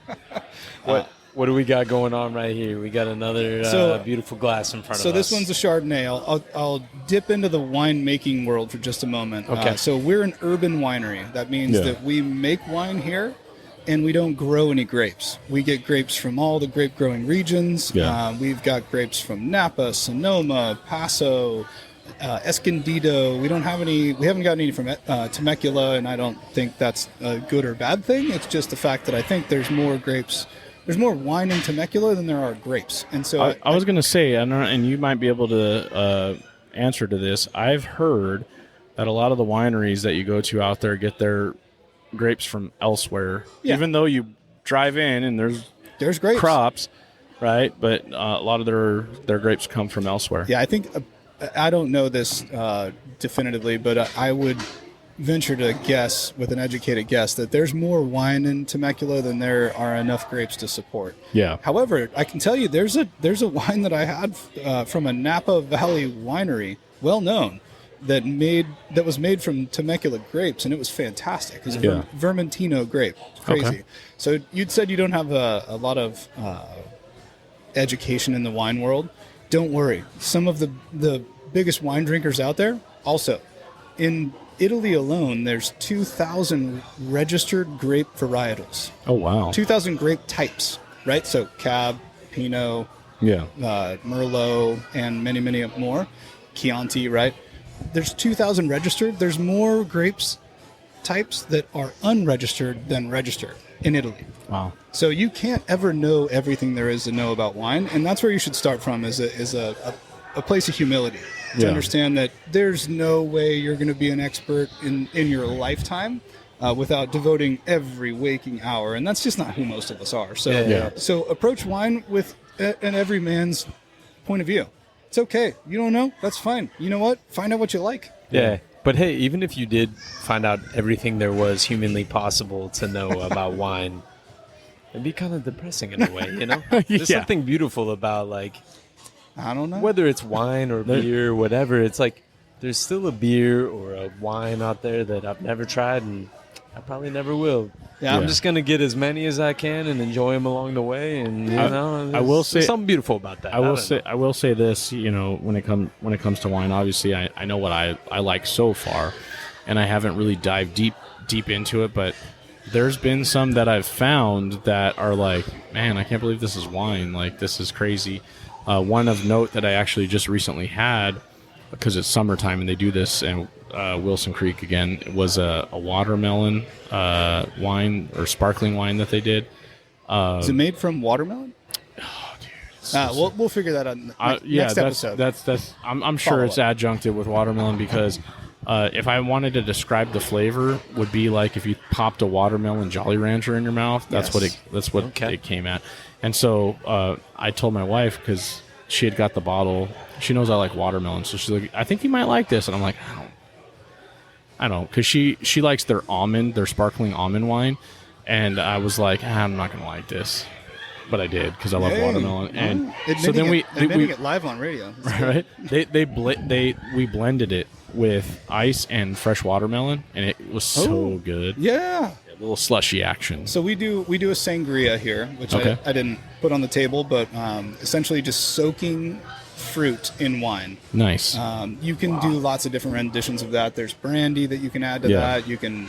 What do we got going on right here? We got another beautiful glass in front of us. So this one's a Chardonnay. I'll dip into the winemaking world for just a moment. Okay. So we're an urban winery. That means that we make wine here, and we don't grow any grapes. We get grapes from all the grape growing regions. Yeah. We've got grapes from Napa, Sonoma, Paso, Escondido. We haven't gotten any from Temecula, and I don't think that's a good or bad thing. It's just the fact that I think there's more grapes. There's more wine in Temecula than there are grapes. And so I was going to say, and you might be able to answer to this, I've heard that a lot of the wineries that you go to out there get their grapes from elsewhere, even though you drive in and there's grapes. Crops, right? But a lot of their grapes come from elsewhere. Yeah, I think, I don't know this definitively, but I would venture to guess, with an educated guess, that there's more wine in Temecula than there are enough grapes to support. Yeah. However, I can tell you there's a wine that I had from a Napa Valley winery, well known, that was made from Temecula grapes, and it was fantastic. It was a Vermentino grape. It's crazy. Okay. So you'd said you don't have a lot of education in the wine world. Don't worry. Some of the biggest wine drinkers out there also in Italy alone, there's 2,000 registered grape varietals. Oh, wow. 2,000 grape types, right? So Cab, Pinot, Merlot, and many, many more. Chianti, right? There's 2,000 registered. There's more grapes types that are unregistered than registered in Italy. Wow. So you can't ever know everything there is to know about wine, and that's where you should start from, is a place of humility. To understand that there's no way you're going to be an expert in your lifetime without devoting every waking hour, and that's just not who most of us are. So, so approach wine with an everyman's point of view. It's okay. You don't know? That's fine. You know what? Find out what you like. Yeah. But hey, even if you did find out everything there was humanly possible to know about wine, it'd be kind of depressing in a way, you know? There's something beautiful about, like, I don't know. whether it's wine or beer or whatever, it's like there's still a beer or a wine out there that I've never tried, and I probably never will. Yeah. I'm just gonna get as many as I can and enjoy them along the way. And I will say there's something beautiful about that. I will say this. When it comes to wine, obviously I know what I like so far, and I haven't really dived deep into it, but there's been some that I've found that are like, man, I can't believe this is wine. Like, this is crazy. One of note that I actually just recently had, because it's summertime and they do this, and Wilson Creek again, was a watermelon wine or sparkling wine that they did. Is it made from watermelon? Oh, dude. We'll figure that out next episode. I'm sure it's adjuncted with watermelon, because if I wanted to describe the flavor, would be like if you popped a watermelon Jolly Rancher in your mouth. That's what it came at. And so I told my wife, because she had got the bottle. She knows I like watermelon, so she's like, I think you might like this. And I'm like, I don't, because she likes their sparkling almond wine, and I was like, I'm not gonna like this, but I did because I love watermelon. And so then we it live on radio, right? We blended it with ice and fresh watermelon, and it was so good. Yeah. A little slushy action. So we do a sangria here, which I didn't put on the table, but essentially just soaking fruit in wine. Nice. You can do lots of different renditions of that. There's brandy that you can add to that. You can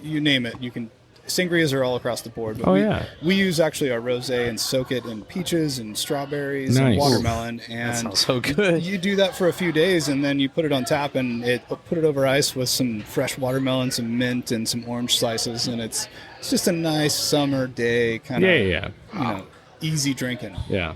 you name it. You can. Sangrias are all across the board. But we use actually our rosé and soak it in peaches and strawberries and watermelon. And that sounds so good. You do that for a few days, and then you put it on tap and put it over ice with some fresh watermelon, some mint, and some orange slices, and it's just a nice summer day kind of easy drinking. Yeah.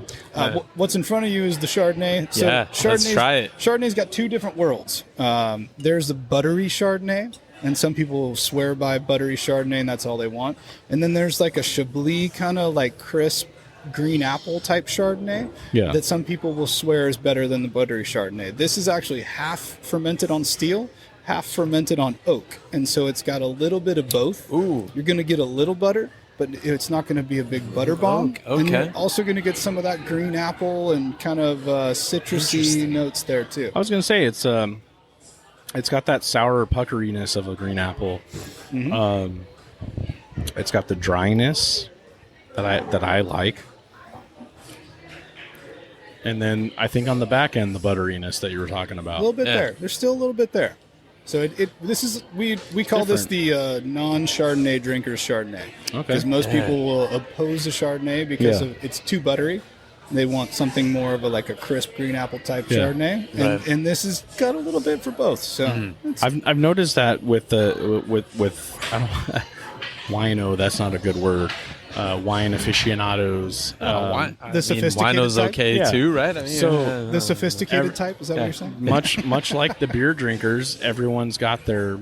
What's in front of you is the Chardonnay. So let's try it. Chardonnay's got two different worlds. There's the buttery Chardonnay, and some people swear by buttery Chardonnay, and that's all they want. And then there's like a Chablis kind of like crisp green apple type Chardonnay that some people will swear is better than the buttery Chardonnay. This is actually half fermented on steel, half fermented on oak, and so it's got a little bit of both. Ooh. You're going to get a little butter, but it's not going to be a big butter bomb. Okay. And you're also going to get some of that green apple and kind of citrusy notes there too. I was going to say it's got that sour puckeriness of a green apple. Mm-hmm. It's got the dryness that I like, and then I think on the back end the butteriness that you were talking about. A little bit there. There's still a little bit there. So this is we call this the non-Chardonnay drinkers Chardonnay. Okay. Because most people will oppose the Chardonnay because it's too buttery. They want something more of a crisp green apple type Chardonnay, and this has got a little bit for both. So I've noticed that with I don't wino. That's not a good word. Wine aficionados. The sophisticated wino's type? okay too, right? I mean, the sophisticated type, is that what you're saying? Much like the beer drinkers, everyone's got their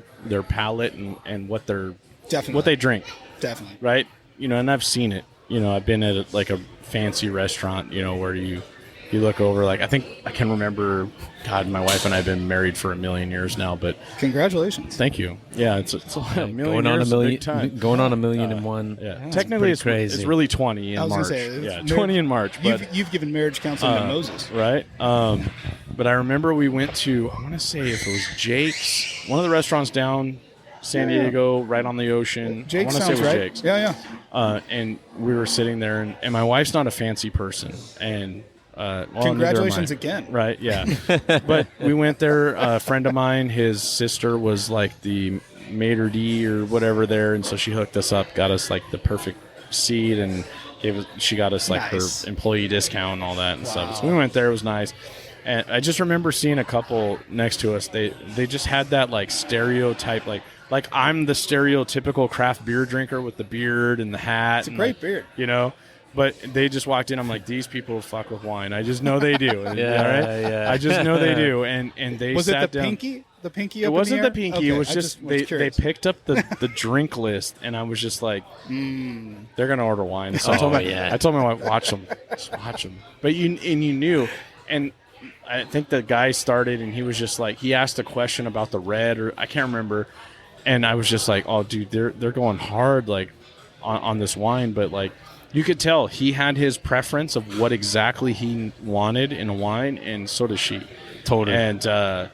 palate and what they drink. Definitely. Right? And I've seen it. I've been at a fancy restaurant, where you look over, I can remember, God, my wife and I have been married for 1,000,000 years now, but congratulations. Thank you. Yeah, it's a million going years, on big time. Going on 1,000,001. Yeah, technically it's crazy. It's really 20 in March. Say, 20 in March. But you've given marriage counseling to Moses, right? But I remember we went to, I want to say if it was Jake's, one of the restaurants down San Diego, right on the ocean. Jake's I want to say it was right. Jake's. Yeah. And we were sitting there, and my wife's not a fancy person, and congratulations again. Right, yeah. But we went there. A friend of mine, his sister was the maitre d' or whatever there, and so she hooked us up, got us the perfect seat, and she got us nice. her employee discount and all that and stuff. So we went there. It was nice. And I just remember seeing a couple next to us. They just had that stereotype, like I'm the stereotypical craft beer drinker with the beard and the hat. It's a great beard. But they just walked in. I'm like, these people fuck with wine. I just know they do. Yeah. I just know they do. And they was sat it the down. pinky? The pinky? It wasn't the pinky. Okay. It was just they picked up the drink list, and I was just like, they're gonna order wine. So I told my wife, watch them, just watch them. But you knew, and I think the guy started, and he was just he asked a question about the red, or I can't remember. And I was just like, oh, dude, they're going hard on this wine. But you could tell he had his preference of what exactly he wanted in a wine, and so does she. Totally. And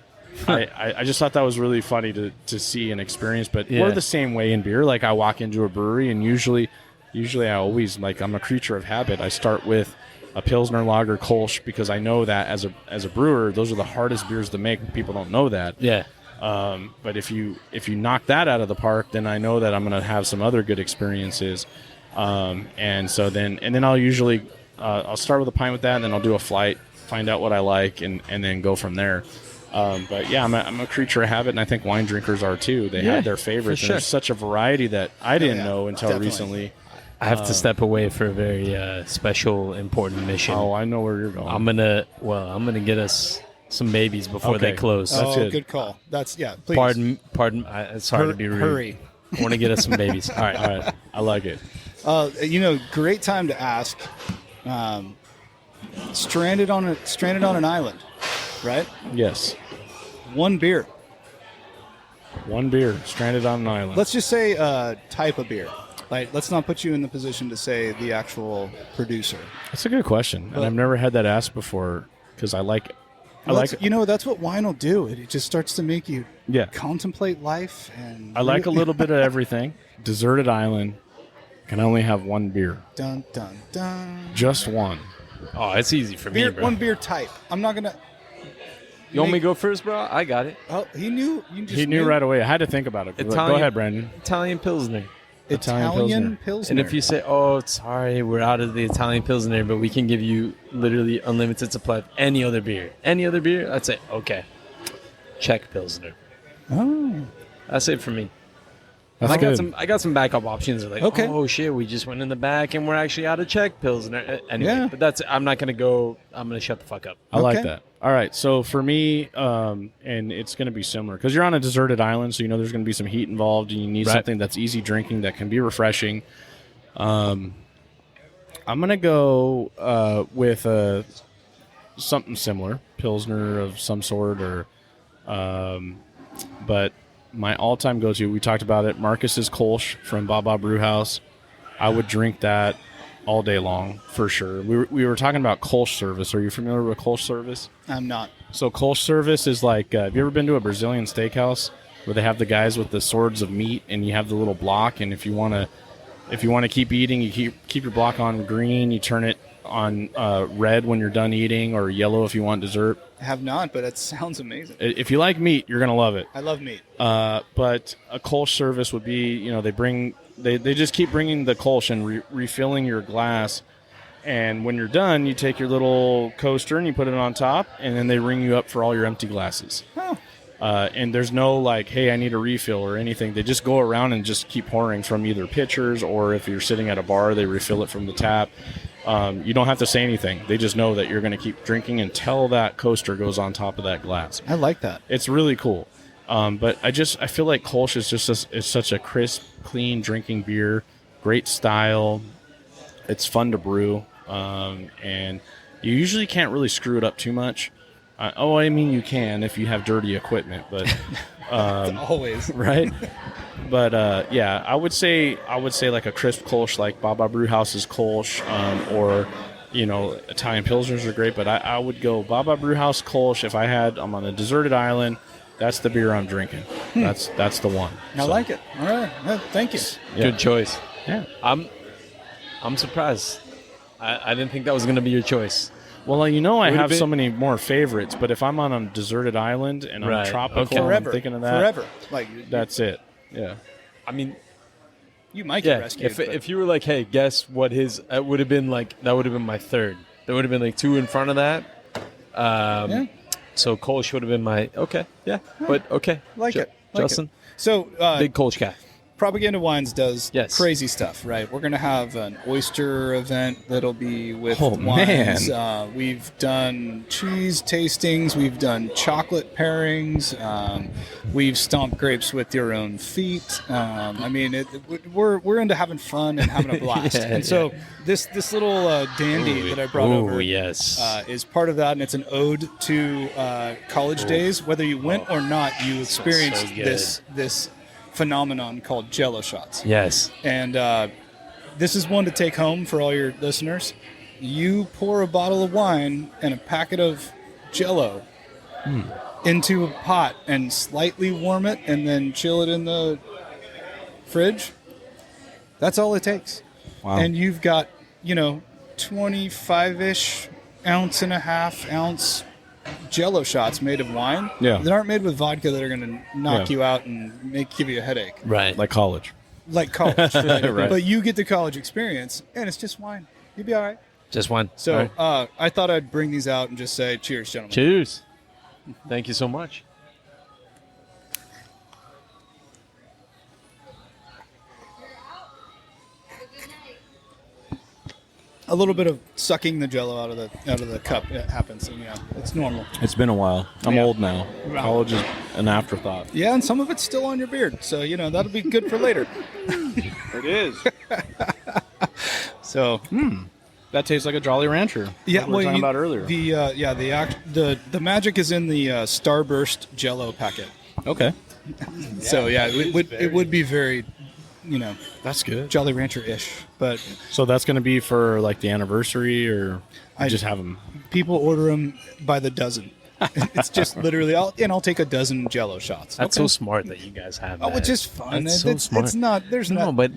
I just thought that was really funny to see and experience. But we're the same way in beer. Like I walk into a brewery and usually I always, like, I'm a creature of habit. I start with a Pilsner, Lager, Kolsch, because I know that as a brewer, those are the hardest beers to make. People don't know that. Yeah. But if you knock that out of the park, then I know that I'm going to have some other good experiences. And then I'll usually I'll start with a pint with that, and then I'll do a flight, find out what I like, and then go from there. But yeah, I'm a creature of habit, and I think wine drinkers are too. They have their favorites, sure. and there's such a variety that I didn't know until recently. I have to step away for a very special, important mission. Oh, I know where you're going. I'm gonna get us some babies before they close. That's good call. That's please. Pardon. Sorry to be rude. Hurry. I want to get us some babies. All right. I like it. Great time to ask. Stranded on an island, right? Yes. One beer, stranded on an island. Let's just say type of beer. Like, let's not put you in the position to say the actual producer. That's a good question, and I've never had that asked before because I like it. That's what wine will do. It just starts to make you contemplate life. And I like a little bit of everything. Deserted island. Can only have one beer. Dun dun dun. Just one. Oh, it's easy for me, bro. One beer type. I'm not gonna. You want me to go first, bro? I got it. Oh, he knew. He knew right away. I had to think about it. Go ahead, Brandon. Italian Pilsner. Italian Pilsner. And if you say, "Oh, sorry, we're out of the Italian Pilsner, but we can give you literally unlimited supply of any other beer," I'd say, "Okay, Czech Pilsner." Oh, that's it for me. That's I got some backup options. Like, okay. Oh shit, we just went in the back and we're actually out of Czech Pilsner. Anyway, but I'm not gonna go. I'm gonna shut the fuck up. I like that. All right, so for me, and it's going to be similar because you're on a deserted island, so there's going to be some heat involved, and you need something that's easy drinking that can be refreshing. I'm going to go with something similar, Pilsner of some sort, but my all-time go-to, we talked about it, Marcus's Kolsch from Baba Brew House. I would drink that all day long, for sure. We were talking about Kolsch service. Are you familiar with Kolsch service? I'm not. So Kolsch service is like, have you ever been to a Brazilian steakhouse where they have the guys with the swords of meat and you have the little block, and if you want to keep eating, you keep your block on green, you turn it on red when you're done eating, or yellow if you want dessert? I have not, but it sounds amazing. If you like meat, you're going to love it. I love meat. But a Kolsch service would be, they just keep bringing the Kolsch and refilling your glass. And when you're done, you take your little coaster and you put it on top, and then they ring you up for all your empty glasses. Oh. And there's no like, hey, I need a refill or anything. They just go around and just keep pouring from either pitchers, or if you're sitting at a bar, they refill it from the tap. You don't have to say anything. They just know that you're going to keep drinking until that coaster goes on top of that glass. I like that. It's really cool. But I feel like Kolsch is such a crisp, clean drinking beer. Great style. It's fun to brew. And you usually can't really screw it up too much. You can if you have dirty equipment, but always right. But I would say like a crisp Kolsch, like Baba Brew House's Kolsch, or Italian Pilsners are great. But I would go Baba Brew House Kolsch if I'm on a deserted island. That's the beer I'm drinking. That's the one. I like it. All right, thank you. Yeah. Good choice. Yeah, I'm surprised. I didn't think that was going to be your choice. Well, I have so many more favorites, but if I'm on a deserted island and I'm tropical, I'm thinking of that. Forever. That's it. Yeah. I mean, you might get rescued. If you were like, hey, guess what his would have been like, that would have been my third. There would have been like two in front of that. So Kolsch would have been my, but okay. Justin. So, big Kolsch guy. Propaganda Wines does crazy stuff, right? We're going to have an oyster event that'll be with wines. Man. We've done cheese tastings. We've done chocolate pairings. We've stomped grapes with your own feet. We're into having fun and having a blast. So this little dandy that I brought over is part of that, and it's an ode to college days. Whether you went or not, you experienced this phenomenon called Jello shots. Yes. And this is one to take home for all your listeners. You pour a bottle of wine and a packet of Jello into a pot and slightly warm it and then chill it in the fridge. That's all it takes. Wow. And you've got, 25-ish ounce Jello shots made of wine. Yeah. That aren't made with vodka that are going to knock you out and give you a headache. Right. Like college. Like college. Right? Right. But you get the college experience, and it's just wine. You'll be all right. Just one. So All right. I thought I'd bring these out and just say cheers, gentlemen. Cheers. Thank you so much. A little bit of sucking the Jello out of the cup. It happens, and it's normal. It's been a while. I'm Yeah. old now. Wow. College is an afterthought. Yeah, and some of it's still on your beard, so that'll be good for later. It is. So That tastes like a Jolly Rancher. yeah, Like we were talking about earlier. The magic is in the Starburst Jello packet. Okay. So it would be very, That's good. Jolly Rancher-ish, but So that's going to be for like the anniversary, or I just have them? people order them by the dozen. It's just literally, I'll take a dozen Jello shots. That's so smart that you guys have that. Oh, it's just fun. That's so smart. It's not. There's No, not. but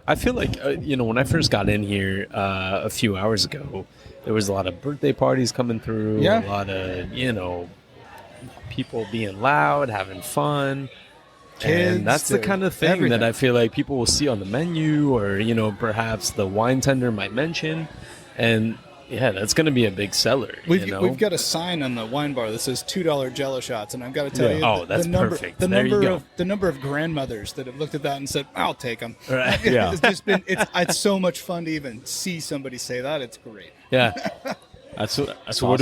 I feel like, when I first got in here a few hours ago, there was a lot of birthday parties coming through, Yeah. a lot of, people being loud, having fun. Kids, And that's the dude, kind of thing everything. that I feel like people will see on the menu, or, perhaps the wine tender might mention. And yeah, that's going to be a big seller. We've got a sign on the wine bar that says $2 Jello shots, and I've got to tell you, Oh, that's perfect. The There you number go. of the number of grandmothers that have looked at that and said, "I'll take them." Right. Yeah. It's just been it's so much fun to even see somebody say that. It's great. Yeah. That's So awesome. what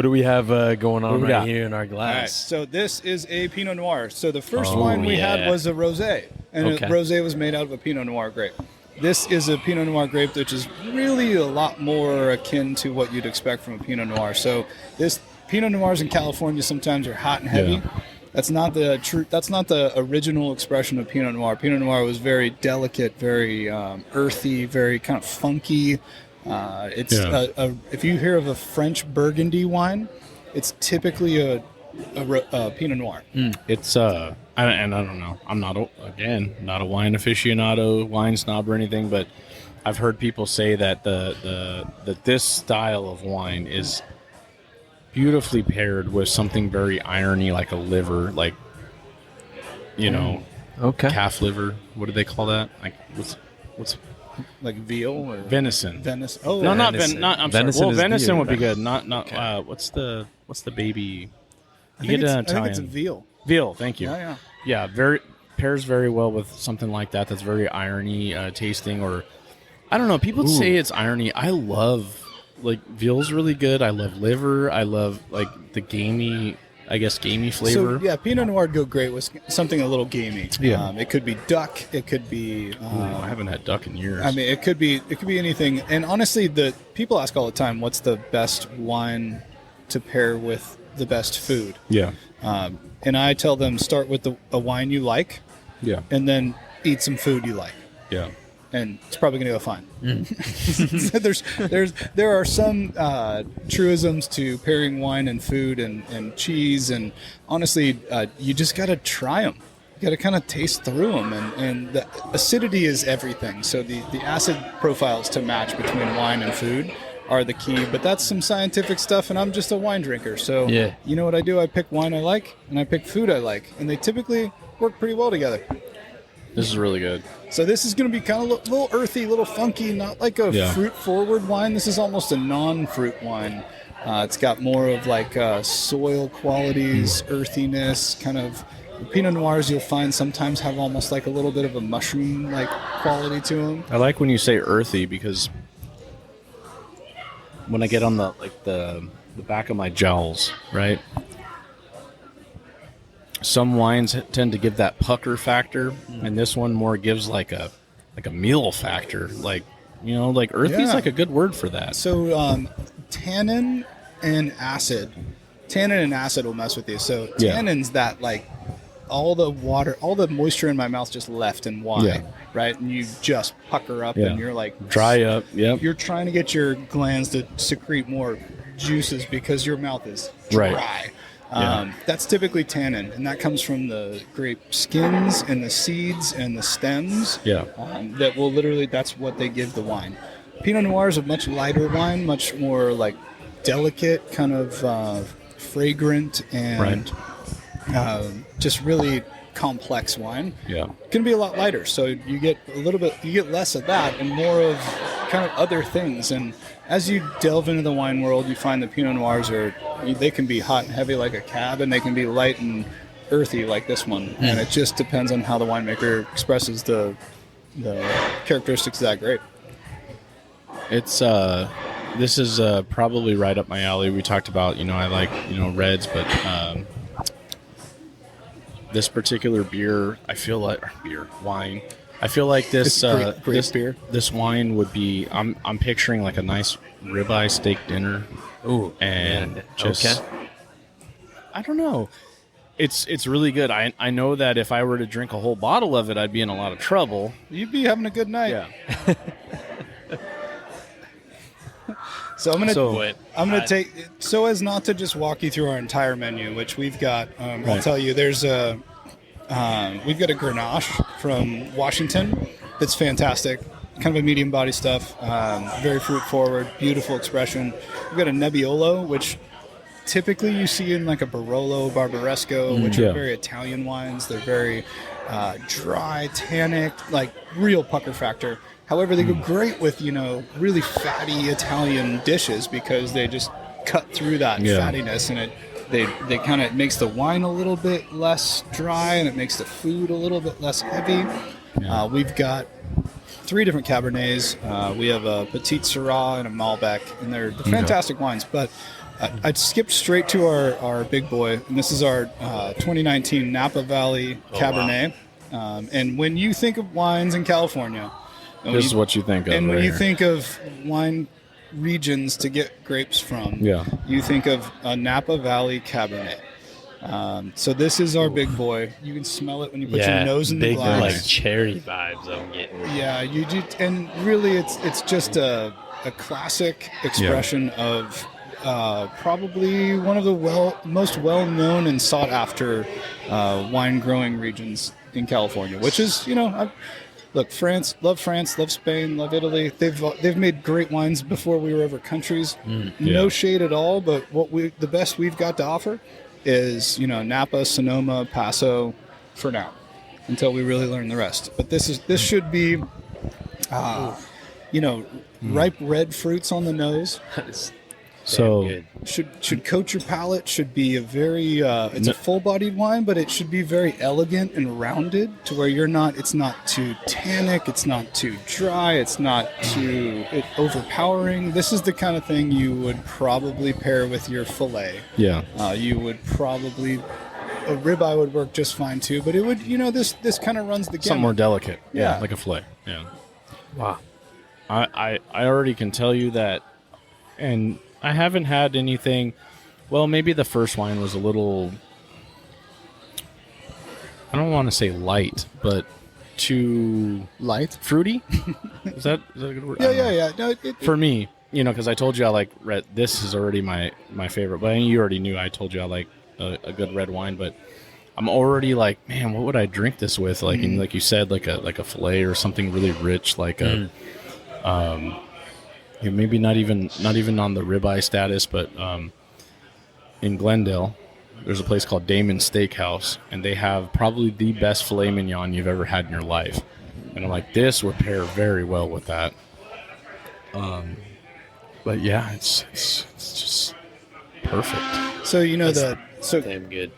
do we have going on What do we right got? here in our All right, glass? so this is a Pinot Noir. So the first Oh, wine we had yeah. was a rosé, and Okay. a rosé was made out of a Pinot Noir grape. This is a Pinot Noir grape, which is really a lot more akin to what you'd expect from a Pinot Noir. So this Pinot Noirs in California sometimes are hot and heavy. Yeah. That's not the true. That's not the original expression of Pinot Noir. Pinot Noir was very delicate, very earthy, very kind of funky. If you hear of a French Burgundy wine, it's typically a Pinot Noir. It's and I don't know. I'm not a wine aficionado, wine snob or anything, but I've heard people say that that this style of wine is beautifully paired with something very irony, like a liver, like Okay. calf liver. What do they call that? Like what's Like veal or venison? Venison. Oh, No, not venison. I'm Venison sorry. Well, is venison veal, would be right? good. Not. Okay. What's the baby? I You think get it's, an I think Italian it's a veal. veal. Thank you. Yeah. Yeah, pairs very well with something like that. That's very irony tasting, or I don't know. People say it's irony. I love veal's really good. I love liver. I love the gamey flavor. So yeah, Pinot Noir would go great with something a little gamey. Yeah. It could be duck. It could be. I haven't had duck in years. I mean, it could be anything. And honestly, the people ask all the time, "What's the best wine to pair with the best food?" yeah, And I tell them, start with a wine you like, yeah, and then eat some food you like, yeah. and it's probably going to go fine. There are some truisms to pairing wine and food and cheese, and honestly, you just got to try them. You got to kind of taste through them, and the acidity is everything. So the acid profiles to match between wine and food are the key, but that's some scientific stuff, and I'm just a wine drinker. So Yeah. you know what I do? I pick wine I like, and I pick food I like, and they typically work pretty well together. This is really good. So this is going to be kind of a little earthy, a little funky, not like a Yeah. fruit-forward wine. This is almost a non-fruit wine. It's got more of soil qualities, earthiness, kind of. Pinot Noirs you'll find sometimes have almost like a little bit of a mushroom-like quality to them. I like when you say earthy, because when I get on the back of my jowls, right? Some wines tend to give that pucker factor, and this one more gives like a meal factor. Earthy is Yeah. like a good word for that. So tannin and acid will mess with you. So Yeah. tannin's that all the water, all the moisture in my mouth just left and why, Yeah. right? And you just pucker up Yeah. and you're Dry up. Yep. You're trying to get your glands to secrete more juices because your mouth is dry. Right. That's typically tannin, and that comes from the grape skins and the seeds and the stems. Yeah. That will literally, that's what they give the wine. Pinot Noir is a much lighter wine, much more like delicate, kind of fragrant, and just really complex wine. Yeah. Can be a lot lighter, so you get less of that and more of kind of other things. And as you delve into the wine world, you find that Pinot Noirs they can be hot and heavy like a cab, and they can be light and earthy like this one. And it just depends on how the winemaker expresses the characteristics of that grape. It's this is probably right up my alley. We talked about, I like, reds, but this particular beer, I feel like wine. I feel like this great beer. This wine would be. I'm picturing like a nice ribeye steak dinner. Ooh, and just I don't know. It's really good. I know that if I were to drink a whole bottle of it, I'd be in a lot of trouble. You'd be having a good night. Yeah. So I'm gonna take, so as not to just walk you through our entire menu, which we've got. I'll tell you, we've got a Grenache from Washington that's fantastic, kind of a medium body stuff, very fruit forward, beautiful expression. We've got a Nebbiolo, which typically you see in like a Barolo, Barbaresco, which are very Italian wines. They're very dry, tannic, like real pucker factor. However, they go great with, really fatty Italian dishes because they just cut through that fattiness, and they kind of makes the wine a little bit less dry, and it makes the food a little bit less heavy. Yeah. We've got 3 different Cabernets. We have a Petit Syrah and a Malbec, and they're fantastic wines. But I skipped straight to our big boy, and this is our 2019 Napa Valley Cabernet. Wow. And when you think of wines in California, this is what you think of. And when you think of wine regions to get grapes from, you think of a Napa Valley Cabernet. So this is our big boy. You can smell it when you put your nose in the glass. Big, like cherry vibes I'm getting. Yeah, you do, and really it's just a classic expression of probably one of the most well-known and sought-after wine growing regions in California, which is, look, love France, love Spain, love Italy. They've made great wines before we were ever countries. No shade at all, but the best we've got to offer is, Napa, Sonoma, Paso for now, until we really learn the rest. But this should be, ripe red fruits on the nose. So should coat your palate. Should be a very it's a full-bodied wine, but it should be very elegant and rounded to where it's not too tannic, it's not too dry, it's not too overpowering. This is the kind of thing you would probably pair with your fillet. Yeah. You would probably, a ribeye would work just fine too, but it would, this kind of runs the gamut. Something more delicate. Yeah, like a fillet. Yeah. Wow. I already can tell you that, and I haven't had anything. Well, maybe the first wine was a little, I don't want to say light, but too light, fruity. Is that a good word? Yeah. No, for me, because I told you I like red. This is already my favorite. But you already knew I told you I like a good red wine. But I'm already like, man, what would I drink this with? Like, and like you said, like a fillet or something really rich, like a. Maybe not even on the ribeye status, but in Glendale, there's a place called Damon's Steakhouse, and they have probably the best filet mignon you've ever had in your life. And I'm like, this would pair very well with that. But yeah, it's just perfect. So damn good.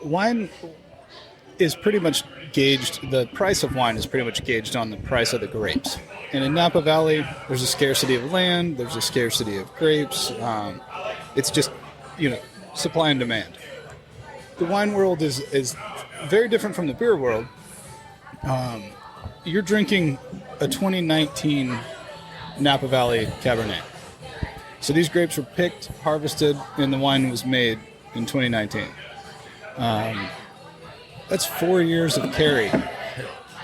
Wine is pretty much gauged. The price of wine is pretty much gauged on the price of the grapes. And in Napa Valley, there's a scarcity of land, there's a scarcity of grapes. It's just, supply and demand. The wine world is very different from the beer world. You're drinking a 2019 Napa Valley Cabernet. So these grapes were picked, harvested, and the wine was made in 2019. That's 4 years of carry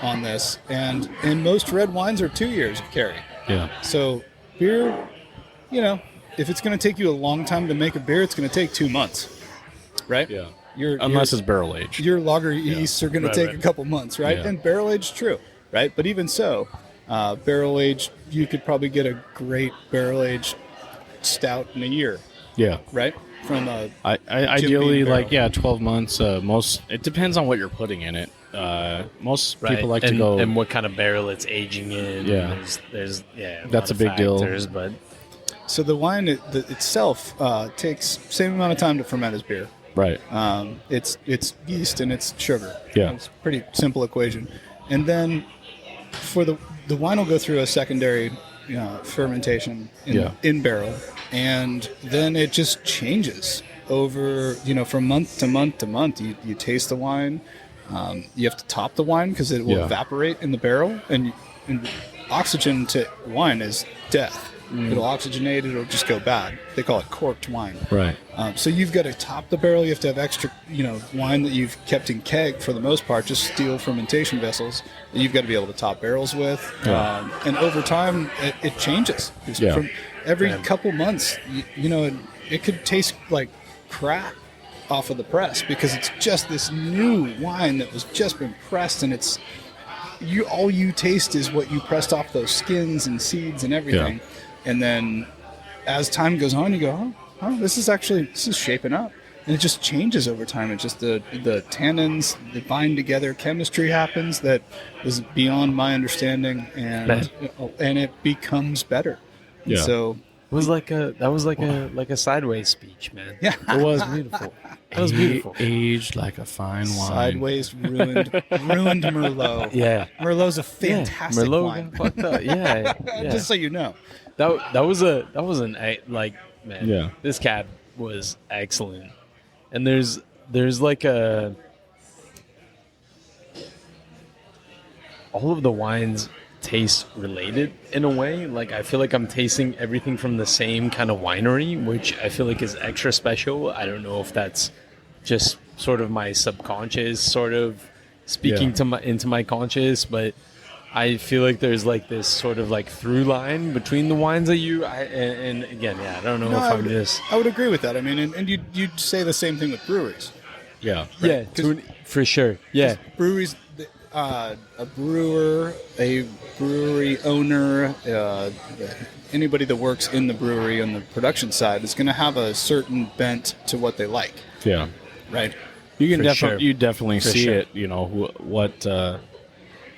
on this, and most red wines are 2 years of carry. Yeah. So beer, if it's going to take you a long time to make a beer, it's going to take 2 months. right? Yeah. Unless it's barrel aged. Your lager yeasts are going to take a couple months, right? Yeah. And barrel aged, true, right? But even so, barrel aged, you could probably get a great barrel aged stout in a year. Yeah. Right? From ideally, 12 months. It depends on what you're putting in it. Most people like to go and what kind of barrel it's aging in. Yeah. There's that's a big deal. But so the wine itself takes same amount of time to ferment as beer. Right. It's yeast and it's sugar. Yeah. It's a pretty simple equation. And then for the wine will go through a secondary fermentation in barrel, and then it just changes over, from month to month to month. You taste the wine. You have to top the wine because it will evaporate in the barrel, and oxygen to wine is death. It'll oxygenate, it'll just go bad. They call it corked wine. Right. So you've got to top the barrel. You have to have extra, wine that you've kept in keg for the most part, just steel fermentation vessels that you've got to be able to top barrels with. Yeah. And over time, it changes. Yeah. From every couple months, it could taste like crap off of the press because it's just this new wine that was just been pressed, and it's all you taste is what you pressed off those skins and seeds and everything. Yeah. And then as time goes on, you go, this is shaping up. And it just changes over time. It's just the tannins that bind together. Chemistry happens that is beyond my understanding, and it becomes better. Yeah. So it was like a sideways speech, man. Yeah. It was beautiful. It was beautiful. Aged like a fine wine. Sideways ruined Merlot. Yeah. Merlot's a fantastic Merlot wine. got fucked up. Yeah. Just so you know. That was man. Yeah. This cab was excellent, and there's like all of the wines taste related in a way. Like I feel like I'm tasting everything from the same kind of winery, which I feel like is extra special. I don't know if that's just sort of my subconscious sort of speaking into my conscious, but I feel like there's like this sort of like through line between the wines that and again, I don't know if I'm just... I would agree with that. I mean, and you'd say the same thing with breweries. Yeah. Right? Yeah, for sure. Yeah. Breweries, a brewer, a brewery owner, anybody that works in the brewery on the production side is going to have a certain bent to what they like. Yeah. Right? You definitely see it, what...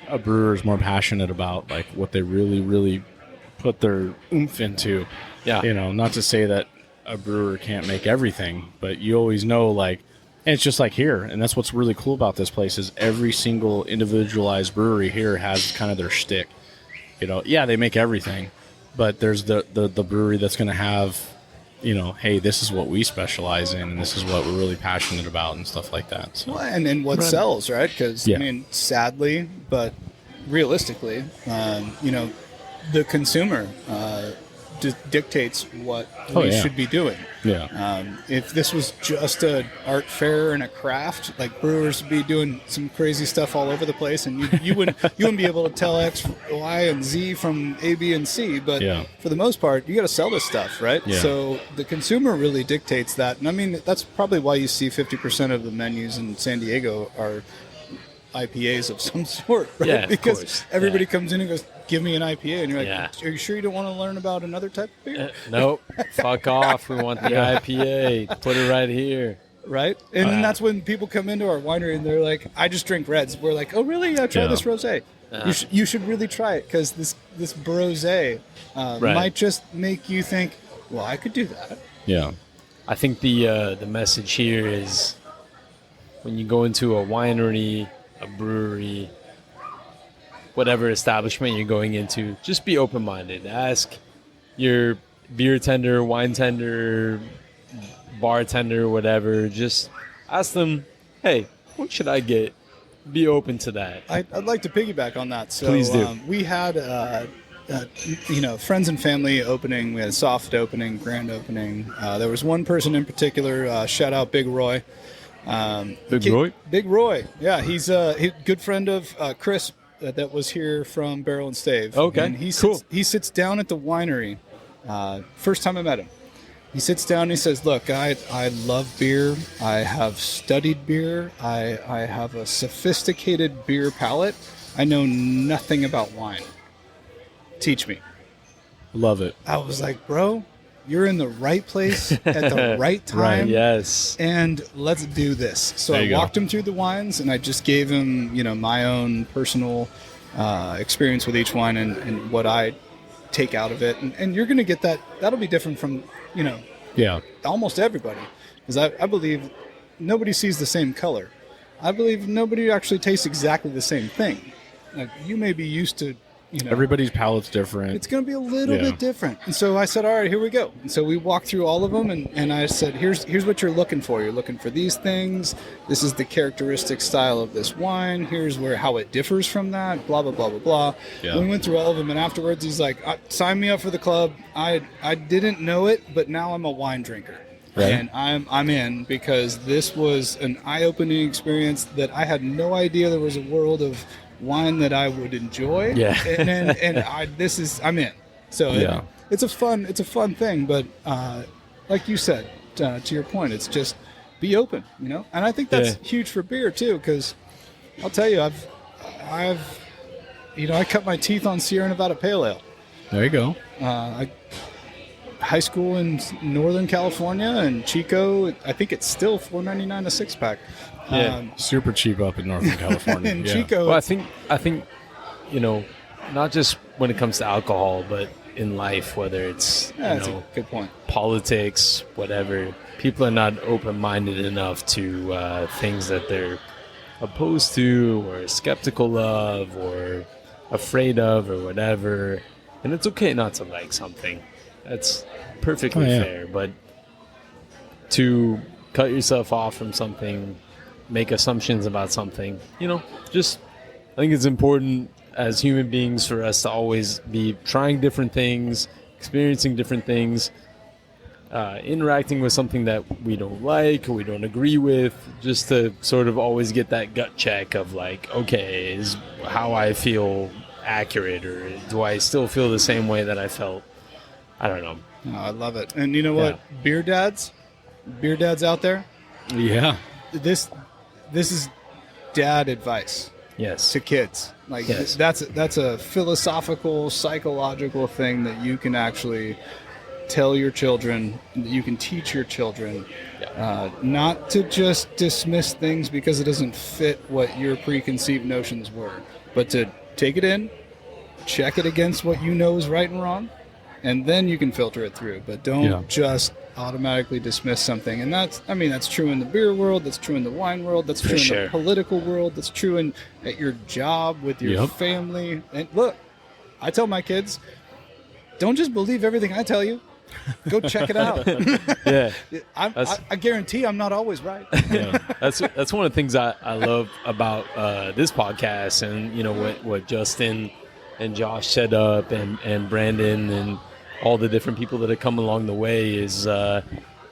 a brewer is more passionate about, like what they really, really put their oomph into. Yeah. Not to say that a brewer can't make everything, but you always know, like, and it's just like here, and that's what's really cool about this place is every single individualized brewery here has kind of their shtick. They make everything, but there's the brewery that's going to have, hey, this is what we specialize in, and this is what we're really passionate about, and stuff like that. So. Well, and what sells, right? Because I mean, sadly, but realistically, the consumer dictates what we should be doing. Yeah. If this was just an art fair and a craft, like brewers would be doing some crazy stuff all over the place, and you wouldn't be able to tell X, Y, and Z from A, B, and C. But for the most part, you got to sell this stuff, right? Yeah. So the consumer really dictates that, and I mean that's probably why you see 50% of the menus in San Diego are IPAs of some sort, right? Yeah, because everybody comes in and goes, give me an IPA, and you're like, are you sure you don't want to learn about another type of beer? Nope. Fuck off. We want the IPA. Put it right here. Right? And then that's when people come into our winery and they're like, I just drink reds. We're like, oh, really? Yeah, try this rosé. You should really try it because this rosé might just make you think, well, I could do that. Yeah. I think the message here is when you go into a winery, a brewery, whatever establishment you're going into, just be open-minded. Ask your beer tender, wine tender, bartender, whatever. Just ask them, hey, what should I get? Be open to that. I'd like to piggyback on that. So, please do. We had, friends and family opening. We had a soft opening, grand opening. There was one person in particular, shout out Big Roy. Big Roy. Yeah, he's a good friend of Chris that was here from Barrel and Stave. Okay, and he cool. He sits down at the winery. First time I met him. He sits down and he says, look, I love beer. I have studied beer. I have a sophisticated beer palate. I know nothing about wine. Teach me. Love it. I was like, bro, you're in the right place at the right time. Right, yes. And let's do this. So I walked him through the wines, and I just gave him, my own personal experience with each wine and what I take out of it. And you're going to get that. That'll be different from, almost everybody. Because I believe nobody sees the same color. I believe nobody actually tastes exactly the same thing. Like, you may be used to, everybody's palate's different. It's going to be a little bit different. And so I said, all right, here we go. And so we walked through all of them, and I said, here's what you're looking for. You're looking for these things. This is the characteristic style of this wine. Here's how it differs from that, blah, blah, blah, blah, blah. Yeah. We went through all of them, and afterwards he's like, sign me up for the club. I didn't know it, but now I'm a wine drinker. Right. And I'm in, because this was an eye-opening experience that I had no idea there was a world of wine that I would enjoy. Yeah. I'm in. So it's a fun thing, but like you said, to your point, it's just be open, and I think that's huge for beer too, because I'll tell you, I cut my teeth on Sierra Nevada Pale Ale. There you go. High school in Northern California, and Chico, I think it's still $4.99 a six-pack. Super cheap up in Northern California. And Chico. Well, I think not just when it comes to alcohol, but in life, whether it's that's a good point. Politics, whatever, people are not open-minded enough to things that they're opposed to or skeptical of or afraid of or whatever. And it's okay not to like something. That's perfectly fair. But to cut yourself off from something, make assumptions about something, just I think it's important as human beings for us to always be trying different things, experiencing different things, interacting with something that we don't like or we don't agree with, just to sort of always get that gut check of like, okay, is how I feel accurate, or do I still feel the same way that I felt? I don't know. Oh, I love it. And you know what? Beer dads out there. Yeah. This is dad advice. Yes. To kids. Like that's a philosophical, psychological thing that you can actually tell your children, that you can teach your children, not to just dismiss things because it doesn't fit what your preconceived notions were, but to take it in, check it against what you know is right and wrong, and then you can filter it through. But don't just automatically dismiss something. And that's true in the beer world, that's true in the wine world, that's true in the political world, that's true at your job, with your family. And look, I tell my kids, don't just believe everything I tell you. Go check it out. I guarantee I'm not always right. That's one of the things I love about this podcast, and what Justin and Josh set up, and Brandon and all the different people that have come along the way is,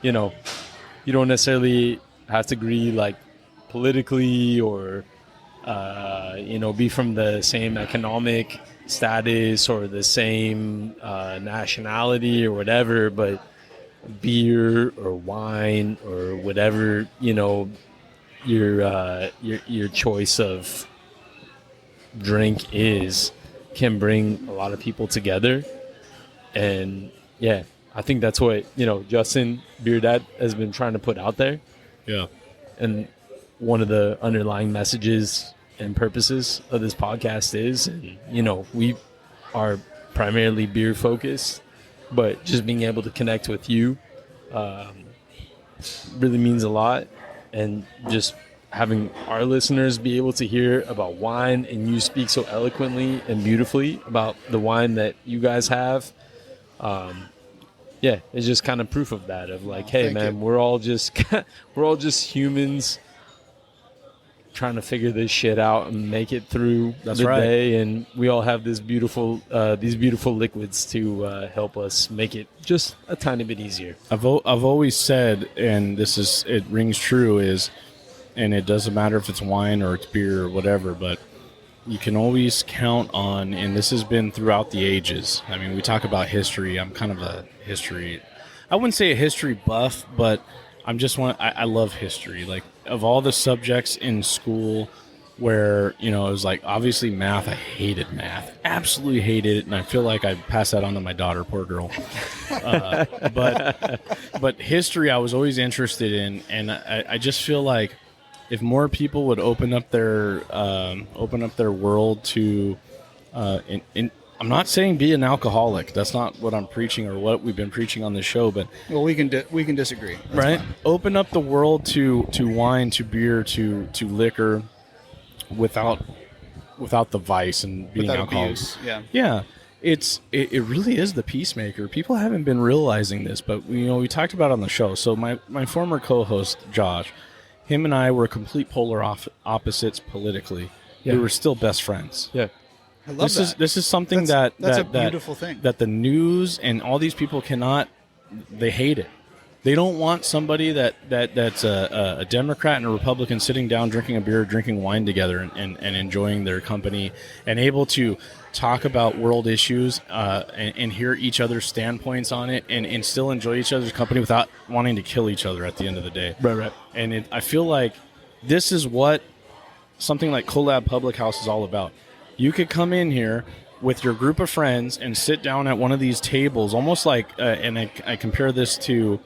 you don't necessarily have to agree like politically or, be from the same economic status or the same nationality or whatever, but beer or wine or whatever, your choice of drink can bring a lot of people together. And I think that's what Justin BeerDad has been trying to put out there. And one of the underlying messages and purposes of this podcast is, we are primarily beer focused, but just being able to connect with you really means a lot. And just having our listeners be able to hear about wine, and you speak so eloquently and beautifully about the wine that you guys have, it's just kind of proof of that, of like, hey man, we're all just humans trying to figure this shit out and make it through the day, and we all have these beautiful liquids to help us make it just a tiny bit easier. I've always said, and it rings true, and it doesn't matter if it's wine or it's beer or whatever, but you can always count on, and this has been throughout the ages. I mean, we talk about history. I'm kind of a history I wouldn't say a history buff, but I love history. Like, of all the subjects in school where, it was like, obviously math, I hated math. Absolutely hated it, and I feel like I passed that on to my daughter, poor girl. But history I was always interested in, and I just feel like if more people would open up their world to, I'm not saying be an alcoholic. That's not what I'm preaching or what we've been preaching on this show. But we can disagree. That's right? fine. Open up the world to wine, to beer, to liquor, without the vice and being Without alcoholics. abuse. Yeah. Yeah. It really is the peacemaker. People haven't been realizing this, but we talked about it on the show. So my former co-host Josh, him and I were complete polar opposites politically. Yeah. We were still best friends. Yeah. I love that. This is something that's that a beautiful thing. that the news and all these people cannot. They hate it. They don't want somebody that's a Democrat and a Republican sitting down, drinking a beer, drinking wine together, and enjoying their company, and able to talk about world issues and hear each other's standpoints on it, and still enjoy each other's company without wanting to kill each other at the end of the day. Right. And I feel like this is what something like CoLab Public House is all about. You could come in here with your group of friends and sit down at one of these tables, almost like, and I compare this to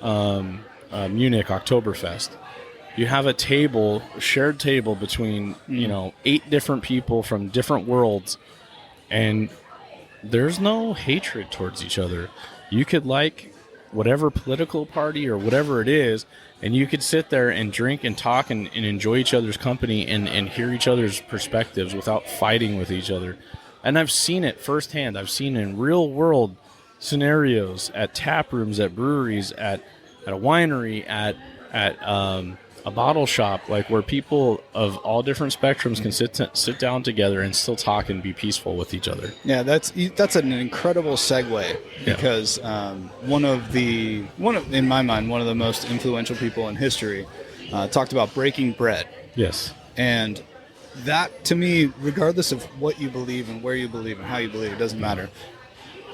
Munich Oktoberfest. You have a shared table between 8 different people from different worlds, and there's no hatred towards each other. You could like whatever political party or whatever it is, and you could sit there and drink and talk and enjoy each other's company and hear each other's perspectives without fighting with each other. And I've seen it firsthand. I've seen in real world scenarios at tap rooms, at breweries, at a winery, at a bottle shop, like where people of all different spectrums can sit down together and still talk and be peaceful with each other. Yeah, that's an incredible segue because in my mind, one of the most influential people in history talked about breaking bread. Yes. And that, to me, regardless of what you believe and where you believe and how you believe, it doesn't matter.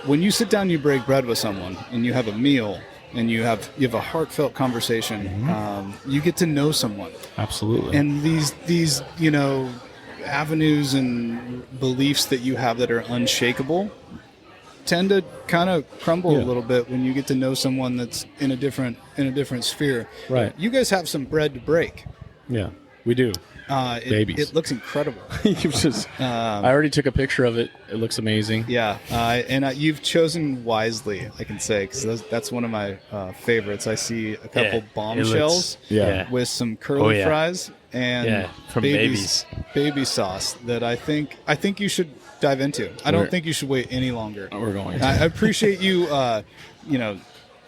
When you sit down, you break bread with someone, and you have a meal, and you have a heartfelt conversation. You get to know someone. Absolutely. And these avenues and beliefs that you have that are unshakable tend to kind of crumble a little bit when you get to know someone that's in a different sphere. Right. You guys have some bread to break. Yeah, we do. It looks incredible. I already took a picture of it. It looks amazing. Yeah, and you've chosen wisely, I can say, because that's one of my favorites. I see a couple bombshells with some curly fries and from baby sauce that I think you should dive into. I don't think you should wait any longer. We're going to. I appreciate you,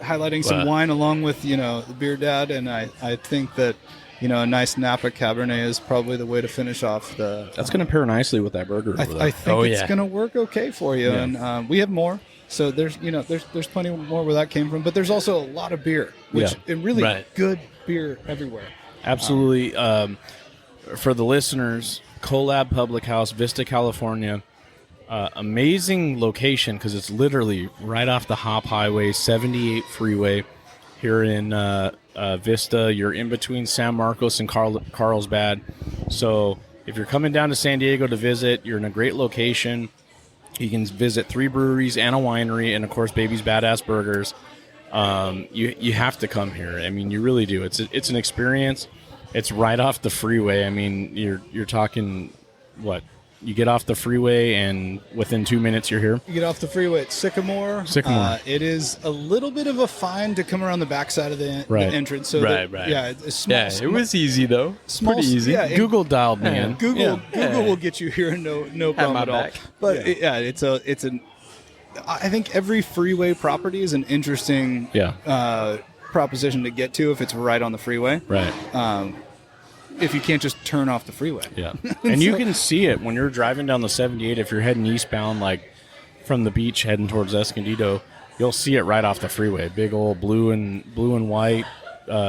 highlighting some wine along with the BeerDad, and I think that. A nice Napa Cabernet is probably the way to finish off the... That's going to pair nicely with that burger over there. I think it's going to work okay for you. Yeah. And we have more. So there's plenty more where that came from. But there's also a lot of beer, and really good beer everywhere. Absolutely. For the listeners, CoLab Public House, Vista, California. Amazing location because it's literally right off the Hop Highway, 78 freeway here in... Vista. You're in between San Marcos and Carlsbad. So if you're coming down to San Diego to visit, you're in a great location. You can visit 3 breweries and a winery, and of course, Baby's Badass Burgers. You have to come here. I mean, you really do. It's an experience. It's right off the freeway. I mean, you're talking what? You get off the freeway, and within 2 minutes, you're here. You get off the freeway at Sycamore. It is a little bit of a find to come around the backside of the entrance. So right. Yeah, it's small. Yeah, it was easy though. Pretty easy. Yeah, Google dialed me in. Google will get you here, no problem at all. But it's an. I think every freeway property is an interesting proposition to get to if it's right on the freeway. Right. If you can't just turn off the freeway. Yeah. And you can see it when you're driving down the 78. If you're heading eastbound, like from the beach heading towards Escondido, you'll see it right off the freeway. Big old blue and white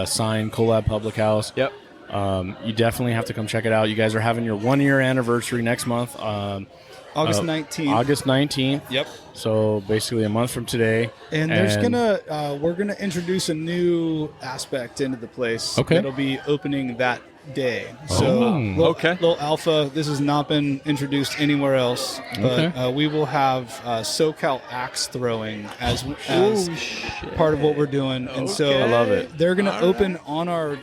sign, CoLab Public House. Yep. You definitely have to come check it out. You guys are having your 1-year anniversary next month. August 19th. August 19th. Yep. So basically a month from today. And there's we're gonna introduce a new aspect into the place. Okay. That'll be opening that day. So little alpha. This has not been introduced anywhere else, but we will have SoCal axe throwing as part of what we're doing. And so I love it. They're gonna open on our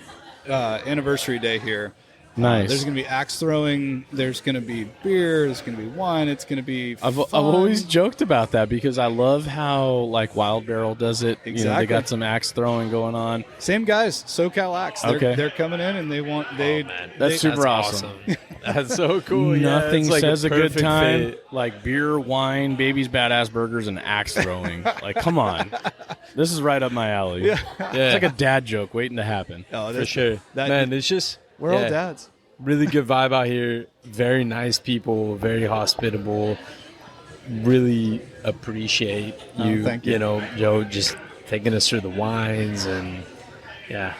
anniversary day here. Nice. There's going to be axe throwing. There's going to be beer. There's going to be wine. It's going to be fun. I've always joked about that because I love how like Wild Barrel does it. Exactly. You know, they got some axe throwing going on. Same guys, SoCal Axe. They're coming in and they want That's super awesome. That's so cool. Nothing like says a good time fit. like beer, wine, babies, badass burgers, and axe throwing. Like, come on, this is right up my alley. Yeah. It's like a dad joke waiting to happen. Oh, For sure. Man, it's just we're all dads. Really good vibe out here. Very nice people. Very hospitable. Really appreciate you. Thank you. You know, Joe, just taking us through the wines and I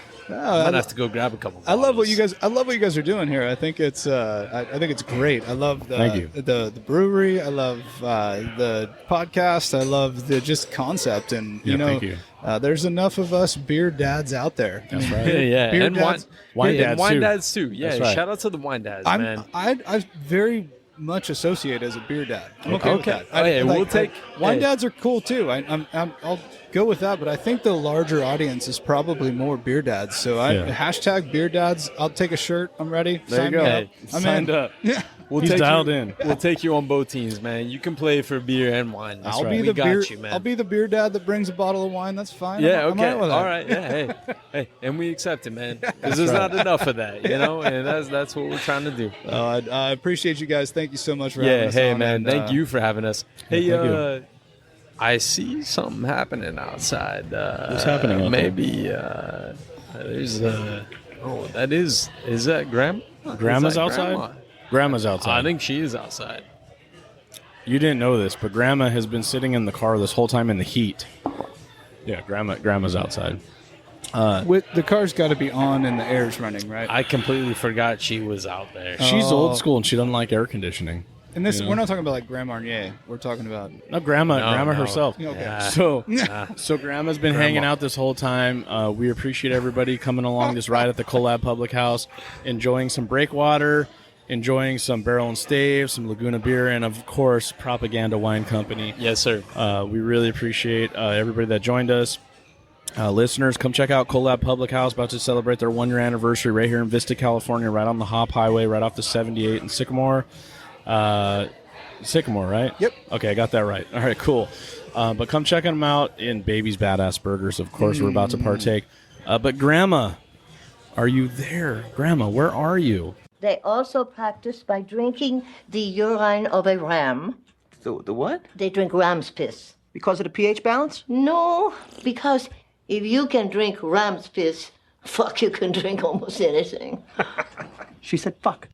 might have to go grab a couple. I love what you guys are doing here. I think it's I think it's great. I love the brewery. I love the podcast. I love the just concept. And thank you. There's enough of us beer dads out there. That's right. Beer and dads, wine dads and wine too. dads too. Yeah, That's right. Shout out to the wine dads, man. I very much associate as a beer dad. I'm okay with that. We'll take wine dads are cool too. I'll go with that, but I think the larger audience is probably more beer dads. So hashtag beer dads. I'll take a shirt. I'm ready. There you go. Hey, I'm signed in. up. Yeah. He's dialed in. We'll take you on both teams, man. You can play for beer and wine. I'll be the beer dad that brings a bottle of wine. That's fine. Yeah, I'm okay. all right with that. All right. Yeah, hey, and we accept it, man. Because there's not enough of that, you know, and that's what we're trying to do. I appreciate you guys. Thank you so much for having us on. Man. And, thank you for having us. Hey, thank you. I see something happening outside. What's happening? Maybe there's is that Grandma? Grandma's Is that outside? Grandma? Grandma's outside. I think she is outside. You didn't know this, but Grandma has been sitting in the car this whole time in the heat. Yeah, Grandma's outside. The car's got to be on and the air's running, right? I completely forgot she was out there. She's old school and she doesn't like air conditioning. And this, we're not talking about like Grand Marnier. We're talking about Grandma herself. Okay. Yeah. So Grandma's been hanging out this whole time. We appreciate everybody coming along this ride at the CoLab Public House, enjoying some Breakwater, enjoying some Barrel and Stave, some Laguna beer, and of course Propaganda Wine Company. Yes, sir. We really appreciate everybody that joined us. Listeners, come check out CoLab Public House, about to celebrate their 1-year anniversary right here in Vista, California, right on the Hop Highway, right off the 78 in Sycamore. Sycamore, right? Yep. Okay, I got that right. All right, cool. But come check them out in Baby's Badass Burgers. Of course, we're about to partake. But Grandma, are you there? Grandma, where are you? They also practice by drinking the urine of a ram. The what? They drink ram's piss. Because of the pH balance? No, because if you can drink ram's piss, fuck, you can drink almost anything. She said fuck.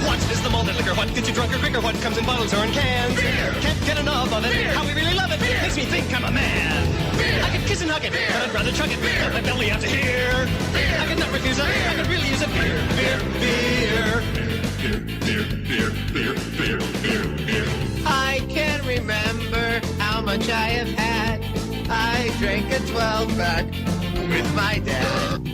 What is the malted liquor? What gets you drunk or quicker? What comes in bottles or in cans? Beer! Can't get enough of it. Beer! How we really love it. Beer! Makes me think I'm a man. Beer! I could kiss and hug it, but I'd rather chug it. Cut my belly out to here. Beer! I could not refuse it. I could really use it. Beer, beer. I can't remember how much I have had. I drank a 12-pack with my dad.